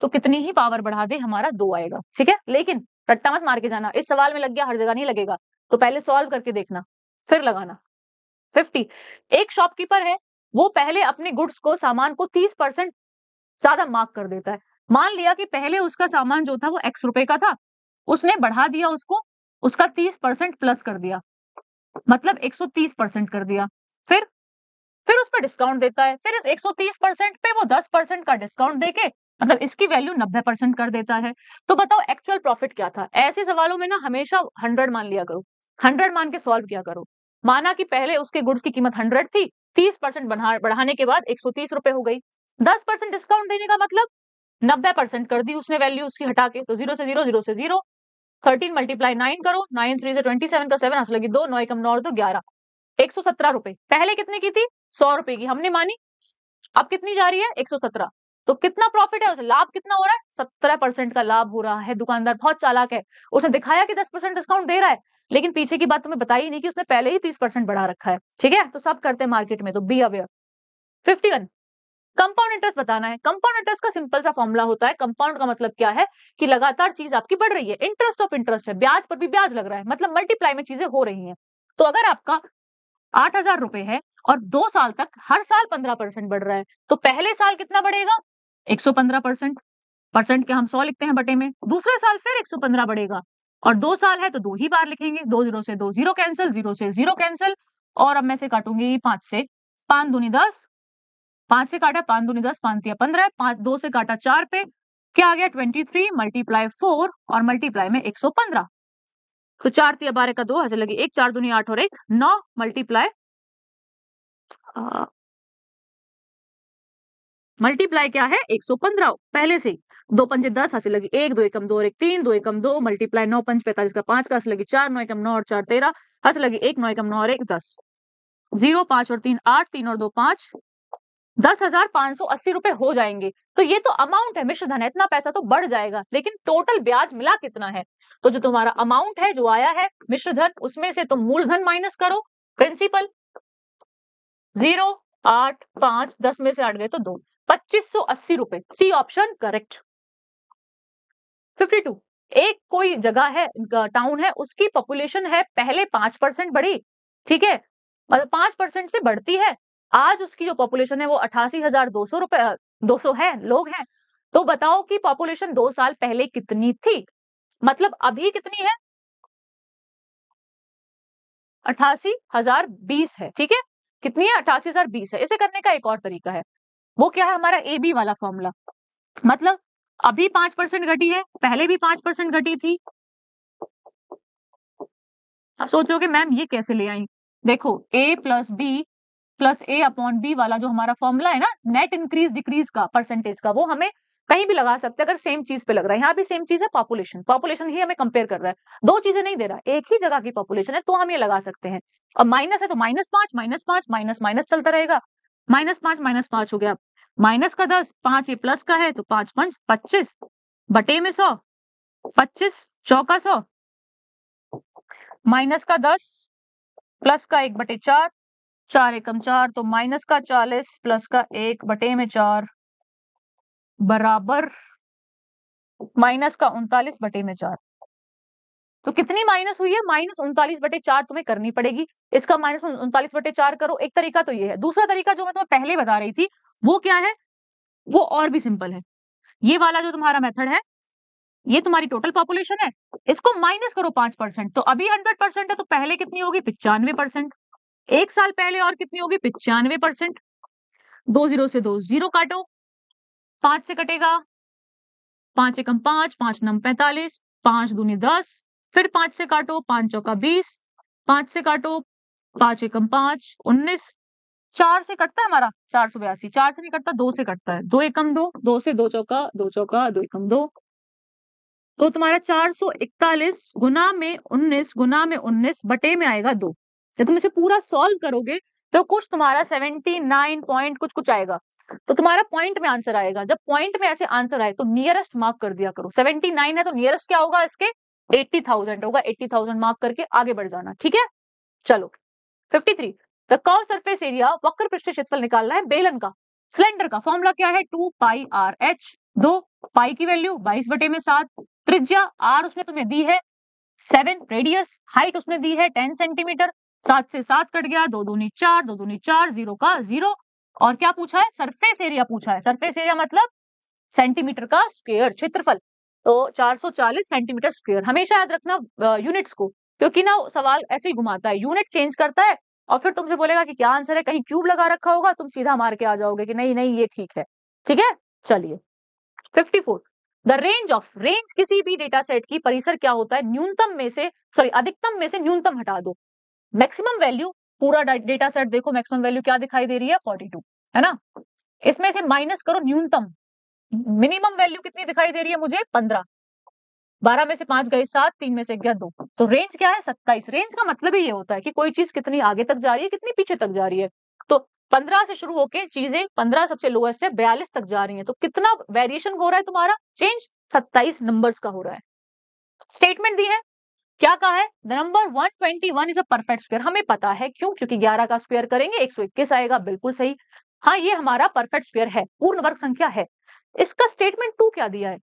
तो कितनी ही पावर बढ़ा दे हमारा 2 आएगा, ठीक है। लेकिन रट्टा मत मार के जाना, इस सवाल में लग गया हर जगह नहीं लगेगा, तो पहले सॉल्व करके देखना फिर लगाना। 50, एक शॉपकीपर है, वो पहले अपने गुड्स को, सामान को 30% ज्यादा मार्क कर देता है। मान लिया कि पहले उसका सामान जो था वो x रुपए का था, उसने बढ़ा दिया उसको, उसका 30% प्लस कर दिया, मतलब 130% कर दिया, फिर उस पर डिस्काउंट देता है, फिर इस 130% पे वो 10% का डिस्काउंट देके, मतलब इसकी वैल्यू 90% कर देता है। तो बताओ एक्चुअल प्रॉफिट क्या था। ऐसे सवालों में ना हमेशा 100 मान लिया करो, 100 मान के सॉल्व किया करो। माना कि पहले उसके गुड्स की कीमत 100 थी, 30% बढ़ाने के बाद 130 रुपए हो गई, 10% डिस्काउंट देने का मतलब 90% कर दी उसने वैल्यू उसकी हटा के, तो 0 से 0, 0 से 0, 13 मल्टीप्लाई 9 करो, 9 3 से 27 का 7 हंस लगी 2, 9 कम 9 और 2 11, 117 रुपए। पहले कितने की थी, 100 रुपए की हमने मानी, अब कितनी जा रही है 117, तो कितना प्रॉफिट है उसे, लाभ कितना हो रहा है, 17% का लाभ हो रहा है। दुकानदार बहुत चालाक है, उसने दिखाया कि 10% डिस्काउंट दे रहा है, लेकिन पीछे की बात तुम्हें बताई नहीं कि उसने पहले ही 30% बढ़ा रखा है, ठीक है। तो सब करते हैं मार्केट में, तो बी अवेयर। 51, कंपाउंड इंटरेस्ट बताना है। कंपाउंड इंटरेस्ट का सिंपल सा फॉर्मूला होता है, कंपाउंड का मतलब क्या है कि लगातार चीज आपकी बढ़ रही है, इंटरेस्ट ऑफ इंटरेस्ट है, ब्याज पर भी ब्याज लग रहा है, मतलब मल्टीप्लाई में चीजें हो रही हैं। तो अगर आपका 8,000 रुपए है और 2 साल तक हर साल 15% बढ़ रहा है, तो पहले साल कितना बढ़ेगा 115%, परसेंट के हम 100 लिखते हैं बटे में, दूसरे साल फिर 115 बढ़ेगा, और 2 साल है तो 2 ही बार लिखेंगे, 2 0 से 2 0 कैंसिल, 0 से 0 कैंसिल, और अब मैं से काटूंगी 5 से, 5 दूनी 10, 5 से काटा 5 दूनी 10, 5 15, 5 2 से काटा 4 पे, क्या आ गया 23 मल्टीप्लाई 4 और मल्टीप्लाई में 115, तो 4 तिया 12 का 2 हजे लगी 1, 4 दूनी 8 और 1 9 मल्टीप्लाई मल्टीप्लाई क्या है 115 पहले से, 2 पंजे 10 हंसी लगी 1, 2 एकम 2 और 1 3, 2 एकम 2 मल्टीप्लाई 9 पंच 45 का 5 का हंस लगी 4, 9 एकम 9 और 4 13 हंस लगी 1, 9 एकम 9 और 1 10, 0 5 और 3 8, 3 और 2 5, 10,580 रुपए हो जाएंगे। तो ये तो अमाउंट है, मिश्र धन है, इतना पैसा तो बढ़ जाएगा, लेकिन टोटल ब्याज मिला कितना है, तो जो तुम्हारा अमाउंट है जो आया है मिश्र धन, उसमें से तुम मूलधन माइनस करो, प्रिंसिपल 0 8 5 10 में से 8 गए तो 2, 2580 रुपए, सी ऑप्शन करेक्ट। 52, एक कोई जगह है, टाउन है, उसकी पॉपुलेशन है पहले 5% बढ़ी, ठीक है, मतलब 5% से बढ़ती है, आज उसकी जो पॉपुलेशन है वो 88,200 रुपए 200 है लोग हैं। तो बताओ कि पॉपुलेशन 2 साल पहले कितनी थी, मतलब अभी कितनी है 88,020 है, ठीक है, कितनी है 88,020 है। इसे करने का एक और तरीका है, वो क्या है हमारा ए बी वाला फॉर्मूला, मतलब अभी 5% घटी है, पहले भी 5% घटी थी। अब सोचोगे मैम ये कैसे ले आई, देखो a plus B plus A upon B वाला जो हमारा फॉर्मूला है ना, नेट इंक्रीज डिक्रीज का परसेंटेज का, वो हमें कहीं भी लगा सकते हैं अगर सेम चीज पे लग रहा है। यहाँ भी सेम चीज है, पॉपुलेशन ही हमें कंपेयर कर रहा है, दो चीजें नहीं दे रहा, एक ही जगह की पॉपुलेशन है, तो हम ये लगा सकते हैं। अब माइनस है तो -5 -5 माइनस माइनस चलता रहेगा, -5 हो गया, माइनस का 10, 5 ये प्लस का है तो 5 5 25 बटे में 100, 25 चौका 100, माइनस का 10 प्लस का 1 बटे 4, 4 एकम 4, तो माइनस का 40 प्लस का 1 बटे में 4 बराबर माइनस का 39/4। तो कितनी माइनस हुई है? -39/4 तुम्हें करनी पड़ेगी। इसका -39/4 करो। एक तरीका तो ये है। दूसरा तरीका जो मैं तुम्हें पहले बता रही थी वो क्या है? वो और भी सिंपल है। ये वाला जो तुम्हारा मेथड है, ये तुम्हारी टोटल पॉपुलेशन है, इसको माइनस करो 5%। तो अभी 100% है तो पहले कितनी होगी? 95%। एक साल पहले और कितनी होगी? 95%। 2 जीरो से 2 जीरो काटो, 5 से कटेगा, 5 एकम 5, 5 नम 45, 5 दूनी 10, फिर 5 से काटो, 5 चौका 20, 5 से काटो, 5 एकम 5, 19, 4 से कटता है हमारा 482, 4 से नहीं कटता, 2 से कटता है, 2 एकम 2, 2 से 2 चौका 2 चौका 2 एकम 2, तो तुम्हारा 441 गुना में 19 गुना में 19 बटे में आएगा 2। जब तुम इसे पूरा सॉल्व करोगे तो कुछ तुम्हारा 79 पॉइंट कुछ कुछ आएगा, तो तुम्हारा पॉइंट में आंसर आएगा। जब पॉइंट में ऐसे आंसर आए तो नियरेस्ट मार्क कर दिया करो। 79 है तो नियरेस्ट क्या होगा इसके? 80,000 होगा। 80,000 मार्क करके आगे बढ़ जाना, ठीक है। चलो 53, द कर्व सरफेस एरिया, वक्र पृष्ठ क्षेत्रफल निकालना है बेलन का। सिलेंडर का फॉर्मूला क्या है? 2 पाई आर एच। 2 पाई की वैल्यू 22/7, त्रिज्या आर उसने तुम्हें दी है 7, रेडियस हाइट उसने दी है 10 सेंटीमीटर। 7 से 7 कट गया, 2 दूनी 4, 2 दूनी 4, 0 का 0। और क्या पूछा है? सरफेस एरिया पूछा है। सरफेस एरिया मतलब सेंटीमीटर का स्क्वायर, क्षेत्रफल। तो 440 सेंटीमीटर स्क्वायर। हमेशा याद रखना यूनिट्स को, क्योंकि ना सवाल ऐसे ही घुमाता है, यूनिट चेंज करता है और फिर तुमसे बोलेगा कि क्या आंसर है, कहीं क्यूब लगा रखा होगा, तुम सीधा मार के आ जाओगे कि नहीं नहीं ये ठीक है। ठीक है, चलिए 54, द रेंज ऑफ, रेंज किसी भी डेटा सेट की परिसर क्या होता है? न्यूनतम में से सॉरी अधिकतम में से न्यूनतम हटा दो। मैक्सिमम वैल्यू, पूरा डेटा सेट देखो, मैक्सिमम वैल्यू क्या दिखाई दे रही है? 42, है ना। इसमें से माइनस करो न्यूनतम, मिनिमम वैल्यू कितनी दिखाई दे रही है मुझे? 15। 12 में से 5 गए 7, 3 में से गया 2, तो रेंज क्या है? 27। रेंज का मतलब ही ये होता है कि कोई चीज कितनी आगे तक जा रही है, कितनी पीछे तक जा रही है। तो 15 से शुरू होके चीजें 15 सबसे लोएस्ट है, 42 तक जा रही है, तो कितना वेरिएशन हो रहा है तुम्हारा? चेंज 27 नंबर्स का हो रहा है। स्टेटमेंट दी है, क्या कहा है? The number 121 is a perfect square. हमें पता है, क्यों? क्योंकि 11 का स्क्वायर करेंगे 121 आएगा, बिल्कुल सही। हाँ, ये हमारा परफेक्ट स्क्वायर है, पूर्ण वर्ग संख्या है। इसका स्टेटमेंट 2 क्या दिया है?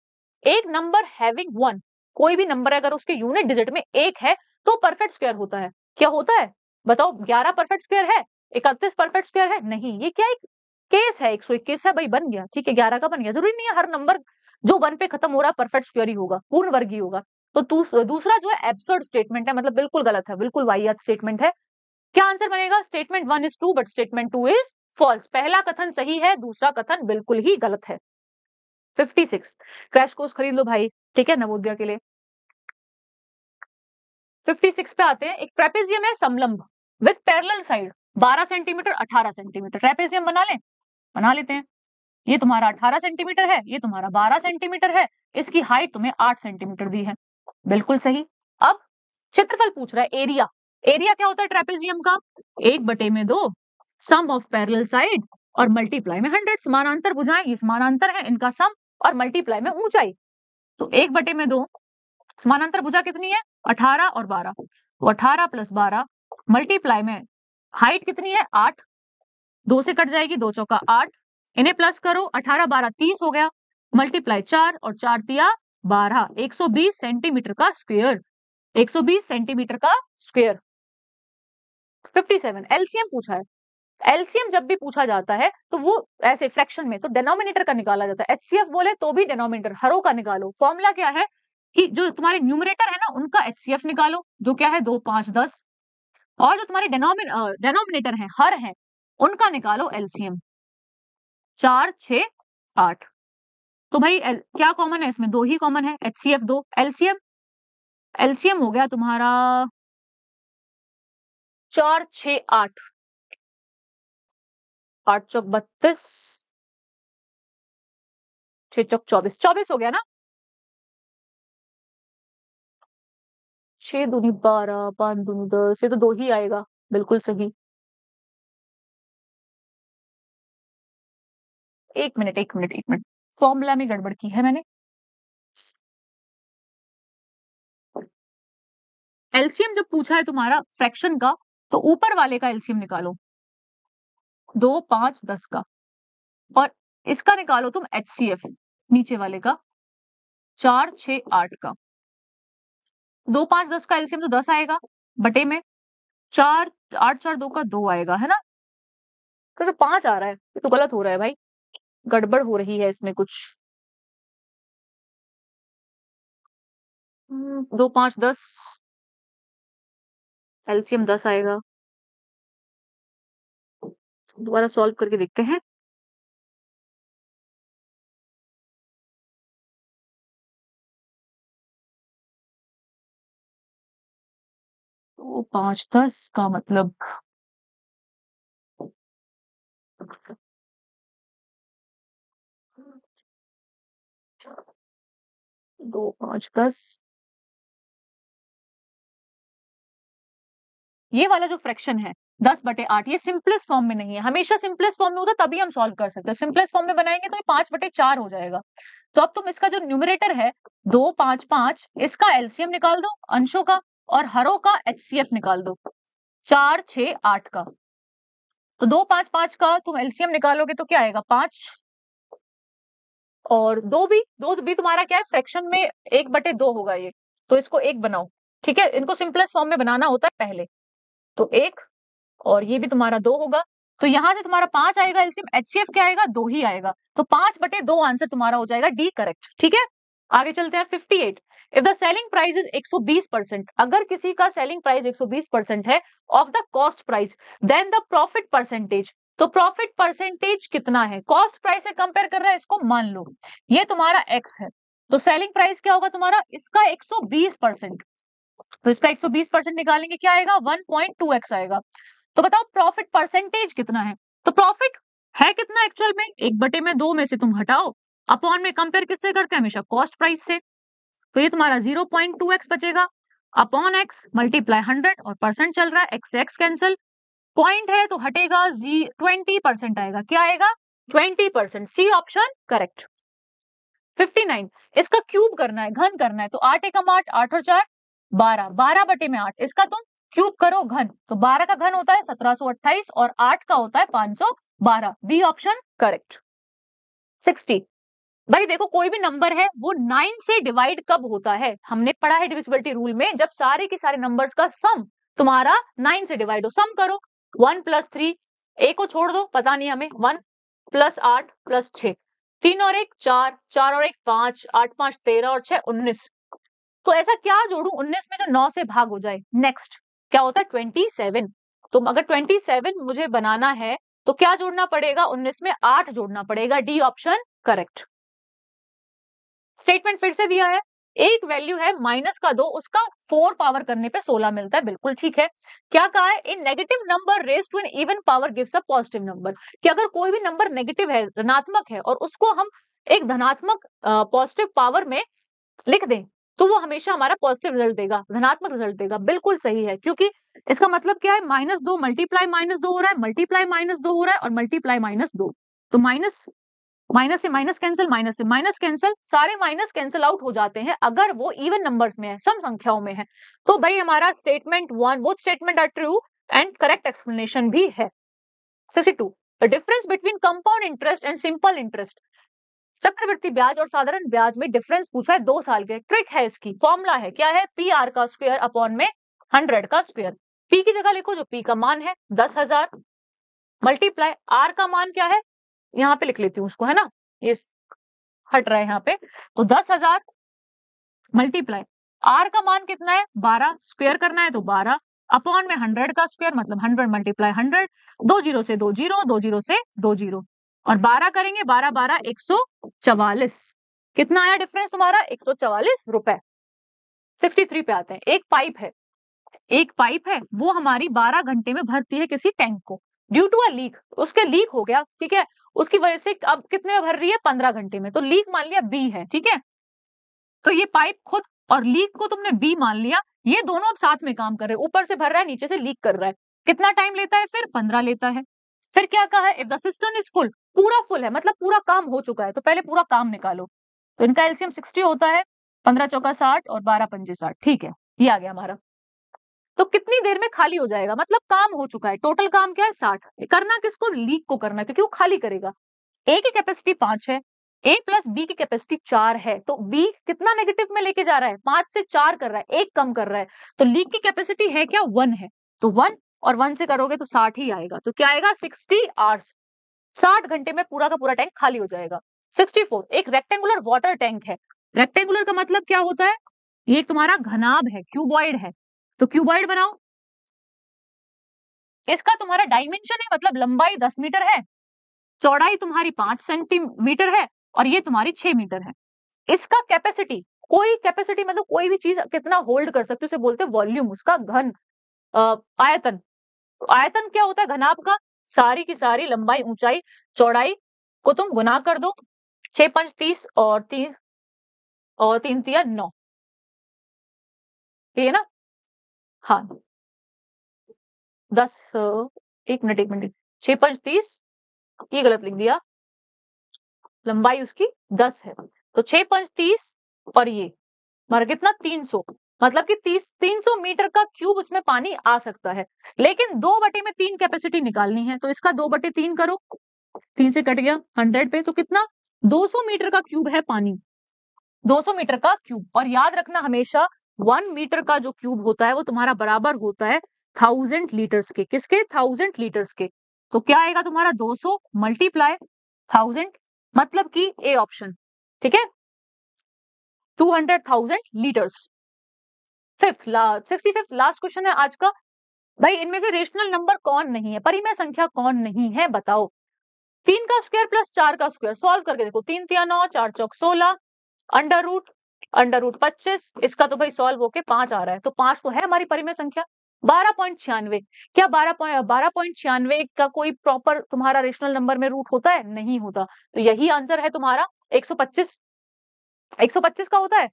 एक नंबर हैविंग 1, कोई भी नंबर अगर उसके यूनिट डिजिट में 1 है तो परफेक्ट स्क्वायर होता है। क्या होता है? बताओ, 11 परफेक्ट स्क्वायर है, 31 परफेक्ट स्क्वायर है? नहीं, ये क्या एक केस है, 121 है भाई, बन गया, ठीक है, 11 का बन गया। जरूरी नहीं है हर नंबर जो 1 पे खत्म हो रहा है परफेक्ट स्क्वायर ही होगा, पूर्ण वर्ग ही होगा। तो दूसरा जो है एब्सर्ड स्टेटमेंट है, मतलब बिल्कुल गलत है, बिल्कुल वाहियात स्टेटमेंट है। क्या आंसर बनेगा? Statement 1 is true but statement 2 is false. पहला कथन सही है, दूसरा कथन बिल्कुल ही गलत है। 56, क्रैश कोर्स खरीद लो भाई, ठीक है, नवोदया के लिए। 56 पे आते हैं। एक ट्रेपेजियम है समलंब with parallel side, 12 centimetre 18 centimetre. Trapezium बना लें? बना लेते हैं। ये तुम्हारा 18 सेंटीमीटर है, ये तुम्हारा 12 सेंटीमीटर है, इसकी हाइट तुम्हें 8 सेंटीमीटर दी है, बिल्कुल सही। अब क्षेत्रफल पूछ रहा है, एरिया। एरिया क्या होता है ट्रेपेजियम का? 1/2 सम ऑफ पैरेलल साइड और मल्टीप्लाई में 100। समानांतर भुजाएं, ये समानांतर है, इनका सम और मल्टीप्लाई में ऊंचाई। तो 1/2 समानांतर भुजा कितनी है? 18 और 12, तो 18 + 12 मल्टीप्लाई में हाइट कितनी है? 8, 2 से कट जाएगी, 2 चौका 8, इन्हें प्लस करो, 18 12 30 हो गया, मल्टीप्लाई 4 और 4 तिया 12, 120 सेंटीमीटर का स्क्वायर, 120 सेंटीमीटर का स्क्वायर। 57, एलसीएम पूछा है। एलसीएम जब भी पूछा जाता है तो वो ऐसे फ्रैक्शन में तो डिनोमिनेटर का निकाला जाता है। एचसीएफ बोले तो भी डिनोमिनेटर, हरों का निकालो। फॉर्मूला क्या है कि जो तुम्हारे न्यूमरेटर है ना उनका एचसीएफ निकालो, जो क्या है 2 5 10, और जो तुम्हारे डिनोमिनेटर है, हर है, उनका निकालो एलसीएम, 4 6 8। तो भाई क्या कॉमन है इसमें? 2 ही कॉमन है, एचसीएफ 2, एलसीएम, एलसीएम हो गया तुम्हारा 4 6 8, 8 चौक 32, 6 चौक 24, 24 हो गया ना। 6 दूनी 12, 5 दूनी 10, ये तो 2 ही आएगा, बिल्कुल सही। एक मिनट एक मिनट एक मिनट, फॉर्मूला में गड़बड़ की है मैंने। एलसीएम जब पूछा है तुम्हारा फ्रैक्शन का, तो ऊपर वाले का एलसीएम निकालो, 2 5 10 का, और इसका निकालो तुम एचसीएफ, नीचे वाले का। 4 6 8 का 2 5 10 का एलसीएम तो 10 आएगा बटे में 4 8 4 2 का 2 आएगा, है ना? तो 5 आ रहा है, ये तो गलत हो रहा है भाई, गड़बड़ हो रही है इसमें कुछ। 2 5 10 एलसीएम 10 आएगा। दोबारा सॉल्व करके देखते हैं। तो 5 10 का मतलब 2 5 10 ये वाला जो फ्रैक्शन है 10/8 ये सिंपलेस्ट फॉर्म में नहीं है, हमेशा सिंपलेस्ट फॉर्म में होता तभी हम सॉल्व कर सकते हैं। सिंपलेस्ट फॉर्म में बनाएंगे तो ये 5/4 हो जाएगा। तो अब तुम इसका जो न्यूमरेटर है 2 5 5 इसका एलसीएम निकाल दो अंशों का और हरों का एचसीएफ निकाल दो 4 6 8 का। तो 2 5 5 का तुम एलसीएम निकालोगे तो क्या आएगा 5 और 2 भी तुम्हारा क्या है फ्रैक्शन में 1/2 होगा ये, तो इसको 1 बनाओ। ठीक है, इनको सिंपलेस्ट फॉर्म में बनाना होता है पहले। तो 1 और ये भी तुम्हारा 2 होगा। तो यहां से तुम्हारा 5 आएगा एलसीएम, एचसीएफ क्या आएगा 2 ही आएगा। तो 5/2 आंसर तुम्हारा हो जाएगा डी करेक्ट। ठीक है, आगे चलते हैं 58। If the selling price is 120%, अगर किसी का सेलिंग प्राइस 120% है of the cost price, then the profit percentage, तो प्रॉफिट परसेंटेज कितना है? कॉस्ट प्राइस से कंपेयर कर रहा है, इसको मान लो ये तुम्हारा एक्स है, तो सेलिंग प्राइस क्या होगा तुम्हारा इसका 120%। तो इसका 120% निकालेंगे क्या आएगा 1.2x आएगा। तो बताओ प्रॉफिट परसेंटेज कितना है? तो प्रॉफिट है कितना एक्चुअल में 1/2 में से तुम हटाओ, अपॉन में कंपेयर किससे करते हैं हमेशा कॉस्ट प्राइस से। तो ये तुम्हारा 0.2x बचेगा अपॉन x मल्टीप्लाई 100 और परसेंट चल रहा है x से x कैंसिल, पॉइंट है तो हटेगा 20% आएगा। क्या आएगा 20%, सी ऑप्शन करेक्ट। 59 इसका क्यूब करना है, घन करना है, तो 8 एकम 8 8 और 4 12 12/8 इसका तुम क्यूब करो घन, तो 12 का घन होता है 1728 और 8 का होता है 512, बी ऑप्शन करेक्ट। 60 भाई देखो कोई भी नंबर है वो 9 से डिवाइड कब होता है? हमने पढ़ा है डिविजिबिलिटी रूल में, जब सारे के सारे नंबर्स का सम तुम्हारा 9 से डिवाइड हो। सम करो 1 + 3, ए को छोड़ दो पता नहीं हमें, 1 + 8 + 6, 3 और 1 4, 4 और 1 5, 8 5 13 और 6 19। तो ऐसा क्या जोड़ू 19 में जो 9 से भाग हो जाए? नेक्स्ट क्या होता है 27। तो अगर 27 मुझे बनाना है तो क्या जोड़ना पड़ेगा 19 में 8 जोड़ना पड़ेगा, डी ऑप्शन करेक्ट। स्टेटमेंट फिर से दिया है, एक वैल्यू है माइनस का 2 उसका 4 पावर करने पे 16 मिलता है, बिल्कुल ठीक है। क्या कहा है इन negative number raised to an even power gives a positive number, कि अगर कोई भी नंबर नेगेटिव है ऋणात्मक है और उसको हम एक धनात्मक पॉजिटिव पावर में लिख दें तो वो हमेशा हमारा पॉजिटिव रिजल्ट देगा, धनात्मक रिजल्ट देगा। बिल्कुल सही है, क्योंकि इसका मतलब क्या है -2 मल्टीप्लाई -2 हो रहा है, मल्टीप्लाई -2 हो रहा है और मल्टीप्लाई -2, तो माइनस माइनस से माइनस कैंसिल, माइनस से माइनस कैंसिल, सारे माइनस कैंसिल आउट हो जाते हैं अगर वो इवन नंबर्स में है, सम संख्याओं में है। तो भाई हमारा statement 1 both statement are true and correct explanation भी है। 62 the difference between compound interest and simple interest, चक्रवृद्धि ब्याज और साधारण ब्याज में डिफरेंस पूछा है 2 साल के। ट्रिक है इसकी, फॉर्मूला है क्या है पी आर का स्क्वायर अपॉन में 100 का स्क्वायर। पी की जगह लिखो जो पी का मान है 10,000 मल्टीप्लाई आर का मान क्या है यहाँ पे लिख लेती हूँ उसको, है ना, ये हट रहा है यहाँ पे, तो 10,000 मल्टीप्लाई आर का मान कितना है 12, स्क्वायर करना है तो 12 अपॉन में 100 का स्क्वायर मतलब 100 मल्टीप्लाई 100, 2 जीरो से 2 जीरो, 2 जीरो से 2 जीरो और 12 करेंगे 12 12 144, कितना आया डिफरेंस तुम्हारा 144 रुपए। 63 पे आते हैं, एक पाइप है वो हमारी 12 घंटे में भरती है किसी टैंक को, ड्यू टू अ लीक उसके लीक हो गया, ठीक है, उसकी वजह से अब कितने में भर रही है 15 घंटे में, तो लीक मान लिया बी है, ठीक है। तो ये पाइप खुद और लीक को तुमने बी मान लिया, ये दोनों अब साथ में काम कर रहे हैं, ऊपर से भर रहा है नीचे से लीक कर रहा है। कितना टाइम लेता है फिर 15 लेता है। फिर क्या कहा है if the system is full, पूरा फुल है मतलब पूरा काम हो चुका है, तो पहले पूरा काम निकालो। तो इनका एलसीएम 60 होता है, 15 चौका 60 और 12 पंजे 60, ठीक है, ये आ गया हमारा। तो कितनी देर में खाली हो जाएगा, मतलब काम हो चुका है, टोटल काम क्या है 60, करना किसको लीक को करना है क्योंकि वो खाली करेगा। ए की कैपेसिटी 5 है, A प्लस बी की कैपेसिटी 4 है, तो B कितना नेगेटिव में लेके जा रहा है, 5 से 4 कर रहा है, 1 कम कर रहा है, तो लीक की कैपेसिटी है क्या, 1 है, तो 1 और 1 से करोगे तो 60 ही आएगा, तो क्या आएगा 60 आवर्स, 60 घंटे में पूरा का पूरा टैंक खाली हो जाएगा। 64 एक रेक्टेंगुलर वाटर टैंक है। रेक्टेंगुलर का मतलब क्या होता है, ये तुम्हारा घनाभ है, क्यूबॉइड है, तो क्यूबॉइड बनाओ। इसका तुम्हारा डायमेंशन है, मतलब लंबाई 10 मीटर है, चौड़ाई तुम्हारी 5 सेंटीमीटर है, और ये तुम्हारी 6 मीटर है। इसका कैपेसिटी, कोई कैपेसिटी मतलब कोई भी चीज कितना होल्ड कर सकते, उसे बोलते हैं वॉल्यूम, उसका घन, आयतन। तो आयतन क्या होता है घनाभ का, सारी की सारी लंबाई, ऊंचाई, चौड़ाई को तुम गुना कर दो, 6 5 30 और 3 3 9, ये ना, हाँ 10, एक मिनट 6 5 30, ये गलत लिख दिया, लंबाई उसकी 10 है, तो 6 5 30 और ये हमारा कितना 300, मतलब कि 300 मीटर का क्यूब उसमें पानी आ सकता है, लेकिन 2/3 कैपेसिटी निकालनी है, तो इसका 2/3 करो, 3 से कट गया 100 पे, तो कितना 200 मीटर का क्यूब है पानी, 200 मीटर का क्यूब। और याद रखना हमेशा 1 मीटर का जो क्यूब होता है वो तुम्हारा बराबर होता है 1000 लीटर्स के, किसके, 1000 लीटर्स के, तो क्या आएगा तुम्हारा 200 मल्टीप्लाई 1000, मतलब कि ए ऑप्शन, ठीक है, 200,000 लीटर्स। 65th लास्ट क्वेश्चन है आज का, भाई इनमें से रेशनल नंबर कौन नहीं है, परिमेय संख्या कौन नहीं है, बताओ। 3 का स्क्वायर प्लस 4 का स्क्वायर, सॉल्व करके देखो, 3 3 9, 4 चौक 16, अंडर रूट 25, इसका तो भाई सॉल्व होके 5 आ रहा है, तो 5 तो है हमारी परिमेय संख्या। 12.96, क्या 12.96 का कोई प्रॉपर तुम्हारा रेशनल नंबर में रूट होता है, नहीं होता, तो यही आंसर है तुम्हारा 125, 125 का होता है,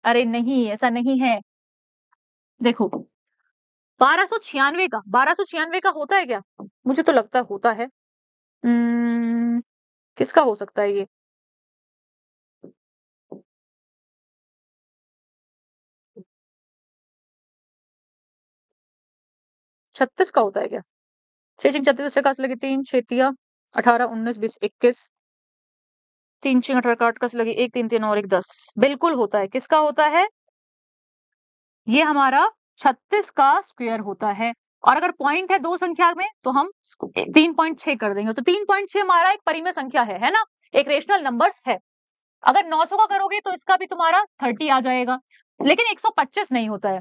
अरे नहीं ऐसा नहीं है, देखो 1296 का होता है क्या, मुझे तो लगता है होता है, किसका हो सकता है ये, छत्तीस का होता है क्या, 6 36 लगी 3 6 18 19 20 21, 3 6 18 का 8 कस लगी 1 3 3 और 1 10, बिल्कुल होता है, किसका होता है, ये हमारा 36 का स्क्वायर होता है, और अगर पॉइंट है दो संख्या में तो हम 3.6 कर देंगे, तो 3.6 हमारा एक परिमेय संख्या है ना, एक रेशनल नंबर्स है। अगर 900 का करोगे तो इसका भी तुम्हारा 30 आ जाएगा, लेकिन 125 नहीं होता है,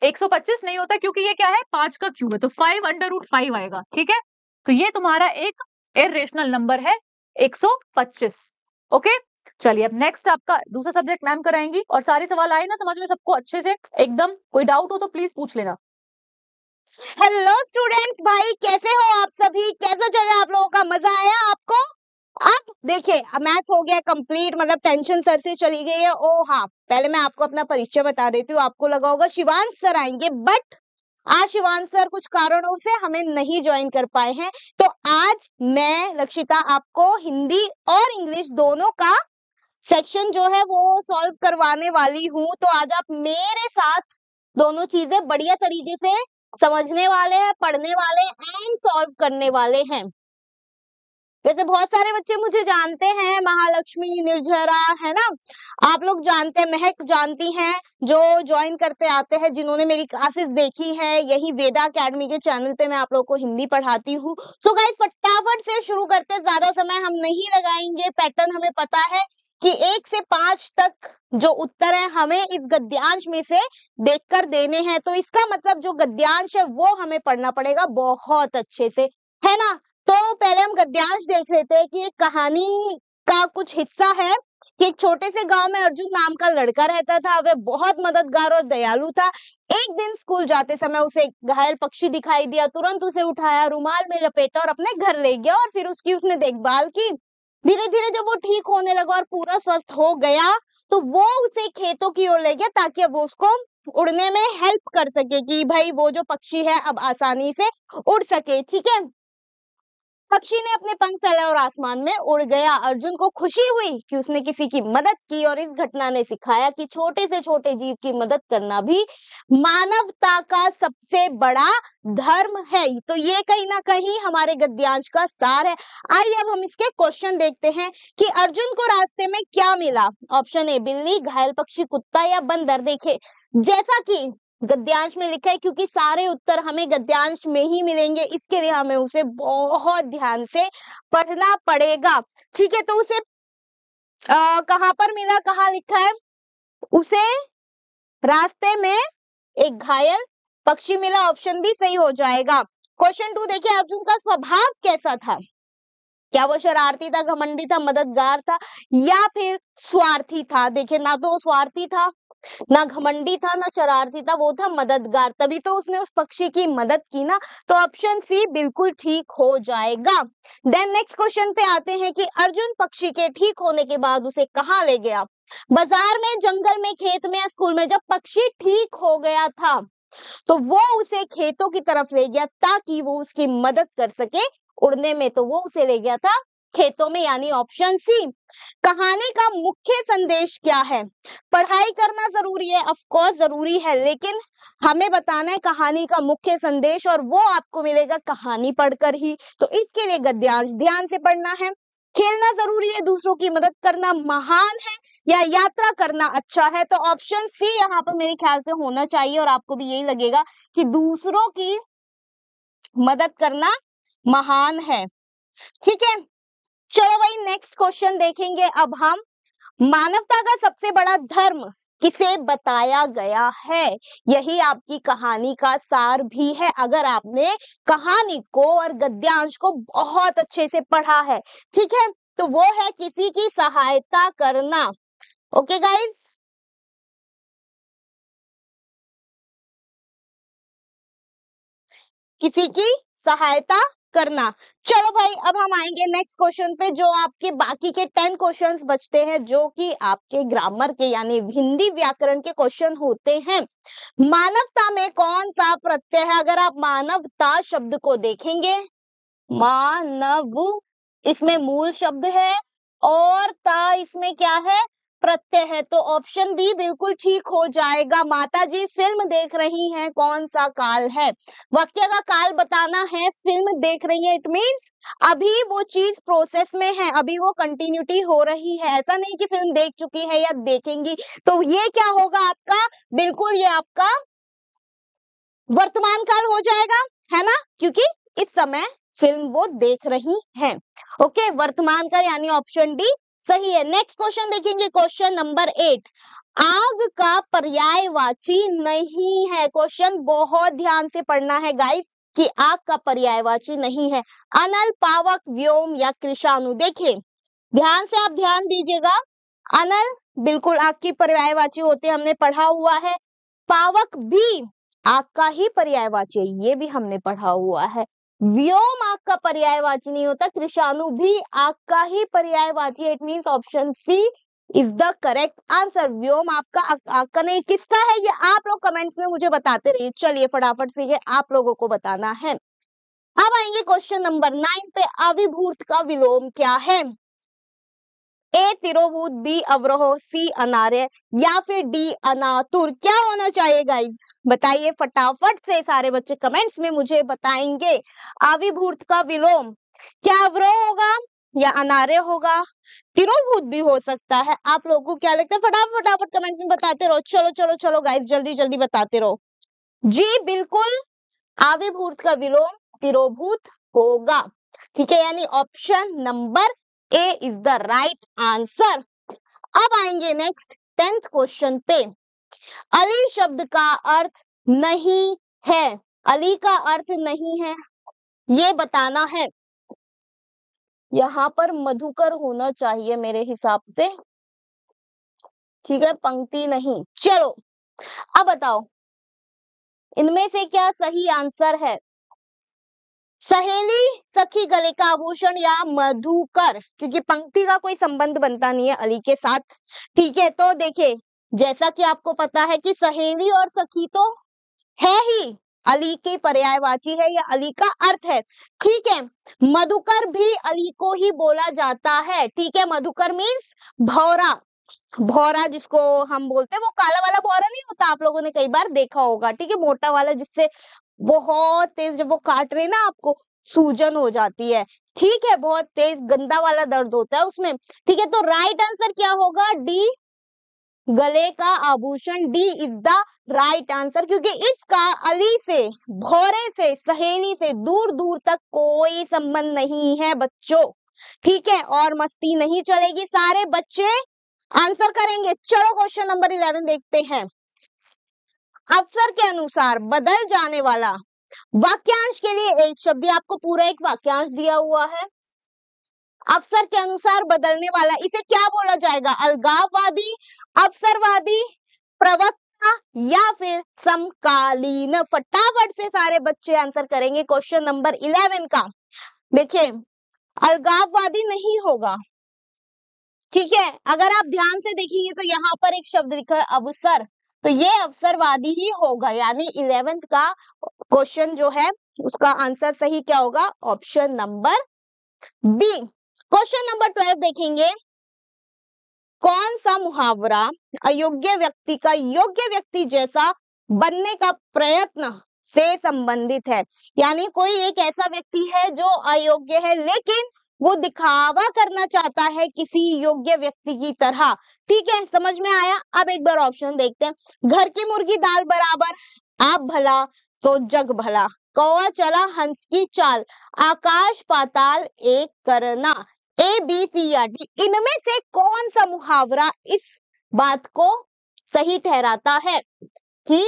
125 नहीं होता क्योंकि ये क्या है 5 का क्यूब है, तो 5 आएगा, ठीक है, तो ये तुम्हारा एक इरेशनल नंबर है 125। ओके, चलिए अब नेक्स्ट आपका दूसरा सब्जेक्ट मैम कराएंगी, और सारे सवाल आए ना समझ में सबको अच्छे से एकदम, कोई डाउट हो तो प्लीज पूछ लेना। हेलो स्टूडेंट्स, भाई कैसे हो आप सभी, कैसा चल रहा है आप लोगों का, मजा आया आपको। अब देखिए मैथ्स हो गया कंप्लीट, मतलब टेंशन सर से चली गई है। ओ हाँ, पहले मैं आपको अपना परिचय बता देती हूँ, आपको लगा होगा शिवांश सर आएंगे, बट आज शिवांश सर कुछ कारणों से हमें नहीं ज्वाइन कर पाए हैं, तो आज मैं लक्षिता आपको हिंदी और इंग्लिश दोनों का सेक्शन जो है वो सॉल्व करवाने वाली हूँ। तो आज आप मेरे साथ दोनों चीजें बढ़िया तरीके से समझने वाले हैं, पढ़ने वाले एंड सॉल्व करने वाले हैं। वैसे बहुत सारे बच्चे मुझे जानते हैं, महालक्ष्मी, निर्जरा, है ना, आप लोग जानते हैं, महक जानती हैं, जो ज्वाइन करते आते हैं, जिन्होंने मेरी क्लासेस देखी है, यही वेदा अकेडमी के चैनल पे मैं आप लोगों को हिंदी पढ़ाती हूँ। सो गाइस फटाफट से शुरू करते हैं, ज्यादा समय हम नहीं लगाएंगे, पैटर्न हमें पता है कि 1 से 5 तक जो उत्तर है हमें इस गद्यांश में से देखकर देने हैं, तो इसका मतलब जो गद्यांश है वो हमें पढ़ना पड़ेगा बहुत अच्छे से, है ना। तो पहले हम गद्यांश देख लेते हैं कि एक कहानी का कुछ हिस्सा है कि एक छोटे से गांव में अर्जुन नाम का लड़का रहता था, वह बहुत मददगार और दयालु था। एक दिन स्कूल जाते समय उसे एक घायल पक्षी दिखाई दिया, तुरंत उसे उठाया, रुमाल में लपेटा और अपने घर ले गया, और फिर उसकी उसने देखभाल की। धीरे धीरे जब वो ठीक होने लगा और पूरा स्वस्थ हो गया, तो वो उसे खेतों की ओर ले गया ताकि अब वो उसको उड़ने में हेल्प कर सके, कि भाई वो जो पक्षी है अब आसानी से उड़ सके, ठीक है। पक्षी ने अपने पंख फैलाए और आसमान में उड़ गया। अर्जुन को खुशी हुई कि उसने किसी की मदद की और इस घटना ने सिखाया कि छोटे से छोटे जीव की मदद करना भी मानवता का सबसे बड़ा धर्म है। तो ये कहीं ना कहीं हमारे गद्यांश का सार है। आइए अब हम इसके क्वेश्चन देखते हैं कि अर्जुन को रास्ते में क्या मिला। ऑप्शन ए बिल्ली, घायल पक्षी, कुत्ता या बंदर। देखे जैसा कि गद्यांश में लिखा है, क्योंकि सारे उत्तर हमें गद्यांश में ही मिलेंगे, इसके लिए हमें उसे बहुत ध्यान से पढ़ना पड़ेगा। ठीक है, तो उसे कहां पर मिला, कहाँ लिखा है, उसे रास्ते में एक घायल पक्षी मिला। ऑप्शन बी सही हो जाएगा। क्वेश्चन 2 देखिए, अर्जुन का स्वभाव कैसा था। क्या वो शरारती था, घमंडी था, मददगार था या फिर स्वार्थी था। देखिए ना तो वो स्वार्थी था, ना घमंडी था, ना शरारती था, वो था मददगार, तभी तो उसने उस पक्षी की मदद की ना। तो ऑप्शन सी बिल्कुल ठीक हो जाएगा। देन नेक्स्ट क्वेश्चन पे आते हैं कि अर्जुन पक्षी के ठीक होने के बाद उसे कहाँ ले गया। बाजार में, जंगल में, खेत में या स्कूल में। जब पक्षी ठीक हो गया था तो वो उसे खेतों की तरफ ले गया ताकि वो उसकी मदद कर सके उड़ने में, तो वो उसे ले गया था खेतों में, यानी ऑप्शन सी। कहानी का मुख्य संदेश क्या है। पढ़ाई करना जरूरी है, ऑफ कोर्स जरूरी है, लेकिन हमें बताना है कहानी का मुख्य संदेश, और वो आपको मिलेगा कहानी पढ़कर ही। तो इसके लिए गद्यांश ध्यान से पढ़ना है। खेलना जरूरी है, दूसरों की मदद करना महान है, या यात्रा करना अच्छा है। तो ऑप्शन सी यहाँ पर मेरे ख्याल से होना चाहिए, और आपको भी यही लगेगा कि दूसरों की मदद करना महान है। ठीक है, चलो भाई नेक्स्ट क्वेश्चन देखेंगे अब हम। मानवता का सबसे बड़ा धर्म किसे बताया गया है। यही आपकी कहानी का सार भी है, अगर आपने कहानी को और गद्यांश को बहुत अच्छे से पढ़ा है। ठीक है, तो वो है किसी की सहायता करना। ओके गाइज, किसी की सहायता करना। चलो भाई अब हम आएंगे नेक्स्ट क्वेश्चन पे, जो आपके बाकी के 10 क्वेश्चंस बचते हैं, जो कि आपके ग्रामर के यानी हिंदी व्याकरण के क्वेश्चन होते हैं। मानवता में कौन सा प्रत्यय है। अगर आप मानवता शब्द को देखेंगे, मानव इसमें मूल शब्द है और ता इसमें क्या है, प्रत्यय है। तो ऑप्शन बी बिल्कुल ठीक हो जाएगा। माता जी फिल्म देख रही हैं, कौन सा काल है। वाक्य का काल बताना है, फिल्म देख रही है, इट मीन्स अभी वो चीज प्रोसेस में है, अभी वो कंटिन्यूटी हो रही है, ऐसा नहीं कि फिल्म देख चुकी है या देखेंगी। तो ये क्या होगा आपका, बिल्कुल ये आपका वर्तमान काल हो जाएगा, है ना, क्योंकि इस समय फिल्म वो देख रही हैं। ओके, वर्तमान काल यानी ऑप्शन डी सही है। नेक्स्ट क्वेश्चन देखेंगे, क्वेश्चन नंबर 8। आग का पर्यायवाची नहीं है। क्वेश्चन बहुत ध्यान से पढ़ना है गाइस कि आग का पर्यायवाची नहीं है। अनल, पावक, व्योम या कृषाणु। देखिए ध्यान से आप ध्यान दीजिएगा। अनल बिल्कुल आग की पर्यायवाची होते, हमने पढ़ा हुआ है। पावक भी आग का ही पर्यायवाची है, ये भी हमने पढ़ा हुआ है। व्योम आग का पर्यायवाची नहीं होता, कृषाणु भी आग का ही पर्यायवाची है। It means option C is the correct answer. Vyom आपका आग का नहीं, किसका है ये आप लोग कमेंट्स में मुझे बताते रहिए। चलिए फटाफट से ये आप लोगों को बताना है। अब आएंगे क्वेश्चन नंबर 9 पे। अविभूत का विलोम क्या है। ए तिरोभूत, बी अवरोह, सी अनार्य या फिर डी अनातुर। क्या होना चाहिए गाइज, बताइए फटाफट से। सारे बच्चे कमेंट्स में मुझे बताएंगे अविभूत का विलोम क्या अवरोह होगा या अनार्य होगा, तिरोभूत भी हो सकता है। आप लोगों को क्या लगता है, फटाफट फटाफट कमेंट्स में बताते रहो। चलो चलो चलो गाइज, जल्दी जल्दी बताते रहो। जी बिल्कुल, अविभूत का विलोम तिरोभूत होगा। ठीक है, यानी option number A is the right answer. अब आएंगे नेक्स्ट 10th क्वेश्चन पे। अली शब्द का अर्थ नहीं है। अली का अर्थ नहीं है, ये बताना है। यहां पर मधुकर होना चाहिए मेरे हिसाब से। ठीक है, पंक्ति नहीं। चलो अब बताओ इनमें से क्या सही आंसर है। सहेली, सखी, गले का आभूषण या मधुकर, क्योंकि पंक्ति का कोई संबंध बनता नहीं है अली के साथ। ठीक है, तो देखिए जैसा कि आपको पता है कि सहेली और सखी तो है ही, अली की पर्यायवाची है या अली का अर्थ है। ठीक है, मधुकर भी अली को ही बोला जाता है। ठीक है, मधुकर मीन्स भौरा। भौरा जिसको हम बोलते हैं वो काला वाला भौरा नहीं होता, आप लोगों ने कई बार देखा होगा। ठीक है, मोटा वाला जिससे बहुत तेज जब वो काट रहे ना आपको सूजन हो जाती है। ठीक है, बहुत तेज गंदा वाला दर्द होता है उसमें। ठीक है, तो राइट आंसर क्या होगा? डी, गले का आभूषण। D is the right answer, क्योंकि इसका अली से, भौरे से, सहेली से दूर दूर तक कोई संबंध नहीं है बच्चों। ठीक है, और मस्ती नहीं चलेगी, सारे बच्चे आंसर करेंगे। चलो क्वेश्चन नंबर 11 देखते हैं। अवसर के अनुसार बदल जाने वाला वाक्यांश के लिए एक शब्द, आपको पूरा एक वाक्यांश दिया हुआ है। अवसर के अनुसार बदलने वाला, इसे क्या बोला जाएगा? अलगाववादी, अवसरवादी, प्रवक्ता या फिर समकालीन? फटाफट से सारे बच्चे आंसर करेंगे क्वेश्चन नंबर 11 का। देखिए, अलगाववादी नहीं होगा। ठीक है, अगर आप ध्यान से देखेंगे तो यहाँ पर एक शब्द लिखा है अवसर, तो ये अवसरवादी ही होगा। यानी 11th का क्वेश्चन जो है उसका आंसर सही क्या होगा? Option number B. Question number 12 देखेंगे। कौन सा मुहावरा अयोग्य व्यक्ति का योग्य व्यक्ति जैसा बनने का प्रयत्न से संबंधित है? यानी कोई एक ऐसा व्यक्ति है जो अयोग्य है लेकिन वो दिखावा करना चाहता है किसी योग्य व्यक्ति की तरह। ठीक है, समझ में आया? अब एक बार ऑप्शन देखते हैं। घर की मुर्गी दाल बराबर, आप भला तो जग भला, कौवा चला हंस की चाल, आकाश पाताल एक करना। ए, बी, सी या डी, इनमें से कौन सा मुहावरा इस बात को सही ठहराता है कि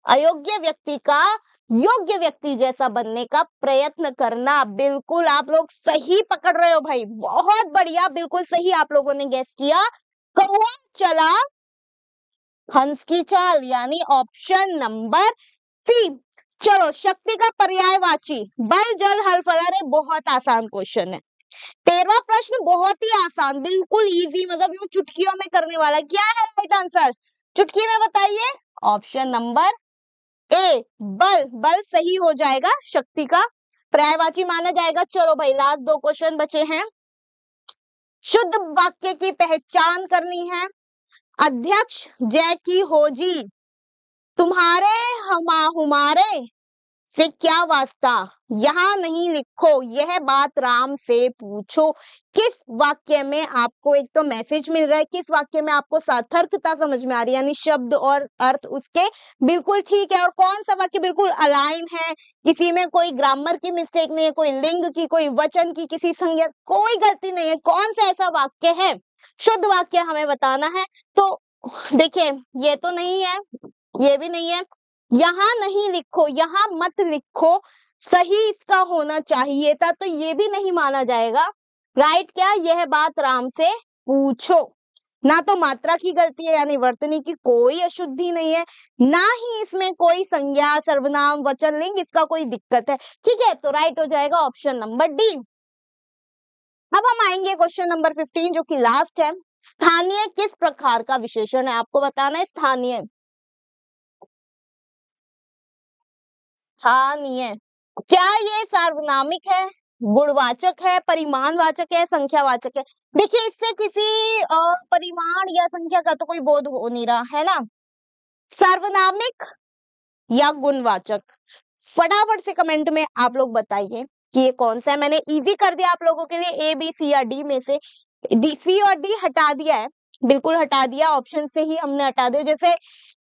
अयोग्य व्यक्ति का योग्य व्यक्ति जैसा बनने का प्रयत्न करना? बिल्कुल आप लोग सही पकड़ रहे हो भाई, बहुत बढ़िया, बिल्कुल सही आप लोगों ने गेस किया। कौवा चला हंस की चाल, यानी ऑप्शन नंबर सी। चलो, शक्ति का पर्यायवाची, बल जल हल फल। अरे बहुत आसान क्वेश्चन है। 13वां प्रश्न बहुत ही आसान, बिल्कुल इजी, मतलब यूं चुटकियों में करने वाला। क्या है राइट आंसर? चुटकी में बताइए। ऑप्शन नंबर ए, बल। बल सही हो जाएगा, शक्ति का पर्यायवाची माना जाएगा। चलो भाई, लास्ट 2 क्वेश्चन बचे हैं। शुद्ध वाक्य की पहचान करनी है। अध्यक्ष जय की हो जी, तुम्हारे हमारे से क्या वास्ता, यहाँ नहीं लिखो, यह बात राम से पूछो। किस वाक्य में आपको एक तो मैसेज मिल रहा है, किस वाक्य में आपको सार्थकता समझ में आ रही है, यानी शब्द और अर्थ उसके बिल्कुल ठीक है, और कौन सा वाक्य बिल्कुल अलाइन है, किसी में कोई ग्रामर की मिस्टेक नहीं है, कोई लिंग की, कोई वचन की, किसी संज्ञा, कोई गलती नहीं है। कौन सा ऐसा वाक्य है? शुद्ध वाक्य हमें बताना है। तो देखिए, ये तो नहीं है, ये भी नहीं है, यहाँ नहीं लिखो, यहाँ मत लिखो, सही इसका होना चाहिए था, तो ये भी नहीं माना जाएगा। राइट क्या? यह बात राम से पूछो। ना तो मात्रा की गलती है, यानी वर्तनी की कोई अशुद्धि नहीं है, ना ही इसमें कोई संज्ञा, सर्वनाम, वचन, लिंग, इसका कोई दिक्कत है। ठीक है, तो राइट हो जाएगा ऑप्शन नंबर डी। अब हम आएंगे क्वेश्चन नंबर 15 जो कि लास्ट है। स्थानीय किस प्रकार का विशेषण है? आपको बताना है स्थानीय। स्थानीय क्या ये सार्वनामिक है, गुणवाचक है, परिमाणवाचक है, संख्यावाचक है? देखिए, इससे किसी परिमाण या संख्या का तो कोई बोध हो नहीं रहा है ना। सार्वनामिक या गुणवाचक? फटाफट से कमेंट में आप लोग बताइए कि ये कौन सा है। मैंने इजी कर दिया आप लोगों के लिए, ए, बी, सी या डी में से। डी, सी और डी हटा दिया है, बिल्कुल हटा दिया, ऑप्शन से ही हमने हटा दिया। जैसे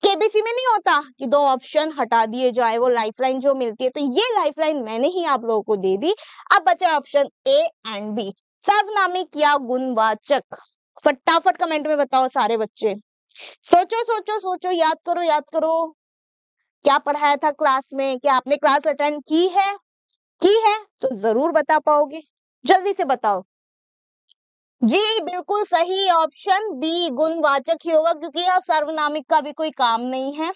केबीसी में नहीं होता कि 2 ऑप्शन हटा दिए जाए, वो लाइफलाइन जो मिलती है, तो ये लाइफलाइन मैंने ही आप लोगों को दे दी। अब बचा ऑप्शन ए एंड बी, सार्वनामिक या गुणवाचक। फटाफट कमेंट में बताओ सारे बच्चे। सोचो सोचो सोचो, याद करो याद करो, क्या पढ़ाया था क्लास में, क्या आपने क्लास अटेंड की है? की है तो जरूर बता पाओगे, जल्दी से बताओ। जी बिल्कुल सही, ऑप्शन बी गुणवाचक ही होगा, क्योंकि यह सर्वनामिक का भी कोई काम नहीं है,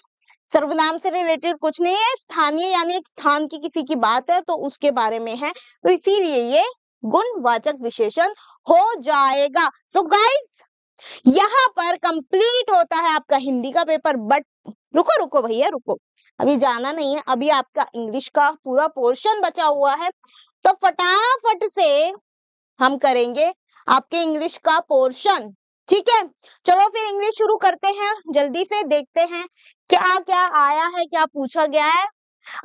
सर्वनाम से रिलेटेड कुछ नहीं है। स्थानीय यानी एक स्थान की किसी की बात है तो उसके बारे में है, तो इसीलिए ये गुणवाचक विशेषण हो जाएगा। सो गाइस, यहाँ पर कंप्लीट होता है आपका हिंदी का पेपर, बट रुको रुको भैया रुको, अभी जाना नहीं है, अभी आपका इंग्लिश का पूरा पोर्शन बचा हुआ है, तो फटाफट से हम करेंगे आपके इंग्लिश का पोर्शन। ठीक है, चलो फिर इंग्लिश शुरू करते हैं, जल्दी से देखते हैं क्या क्या आया है, क्या पूछा गया है।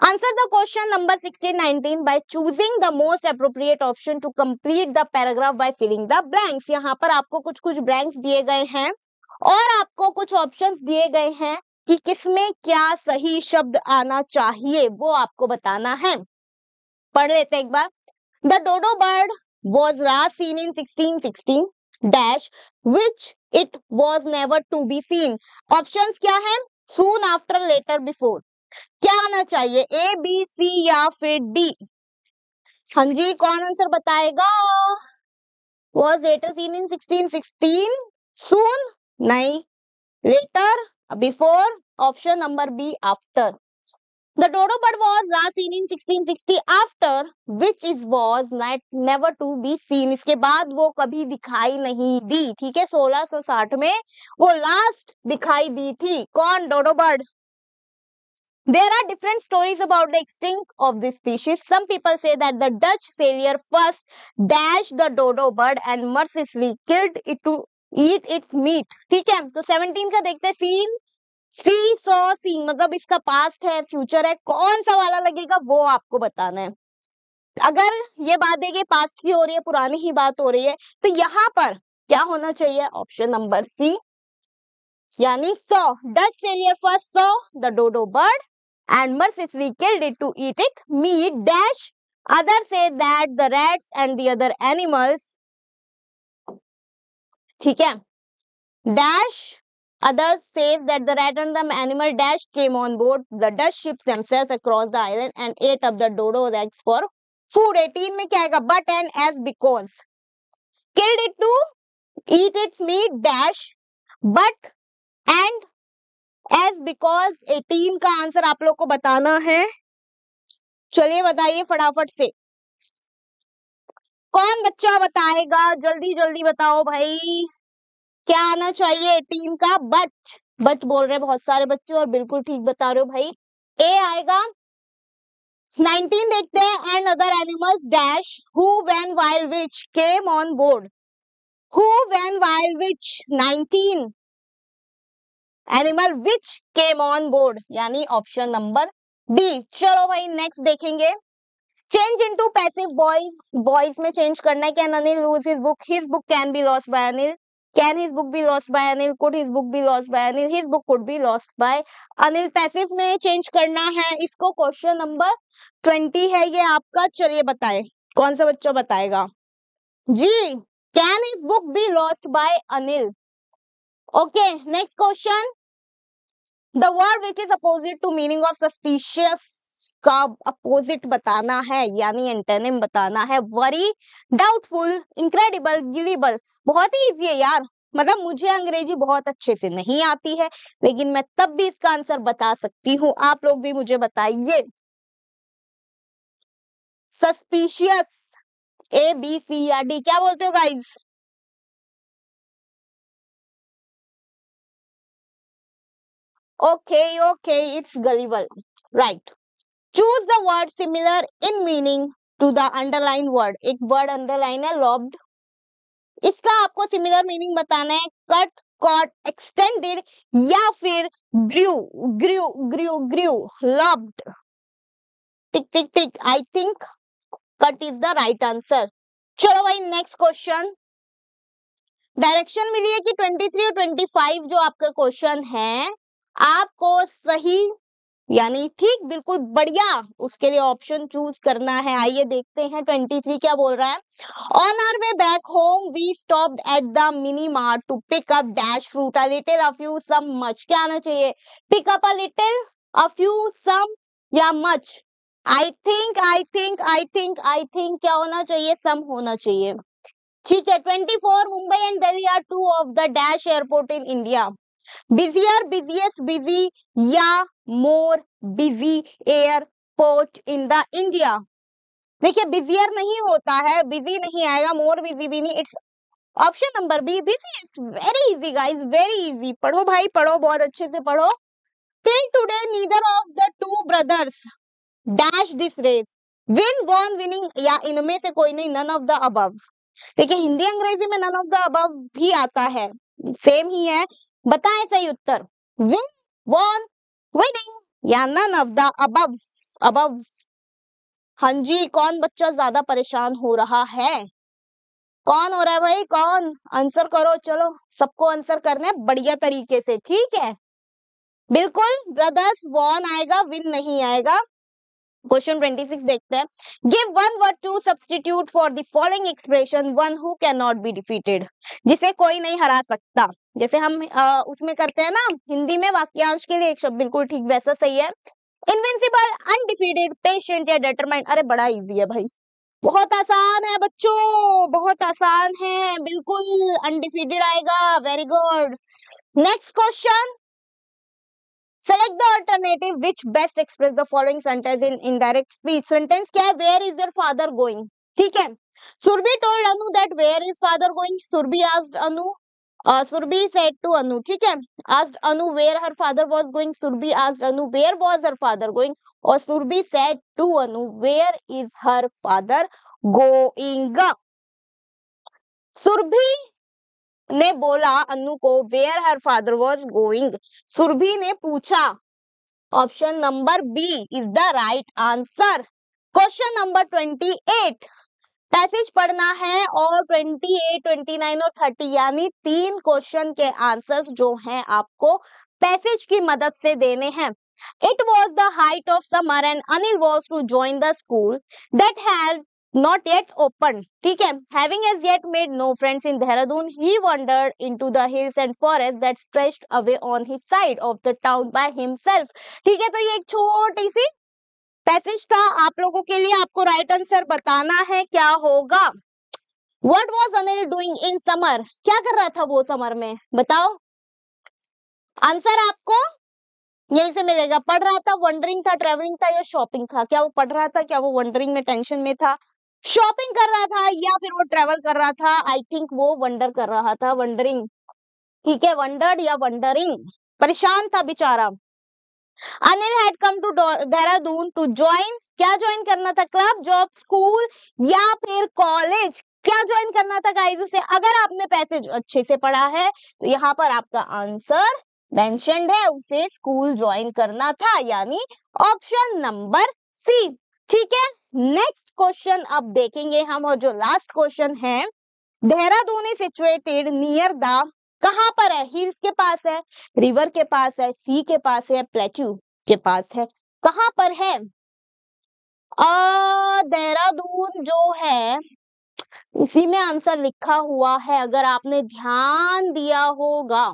Answer the question number 16-19 by choosing the most appropriate option to complete the paragraph by filling the blanks। यहाँ पर आपको कुछ कुछ ब्लैंक्स दिए गए हैं और आपको कुछ ऑप्शंस दिए गए हैं कि किसमें क्या सही शब्द आना चाहिए, वो आपको बताना है। पढ़ लेते एक बार। The dodo bird was last seen in 1616 dash which it was never to be seen। Options क्या है? soon after, later, before। क्या आना चाहिए, ए बी सी या फिर डी? हाँ जी, कौन आंसर बताएगा? was later seen in 1616, soon नहीं, later, before, option number B after। The dodo bird was last seen in 1660 after which it was never to be seen। इसके बाद वो कभी दिखाई नहीं दी। ठीक है, 1660 में वो लास्ट दिखाई दी थी। कौन? डोडो bird. There are different stories about the extinct of this species। Some people say that the Dutch sailor first dashed the dodo bird and mercilessly killed it to eat its meat। ठीक है, तो 17 का देखते हैं। सीन सी सो सी मतलब इसका पास्ट है, फ्यूचर है, कौन सा वाला लगेगा वो आपको बताना है। अगर ये बात देखिए पास्ट की हो रही है, पुरानी ही बात हो रही है, तो यहाँ पर क्या होना चाहिए? ऑप्शन नंबर सी, यानी saw. Dutch sailor first saw the dodo bird and mercilessly killed it to eat it meat dash others say that the rats and the other animals। ठीक है, dash others says that the rat and the animal dash came on board the Dutch ships themselves across the island and ate up the dodo's eggs for food। 18 में क्या आएगा? but and as because killed it to eat its meat dash but and as because। 18 का आंसर आप लोग को बताना है। चलिए बताइए फटाफट से, कौन बच्चा बताएगा? जल्दी जल्दी बताओ भाई, क्या आना चाहिए 18 का? बट बोल रहे बहुत सारे बच्चे और बिल्कुल ठीक बता रहे हो भाई, ए आएगा। 19 देखते हैं। And other animals dash who when while which came on board. Who when while which 19 animal which came on board, यानी ऑप्शन नंबर डी। चलो भाई नेक्स्ट देखेंगे। चेंज इनटू पैसिव बॉयज में चेंज करना है। Can Anil lose his book? His book can be lost by Anil. Can his book be lost by Anil? Could his book be lost by Anil? His book could be lost by Anil। Passive में चेंज करना है इसको। क्वेश्चन नंबर 20 है ये आपका। चलिए बताएं, कौन सा बच्चा बताएगा जी? Can his book be lost by Anil? Okay, next question। The word which is opposite to meaning of suspicious का अपोजिट बताना है, यानी एंटोनिम बताना है। Wary, doubtful, incredible, gullible. बहुत ही इजी है यार, मतलब मुझे अंग्रेजी बहुत अच्छे से नहीं आती है, लेकिन मैं तब भी इसका आंसर बता सकती हूँ। आप लोग भी मुझे बताइए। सस्पिशियस, ए बी सी या डी? क्या बोलते हो guys? Okay, it's gullible, right. Choose the word similar in meaning to the underline word. एक वर्ड अंडरलाइन है, लॉब्ड। इसका आपको सिमिलर मीनिंग बताना है। कट, कॉट, एक्सटेंडेड या फिर grew grew grew grew lobbed. Tick tick tick. I think cut is the right answer. चलो भाई नेक्स्ट क्वेश्चन। डायरेक्शन मिली है कि 23 और 25 जो आपका क्वेश्चन है आपको सही यानी ठीक बिल्कुल बढ़िया उसके लिए ऑप्शन चूज करना है। आइए देखते हैं 23 क्या बोल रहा है। On our way back home we stopped at the mini mart to pick up dash fruit, a little, a few, some, much. क्या आना चाहिए? Pick up a little, a few, some या मच? आई थिंक क्या होना चाहिए? सम होना चाहिए। ठीक है। 24 Mumbai and Delhi are two of the dash airport in India. Busier, busiest, busy या more busy airport in the India? देखिए बिजियर नहीं होता है, बिजी नहीं आएगा, मोर बिजी भी नहीं। It's option number B, busiest. Very easy guys, very easy. पढ़ो भाई पढ़ो, बहुत अच्छे से पढ़ो। Till today, neither of the two brothers dash this race. Win, gone, winning या इनमें से कोई नहीं, none of the above. देखिए हिंदी अंग्रेजी में none of the above भी आता है, सेम ही है। बताएं सही उत्तर, win, won, winning या none of the above. above हाँ जी, कौन बच्चा ज्यादा परेशान हो रहा है? कौन हो रहा है भाई? कौन? आंसर करो, चलो सबको आंसर करना है बढ़िया तरीके से, ठीक है? बिल्कुल ब्रदर्स वॉन आएगा, विन नहीं आएगा। क्वेश्चन 26 देखते हैं। Give one word to substitute for the following expression, one who can not be defeated, जिसे कोई नहीं हरा सकता। जैसे हम उसमें करते हैं ना हिंदी में वाक्यांश के लिए एक शब्द, बिल्कुल ठीक वैसा सही है। इनविंसिबल, अनडिफीटेड, पेशेंट या डिटरमाइंड। अरे बड़ा इजी है भाई, बहुत आसान है बच्चों, बहुत आसान है, बिल्कुल अनडिफीटेड आएगा। Very good. Next question, select the alternative which best express the following sentence in indirect speech. Sentence क्या है? Where is your father going, ठीक है। Surabhi told Anu that where is father going. Surabhi asked Anu, Surabhi said to Anu, ठीक है। asked Anu where her father was going, Surabhi asked Anu where was her father going, और Surabhi said to Anu where is her father going। Surabhi ने बोला अनु को where her father was going। Surabhi ने पूछा, option number B is the right answer. Question number 28, passage पढ़ना है और 28, 29 और 30 यानी 3 क्वेश्चन के आंसर्स जो हैं आपको पैसेज की मदद से देने हैं। It was the height of summer and Anil was to join the school that had not yet opened, ठीक है। Having as yet made no friends in Dehradun, he wandered into the hills and forests that stretched away on his side of the town by himself, ठीक है। तो ये एक छोटी सी पैसेज था आप लोगों के लिए, आपको राइट आंसर बताना है क्या होगा। What was Anil doing in summer? क्या कर रहा था वो समर में, बताओ। आंसर आपको यहीं से मिलेगा। पढ़ रहा था, वंडरिंग था, ट्रेवलिंग था या शॉपिंग था? क्या वो पढ़ रहा था, क्या वो वंडरिंग में टेंशन में था, शॉपिंग कर रहा था या फिर वो ट्रेवल कर रहा था? आई थिंक वो वंडर कर रहा था, वंडरिंग, ठीक है। वंडर्ड या वंडरिंग, परेशान था बेचारा। Anil had come to Dehradun to join, क्या ज्वाइन करना था? क्लब, जॉब, स्कूल या फिर कॉलेज? क्या ज्वाइन करना था गाइस उसे? अगर आपने पैसेज अच्छे से पढ़ा है तो यहाँ पर आपका आंसर मेंशन्ड है, उसे स्कूल ज्वाइन करना था, यानी ऑप्शन नंबर सी, ठीक है। नेक्स्ट क्वेश्चन अब देखेंगे हम, और जो लास्ट क्वेश्चन है, Dehradun is situated near the, कहां पर है? हिल्स के पास है, रिवर के पास है, सी के पास है, प्लेट्यू के पास है, कहां पर है? देहरादून जो है इसी में आंसर लिखा हुआ है, अगर आपने ध्यान दिया होगा,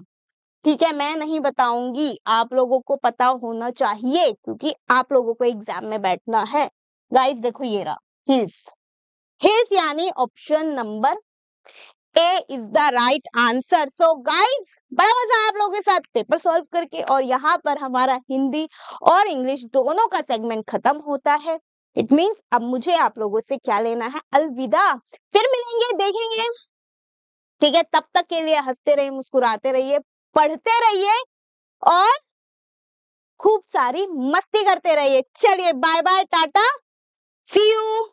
ठीक है। मैं नहीं बताऊंगी, आप लोगों को पता होना चाहिए क्योंकि आप लोगों को एग्जाम में बैठना है। गाइस देखो ये रहा हिल्स, हिल्स यानी option number A is the right answer. So guys बड़ा मजा आया आप लोगों के साथ पेपर सॉल्व करके, और यहाँ पर हमारा हिंदी और इंग्लिश दोनों का सेगमेंट खत्म होता है। इट मींस अब मुझे आप लोगों से क्या लेना है? अलविदा। फिर मिलेंगे, देखेंगे, ठीक है। तब तक के लिए हंसते रहिए, मुस्कुराते रहिए, पढ़ते रहिए और खूब सारी मस्ती करते रहिए। चलिए bye bye, tata, see you.